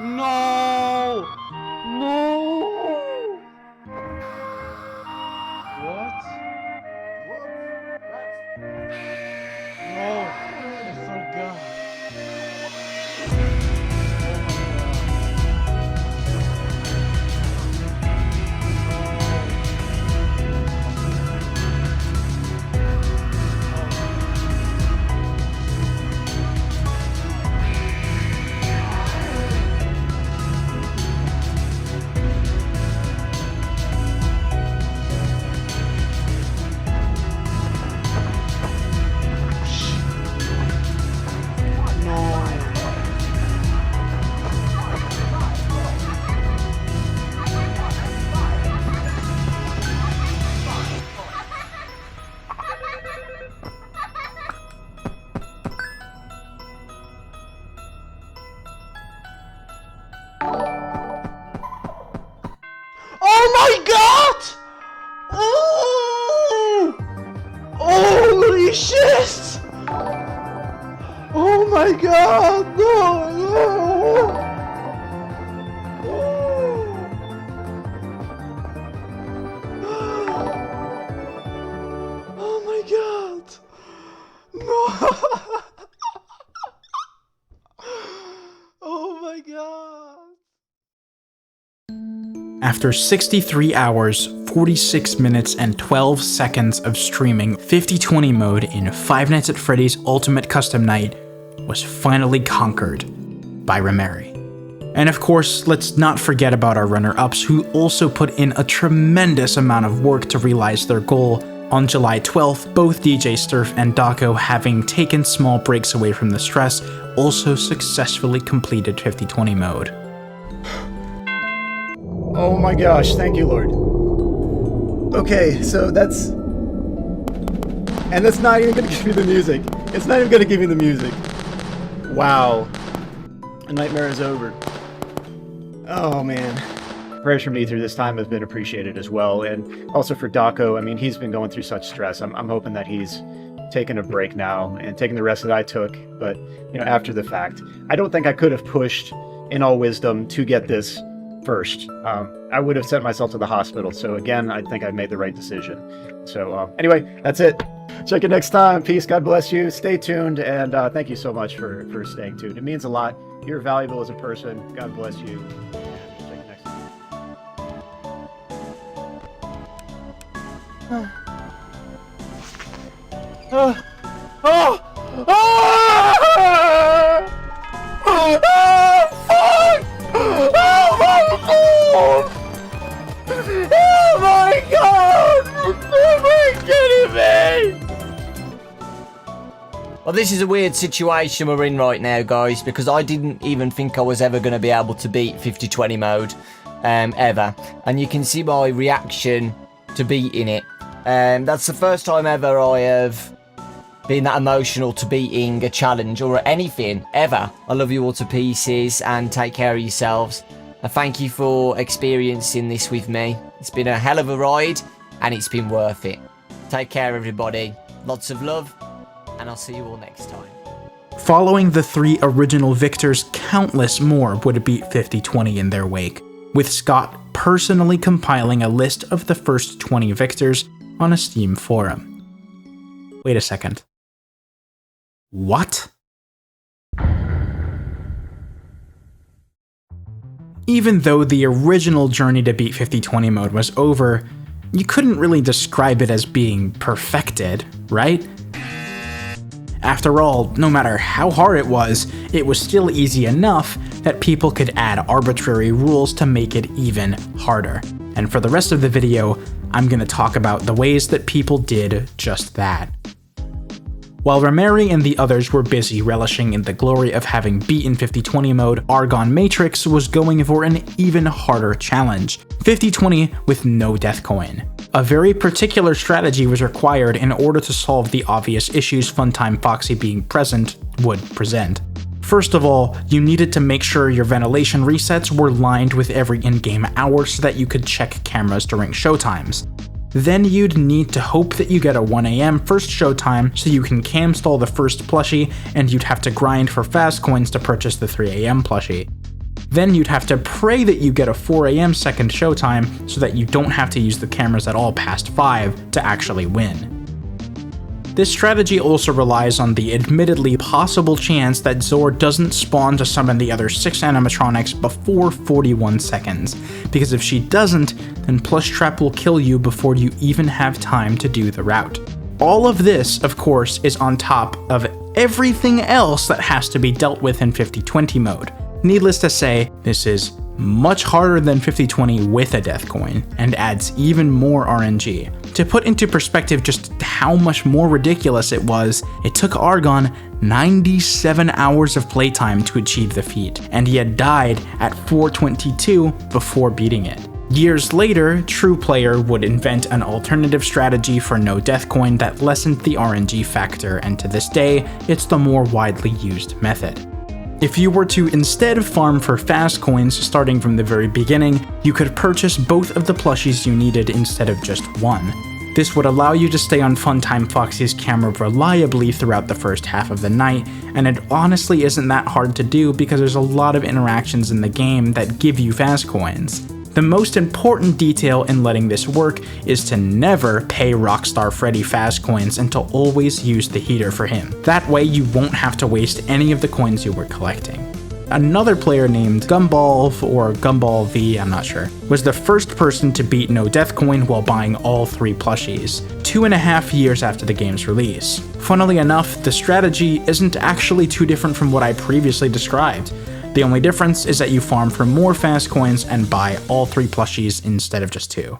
No! No! What? No, I forgot. Oh my god! Oh! Holy shit! Oh my god! No! No! Oh my god! No! Oh my god! After 63 hours, 46 minutes, and 12 seconds of streaming, 50-20 mode in Five Nights at Freddy's Ultimate Custom Night was finally conquered by Remari. And of course, let's not forget about our runner-ups who also put in a tremendous amount of work to realize their goal. On July 12th, both DJ Sturf and Dawko, having taken small breaks away from the stress, also successfully completed 50-20 mode. Oh my gosh, thank you, Lord. Okay, so that's And that's not even gonna give me the music. It's not even gonna give me the music. Wow. A nightmare is over. Oh man. Prayers from me through this time have been appreciated as well. And also for Daco, I mean, he's been going through such stress. I'm hoping that he's taking a break now and taking the rest that I took, but you know, after the fact. I don't think I could have pushed in all wisdom to get this first. I would have sent myself to the hospital. So again, I think I made the right decision. So anyway, that's it. Check you next time. Peace. God bless you. Stay tuned. And thank you so much for staying tuned. It means a lot. You're valuable as a person. God bless you. Check you next time. Oh my god! Oh my kidding me! Well, this is a weird situation we're in right now, guys, because I didn't even think I was ever going to be able to beat 50-20 mode, ever. And you can see my reaction to beating it. That's the first time ever I have been that emotional to beating a challenge or anything, ever. I love you all to pieces, and take care of yourselves. And thank you for experiencing this with me. It's been a hell of a ride, and it's been worth it. Take care, everybody. Lots of love, and I'll see you all next time. Following the 3 original victors, countless more would beat 50-20 in their wake, with Scott personally compiling a list of the first 20 victors on a Steam forum. Wait a second. What? Even though the original journey to beat 50-20 mode was over, you couldn't really describe it as being perfected, right? After all, no matter how hard it was still easy enough that people could add arbitrary rules to make it even harder. And for the rest of the video, I'm gonna talk about the ways that people did just that. While Rameri and the others were busy relishing in the glory of having beaten 50-20 mode, Argon Matrix was going for an even harder challenge, 50-20 with no death coin. A very particular strategy was required in order to solve the obvious issues Funtime Foxy being present would present. First of all, you needed to make sure your ventilation resets were lined with every in-game hour so that you could check cameras during showtimes. Then you'd need to hope that you get a 1 AM first showtime so you can cam stall the first plushie, and you'd have to grind for fast coins to purchase the 3 AM plushie. Then you'd have to pray that you get a 4 AM second showtime so that you don't have to use the cameras at all past 5 to actually win. This strategy also relies on the admittedly possible chance that Zor doesn't spawn to summon the other 6 animatronics before 41 seconds, because if she doesn't, then Plush Trap will kill you before you even have time to do the route. All of this, of course, is on top of everything else that has to be dealt with in 50-20 mode. Needless to say, this is much harder than 50-20 with a death coin, and adds even more RNG. To put into perspective just how much more ridiculous it was, it took Argon 97 hours of playtime to achieve the feat, and he had died at 4:22 before beating it. Years later, True Player would invent an alternative strategy for no death coin that lessened the RNG factor, and to this day, it's the more widely used method. If you were to instead farm for fast coins starting from the very beginning, you could purchase both of the plushies you needed instead of just one. This would allow you to stay on Funtime Foxy's camera reliably throughout the first half of the night, and it honestly isn't that hard to do because there's a lot of interactions in the game that give you fast coins. The most important detail in letting this work is to never pay Rockstar Freddy fast coins and to always use the heater for him. That way you won't have to waste any of the coins you were collecting. Another player named Gumball, or Gumball V, I'm not sure, was the first person to beat no death coin while buying all 3 plushies, 2.5 years after the game's release. Funnily enough, the strategy isn't actually too different from what I previously described. The only difference is that you farm for more fast coins and buy all 3 plushies instead of just 2.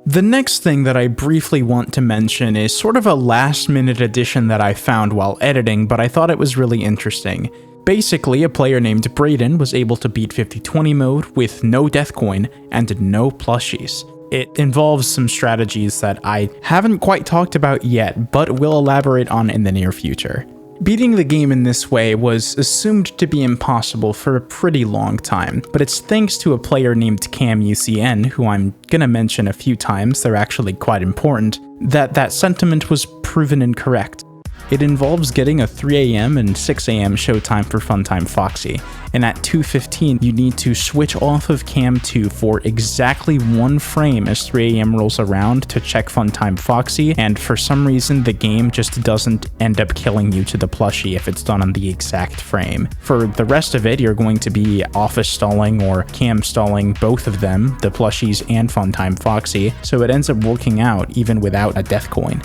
The next thing that I briefly want to mention is sort of a last-minute addition that I found while editing, but I thought it was really interesting. Basically, a player named Brayden was able to beat 50-20 mode with no death coin and no plushies. It involves some strategies that I haven't quite talked about yet, but will elaborate on in the near future. Beating the game in this way was assumed to be impossible for a pretty long time, but it's thanks to a player named Cam UCN, who I'm gonna mention a few times, they're actually quite important, that sentiment was proven incorrect. It involves getting a 3 AM and 6 AM showtime for Funtime Foxy, and at 2:15 you need to switch off of Cam 2 for exactly 1 frame as 3 AM rolls around to check Funtime Foxy, and for some reason the game just doesn't end up killing you to the plushie if it's done on the exact frame. For the rest of it, you're going to be office stalling or Cam stalling both of them, the plushies and Funtime Foxy, so it ends up working out even without a death coin.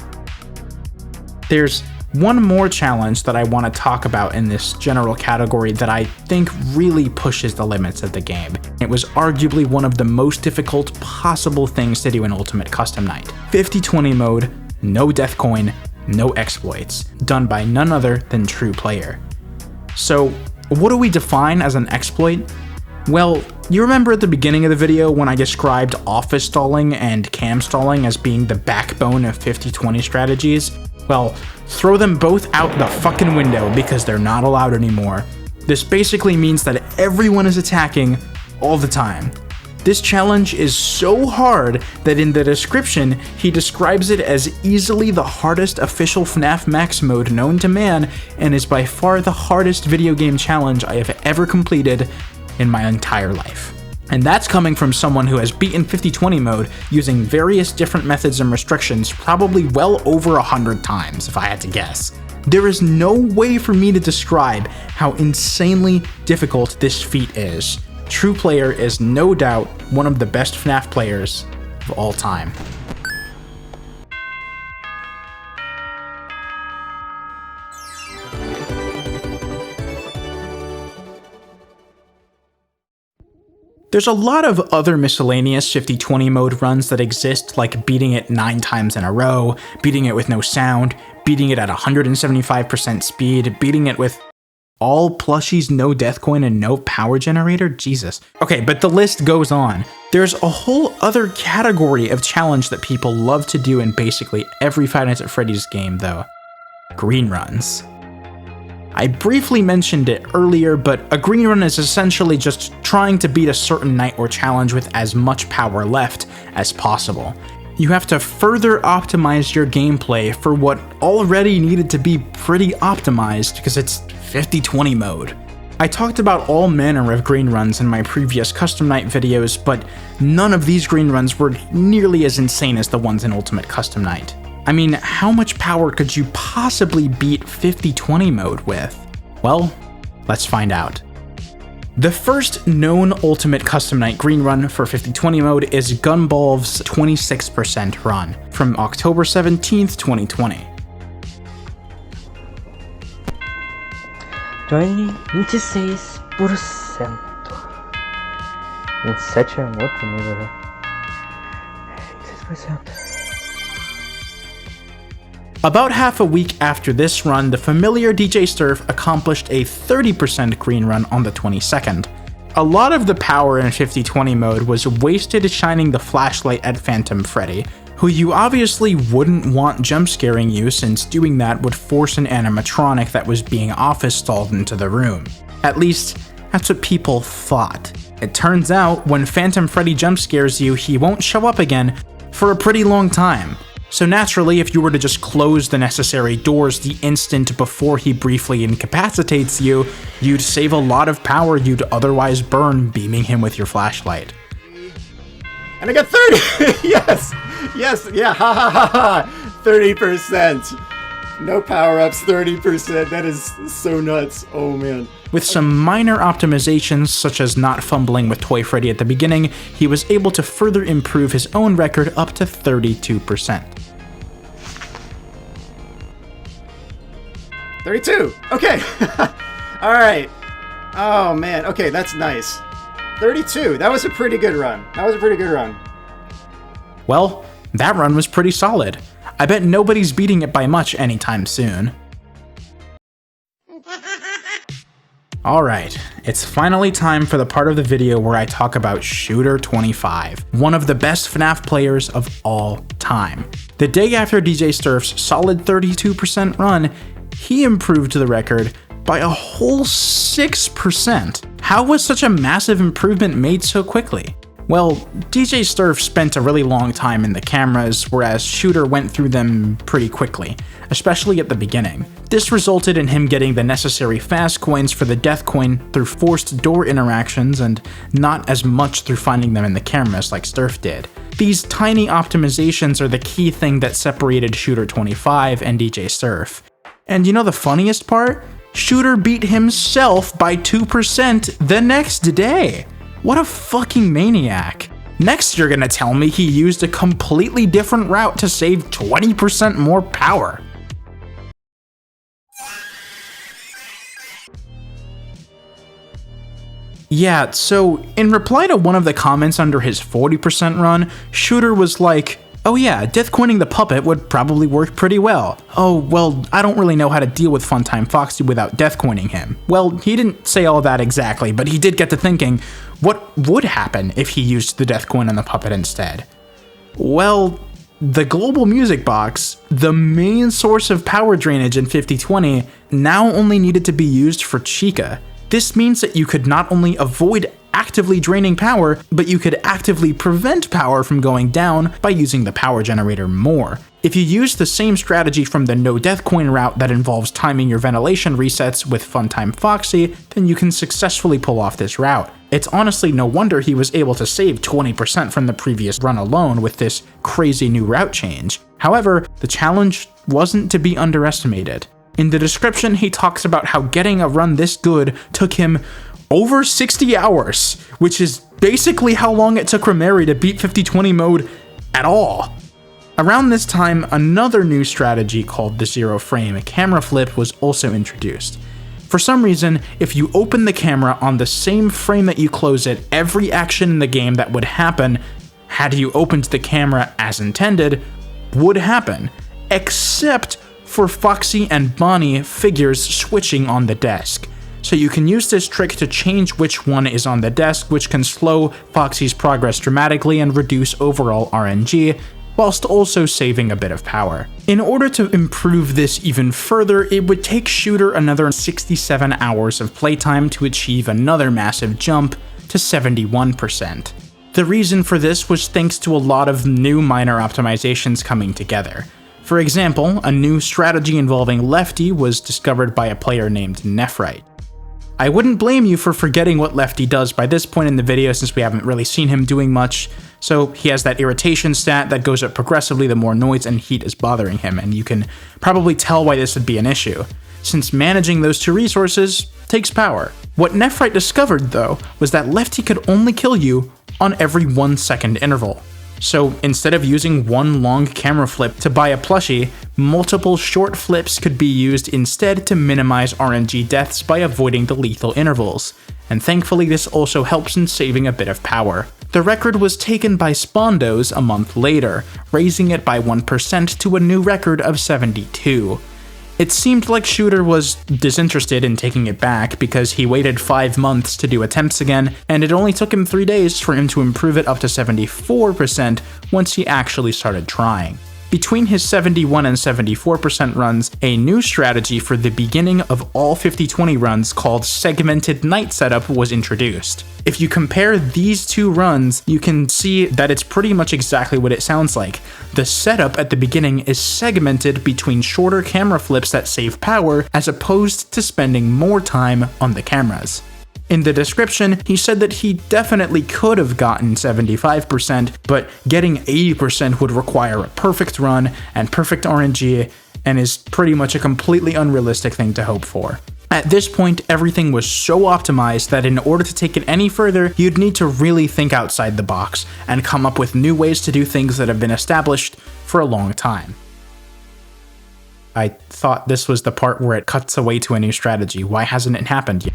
There's one more challenge that I want to talk about in this general category that I think really pushes the limits of the game. It was arguably one of the most difficult possible things to do in Ultimate Custom Night. 50-20 mode, no death coin, no exploits, done by none other than True Player. So, what do we define as an exploit? Well, you remember at the beginning of the video when I described office stalling and cam stalling as being the backbone of 50-20 strategies? Well, throw them both out the fucking window because they're not allowed anymore. This basically means that everyone is attacking all the time. This challenge is so hard that in the description, he describes it as easily the hardest official FNAF Max mode known to man, and is by far the hardest video game challenge I have ever completed in my entire life. And that's coming from someone who has beaten 50-20 mode using various different methods and restrictions probably well over 100 times, if I had to guess. There is no way for me to describe how insanely difficult this feat is. True Player is no doubt one of the best FNAF players of all time. There's a lot of other miscellaneous 50-20 mode runs that exist, like beating it 9 times in a row, beating it with no sound, beating it at 175% speed, beating it with all plushies, no death coin, and no power generator? Jesus. Okay, but the list goes on. There's a whole other category of challenge that people love to do in basically every Five Nights at Freddy's game, though. Green runs. I briefly mentioned it earlier, but a green run is essentially just trying to beat a certain night or challenge with as much power left as possible. You have to further optimize your gameplay for what already needed to be pretty optimized because it's 50-20 mode. I talked about all manner of green runs in my previous Custom Night videos, but none of these green runs were nearly as insane as the ones in Ultimate Custom Night. I mean, how much power could you possibly beat 50-20 mode with? Well, let's find out. The first known Ultimate Custom Night green run for 50-20 mode is Gunball's 26% run from October 17th, 2020. 26%. Insete é um outro nível, né? 26%. About half a week after this run, the familiar DJ Surf accomplished a 30% green run on the 22nd. A lot of the power in 50-20 mode was wasted shining the flashlight at Phantom Freddy, who you obviously wouldn't want jump scaring you since doing that would force an animatronic that was being office stalled into the room. At least, that's what people thought. It turns out, when Phantom Freddy jump scares you, he won't show up again for a pretty long time. So naturally, if you were to just close the necessary doors the instant before he briefly incapacitates you, you'd save a lot of power you'd otherwise burn beaming him with your flashlight. And I got 30! Yes! Yes, yeah, ha ha ha ha! 30%! No power-ups, 30%, that is so nuts, oh man. With some minor optimizations, such as not fumbling with Toy Freddy at the beginning, he was able to further improve his own record up to 32%. 32! Okay! Alright. Oh man, okay, that's nice. 32, that was a pretty good run. Well, that run was pretty solid. I bet nobody's beating it by much anytime soon. Alright, it's finally time for the part of the video where I talk about Shooter25, one of the best FNAF players of all time. The day after DJ Sturf's solid 32% run, he improved the record by a whole 6%. How was such a massive improvement made so quickly? Well, DJ Sturf spent a really long time in the cameras, whereas Shooter went through them pretty quickly, especially at the beginning. This resulted in him getting the necessary fast coins for the death coin through forced door interactions and not as much through finding them in the cameras like Sturf did. These tiny optimizations are the key thing that separated Shooter25 and DJ Sturf. And you know the funniest part? Shooter beat himself by 2% the next day. What a fucking maniac. Next you're gonna tell me he used a completely different route to save 20% more power. Yeah, so in reply to one of the comments under his 40% run, Shooter was like, oh yeah, death coining the puppet would probably work pretty well. Oh, well, I don't really know how to deal with Funtime Foxy without death coining him. Well, he didn't say all that exactly, but he did get to thinking, what would happen if he used the death coin on the puppet instead? Well, the global music box, the main source of power drainage in 5020, now only needed to be used for Chica. This means that you could not only avoid actively draining power, but you could actively prevent power from going down by using the power generator more. If you use the same strategy from the no death coin route that involves timing your ventilation resets with Funtime Foxy, then you can successfully pull off this route. It's honestly no wonder he was able to save 20% from the previous run alone with this crazy new route change. However, the challenge wasn't to be underestimated. In the description, he talks about how getting a run this good took him over 60 hours, which is basically how long it took Romeri to beat 5020 mode at all. Around this time, another new strategy called the zero frame camera flip was also introduced. For some reason, if you open the camera on the same frame that you close it, every action in the game that would happen had you opened the camera as intended would happen, except for Foxy and Bonnie figures switching on the desk. So you can use this trick to change which one is on the desk, which can slow Foxy's progress dramatically and reduce overall RNG, whilst also saving a bit of power. In order to improve this even further, it would take Shooter another 67 hours of playtime to achieve another massive jump to 71%. The reason for this was thanks to a lot of new minor optimizations coming together. For example, a new strategy involving Lefty was discovered by a player named Nephrite. I wouldn't blame you for forgetting what Lefty does by this point in the video since we haven't really seen him doing much, so he has that irritation stat that goes up progressively the more noise and heat is bothering him, and you can probably tell why this would be an issue, since managing those two resources takes power. What Nephrite discovered, though, was that Lefty could only kill you on every 1 second interval. So instead of using one long camera flip to buy a plushie, multiple short flips could be used instead to minimize RNG deaths by avoiding the lethal intervals. And thankfully this also helps in saving a bit of power. The record was taken by Spondos a month later, raising it by 1% to a new record of 72. It seemed like Shooter was disinterested in taking it back because he waited 5 months to do attempts again, and it only took him 3 days for him to improve it up to 74% once he actually started trying. Between his 71 and 74% runs, a new strategy for the beginning of all 5020 runs called Segmented Night Setup was introduced. If you compare these two runs, you can see that it's pretty much exactly what it sounds like. The setup at the beginning is segmented between shorter camera flips that save power as opposed to spending more time on the cameras. In the description, he said that he definitely could have gotten 75%, but getting 80% would require a perfect run and perfect RNG, and is pretty much a completely unrealistic thing to hope for. At this point, everything was so optimized that in order to take it any further, you'd need to really think outside the box and come up with new ways to do things that have been established for a long time. I thought this was the part where it cuts away to a new strategy. Why hasn't it happened yet?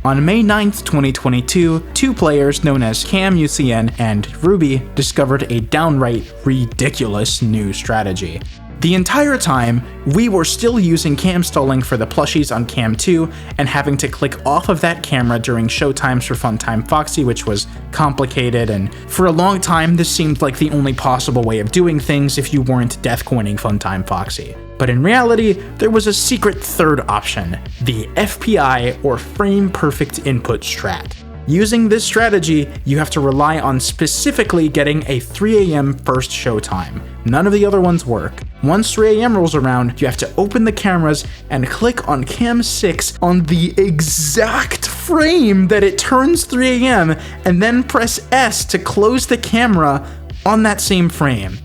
On May 9th, 2022, two players known as Cam UCN and Ruby discovered a downright ridiculous new strategy. The entire time, we were still using cam stalling for the plushies on Cam 2 and having to click off of that camera during showtimes for Funtime Foxy, which was complicated, and for a long time this seemed like the only possible way of doing things if you weren't deathcoining Funtime Foxy. But in reality, there was a secret third option, the FPI or Frame Perfect Input strat. Using this strategy, you have to rely on specifically getting a 3 AM first show time. None of the other ones work. Once 3 AM rolls around, you have to open the cameras and click on Cam 6 on the exact frame that it turns 3 AM, and then press S to close the camera on that same frame.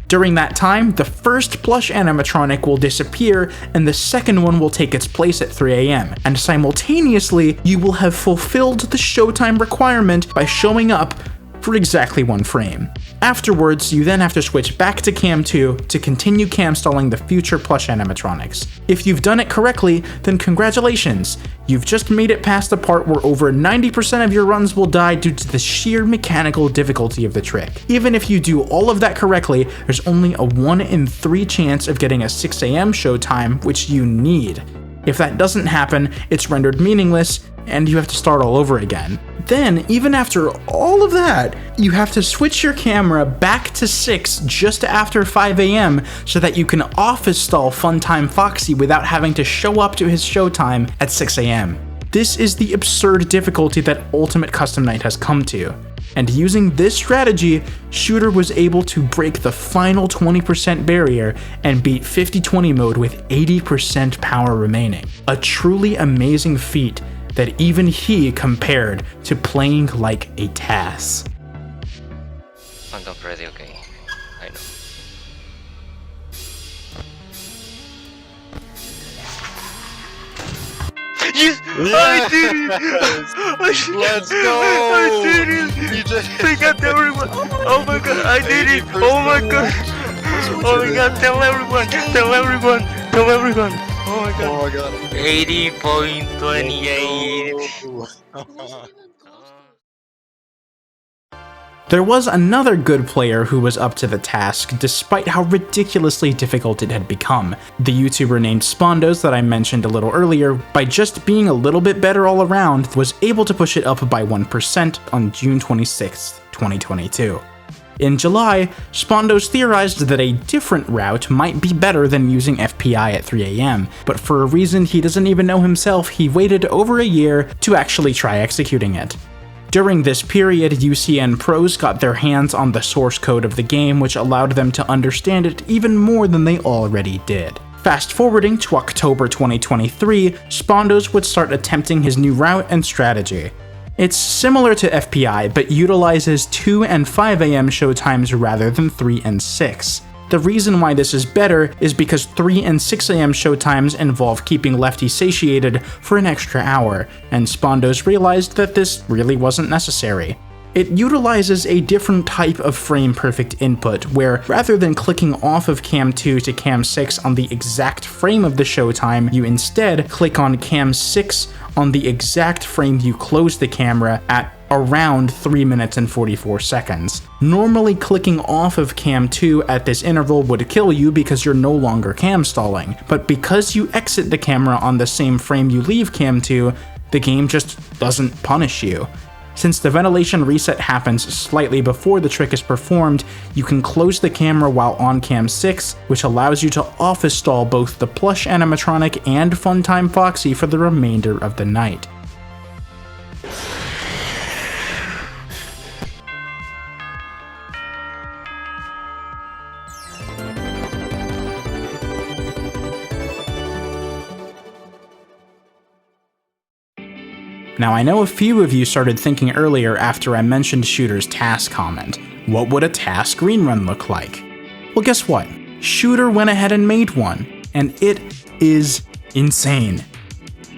During that time, the first plush animatronic will disappear and the second one will take its place at 3 AM, and simultaneously, you will have fulfilled the showtime requirement by showing up for exactly 1 frame. Afterwards, you then have to switch back to Cam 2 to continue cam stalling the future plush animatronics. If you've done it correctly, then congratulations! You've just made it past the part where over 90% of your runs will die due to the sheer mechanical difficulty of the trick. Even if you do all of that correctly, there's only a 1 in 3 chance of getting a 6 AM showtime, which you need. If that doesn't happen, it's rendered meaningless, and you have to start all over again. Then, even after all of that, you have to switch your camera back to 6 just after 5 AM so that you can office stall Funtime Foxy without having to show up to his showtime at 6 AM. This is the absurd difficulty that Ultimate Custom Night has come to. And using this strategy, Shooter was able to break the final 20% barrier and beat 50-20 mode with 80% power remaining. A truly amazing feat that even he compared to playing like a TAS. I'm not Freddy, okay. I know. Yes! I did it! Let's go! I did it! You just I got everyone! Oh my god, I did it! Oh my god! Oh my god, tell everyone! Tell everyone! Tell everyone! Oh my god! Oh my god. 80.28. There was another good player who was up to the task, despite how ridiculously difficult it had become. The YouTuber named Spondos that I mentioned a little earlier, by just being a little bit better all around, was able to push it up by 1% on June 26, 2022. In July, Spondos theorized that a different route might be better than using FPI at 3 AM, but for a reason he doesn't even know himself, he waited over a year to actually try executing it. During this period, UCN pros got their hands on the source code of the game, which allowed them to understand it even more than they already did. Fast forwarding to October 2023, Spondos would start attempting his new route and strategy. It's similar to FPI, but utilizes 2 and 5 AM showtimes rather than 3 and 6. The reason why this is better is because 3 and 6 AM showtimes involve keeping Lefty satiated for an extra hour, and Spondos realized that this really wasn't necessary. It utilizes a different type of frame perfect input, where rather than clicking off of Cam 2 to Cam 6 on the exact frame of the showtime, you instead click on Cam 6 on the exact frame you close the camera at around 3 minutes and 44 seconds. Normally clicking off of Cam 2 at this interval would kill you because you're no longer cam stalling, but because you exit the camera on the same frame you leave Cam 2, the game just doesn't punish you. Since the ventilation reset happens slightly before the trick is performed, you can close the camera while on Cam 6, which allows you to office stall both the plush animatronic and Funtime Foxy for the remainder of the night. Now I know a few of you started thinking earlier after I mentioned Shooter's task comment. What would a task green run look like? Well, guess what? Shooter went ahead and made one, and it is insane.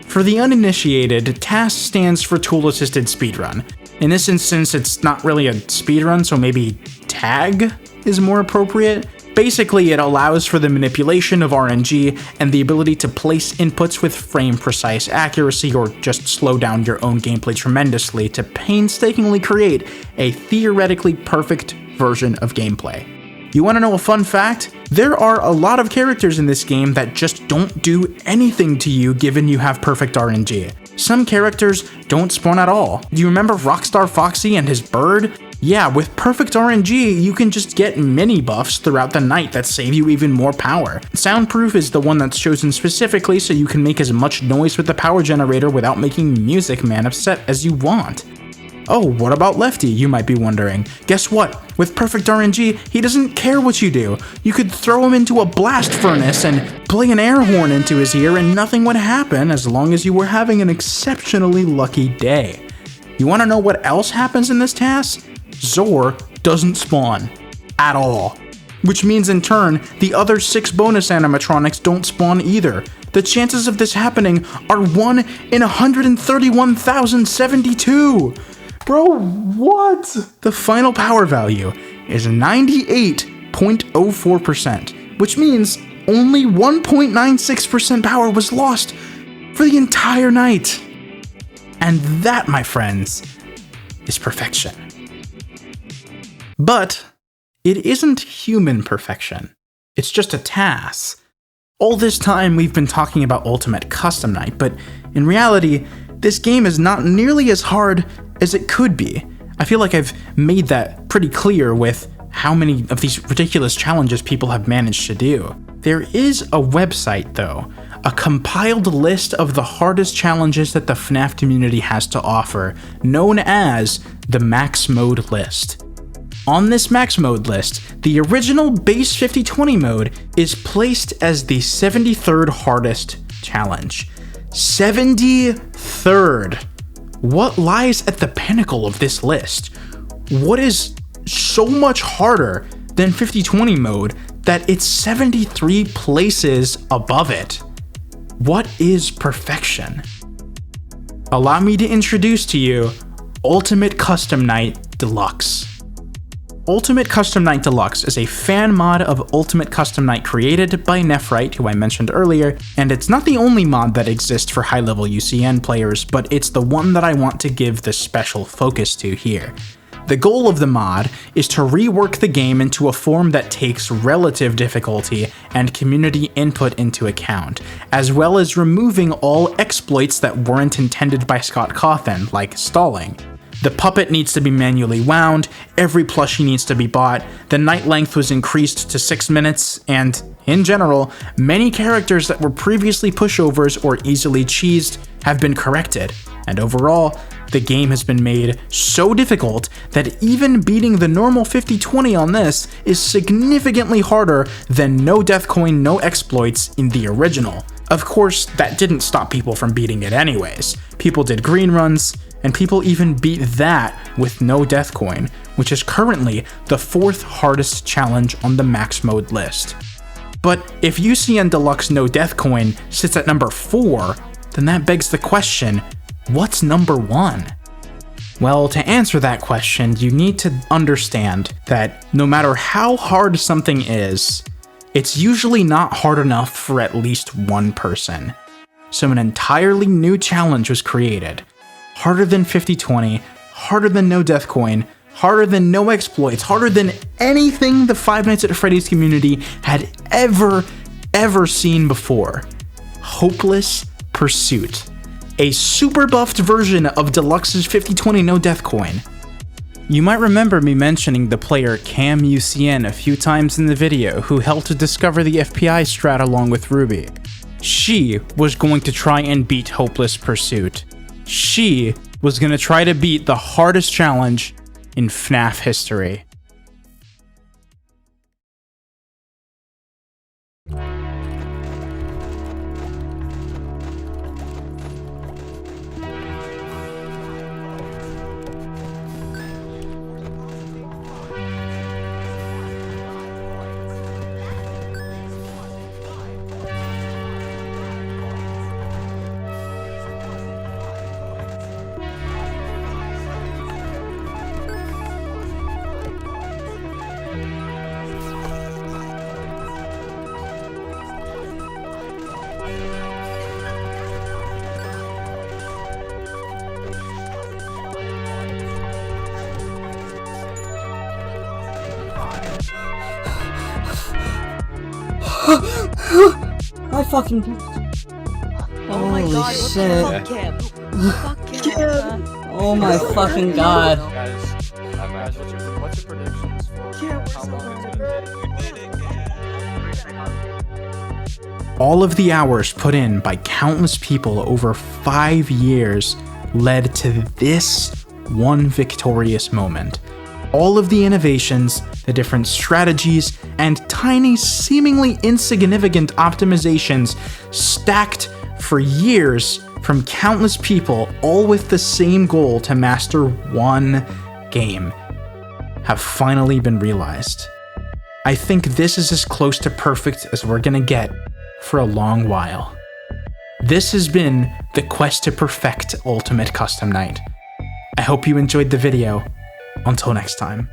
For the uninitiated, TAS stands for Tool Assisted Speedrun. In this instance, it's not really a speedrun, so maybe TAG is more appropriate. Basically, it allows for the manipulation of RNG and the ability to place inputs with frame-precise accuracy or just slow down your own gameplay tremendously to painstakingly create a theoretically perfect version of gameplay. You want to know a fun fact? There are a lot of characters in this game that just don't do anything to you given you have perfect RNG. Some characters don't spawn at all. Do you remember Rockstar Foxy and his bird? Yeah, with perfect RNG, you can just get mini buffs throughout the night that save you even more power. Soundproof is the one that's chosen specifically so you can make as much noise with the power generator without making Music Man upset as you want. Oh, what about Lefty, you might be wondering. Guess what? With perfect RNG, he doesn't care what you do. You could throw him into a blast furnace and play an air horn into his ear and nothing would happen as long as you were having an exceptionally lucky day. You want to know what else happens in this task? Zor doesn't spawn. At all. Which means in turn, the other 6 bonus animatronics don't spawn either. The chances of this happening are 1 in 131,072! Bro, what? The final power value is 98.04%, which means only 1.96% power was lost for the entire night. And that, my friends, is perfection. But it isn't human perfection. It's just a task. All this time we've been talking about Ultimate Custom Night, but in reality, this game is not nearly as hard as it could be. I feel like I've made that pretty clear with how many of these ridiculous challenges people have managed to do. There is a website though, a compiled list of the hardest challenges that the FNAF community has to offer, known as the Max Mode list. On this Max Mode list, the original base 5020 mode is placed as the 73rd hardest challenge. 73rd! What lies at the pinnacle of this list? What is so much harder than 5020 mode that it's 73 places above it? What is perfection? Allow me to introduce to you Ultimate Custom Night Deluxe. Ultimate Custom Night Deluxe is a fan mod of Ultimate Custom Night created by Nephrite, who I mentioned earlier, and it's not the only mod that exists for high-level UCN players, but it's the one that I want to give the special focus to here. The goal of the mod is to rework the game into a form that takes relative difficulty and community input into account, as well as removing all exploits that weren't intended by Scott Cawthon, like stalling. The puppet needs to be manually wound, every plushie needs to be bought, the night length was increased to 6 minutes, and, in general, many characters that were previously pushovers or easily cheesed have been corrected, and overall, the game has been made so difficult that even beating the normal 50-20 on this is significantly harder than no death coin, no exploits in the original. Of course, that didn't stop people from beating it anyways. People did green runs, and people even beat that with no death coin, which is currently the 4th hardest challenge on the max mode list. But if UCN Deluxe no death coin sits at number 4, then that begs the question, what's number 1? Well, to answer that question, you need to understand that no matter how hard something is, it's usually not hard enough for at least one person. So an entirely new challenge was created. Harder than 50-20, harder than no death coin, harder than no exploits, harder than anything the Five Nights at Freddy's community had ever seen before. Hopeless Pursuit. A super buffed version of Deluxe's 50-20 no death coin. You might remember me mentioning the player Cam UCN a few times in the video who helped to discover the FPI strat along with Ruby. She was going to try and beat Hopeless Pursuit. She was going to try to beat the hardest challenge in FNAF history. I fucking. Holy shit. Oh my fucking god. Guys, what's your predictions for how long it's gonna take? All of the hours put in by countless people over 5 years led to this one victorious moment. All of the innovations, the different strategies, and tiny, seemingly insignificant optimizations stacked for years from countless people, all with the same goal to master one game, have finally been realized. I think this is as close to perfect as we're gonna get for a long while. This has been the quest to perfect Ultimate Custom Night. I hope you enjoyed the video. Until next time.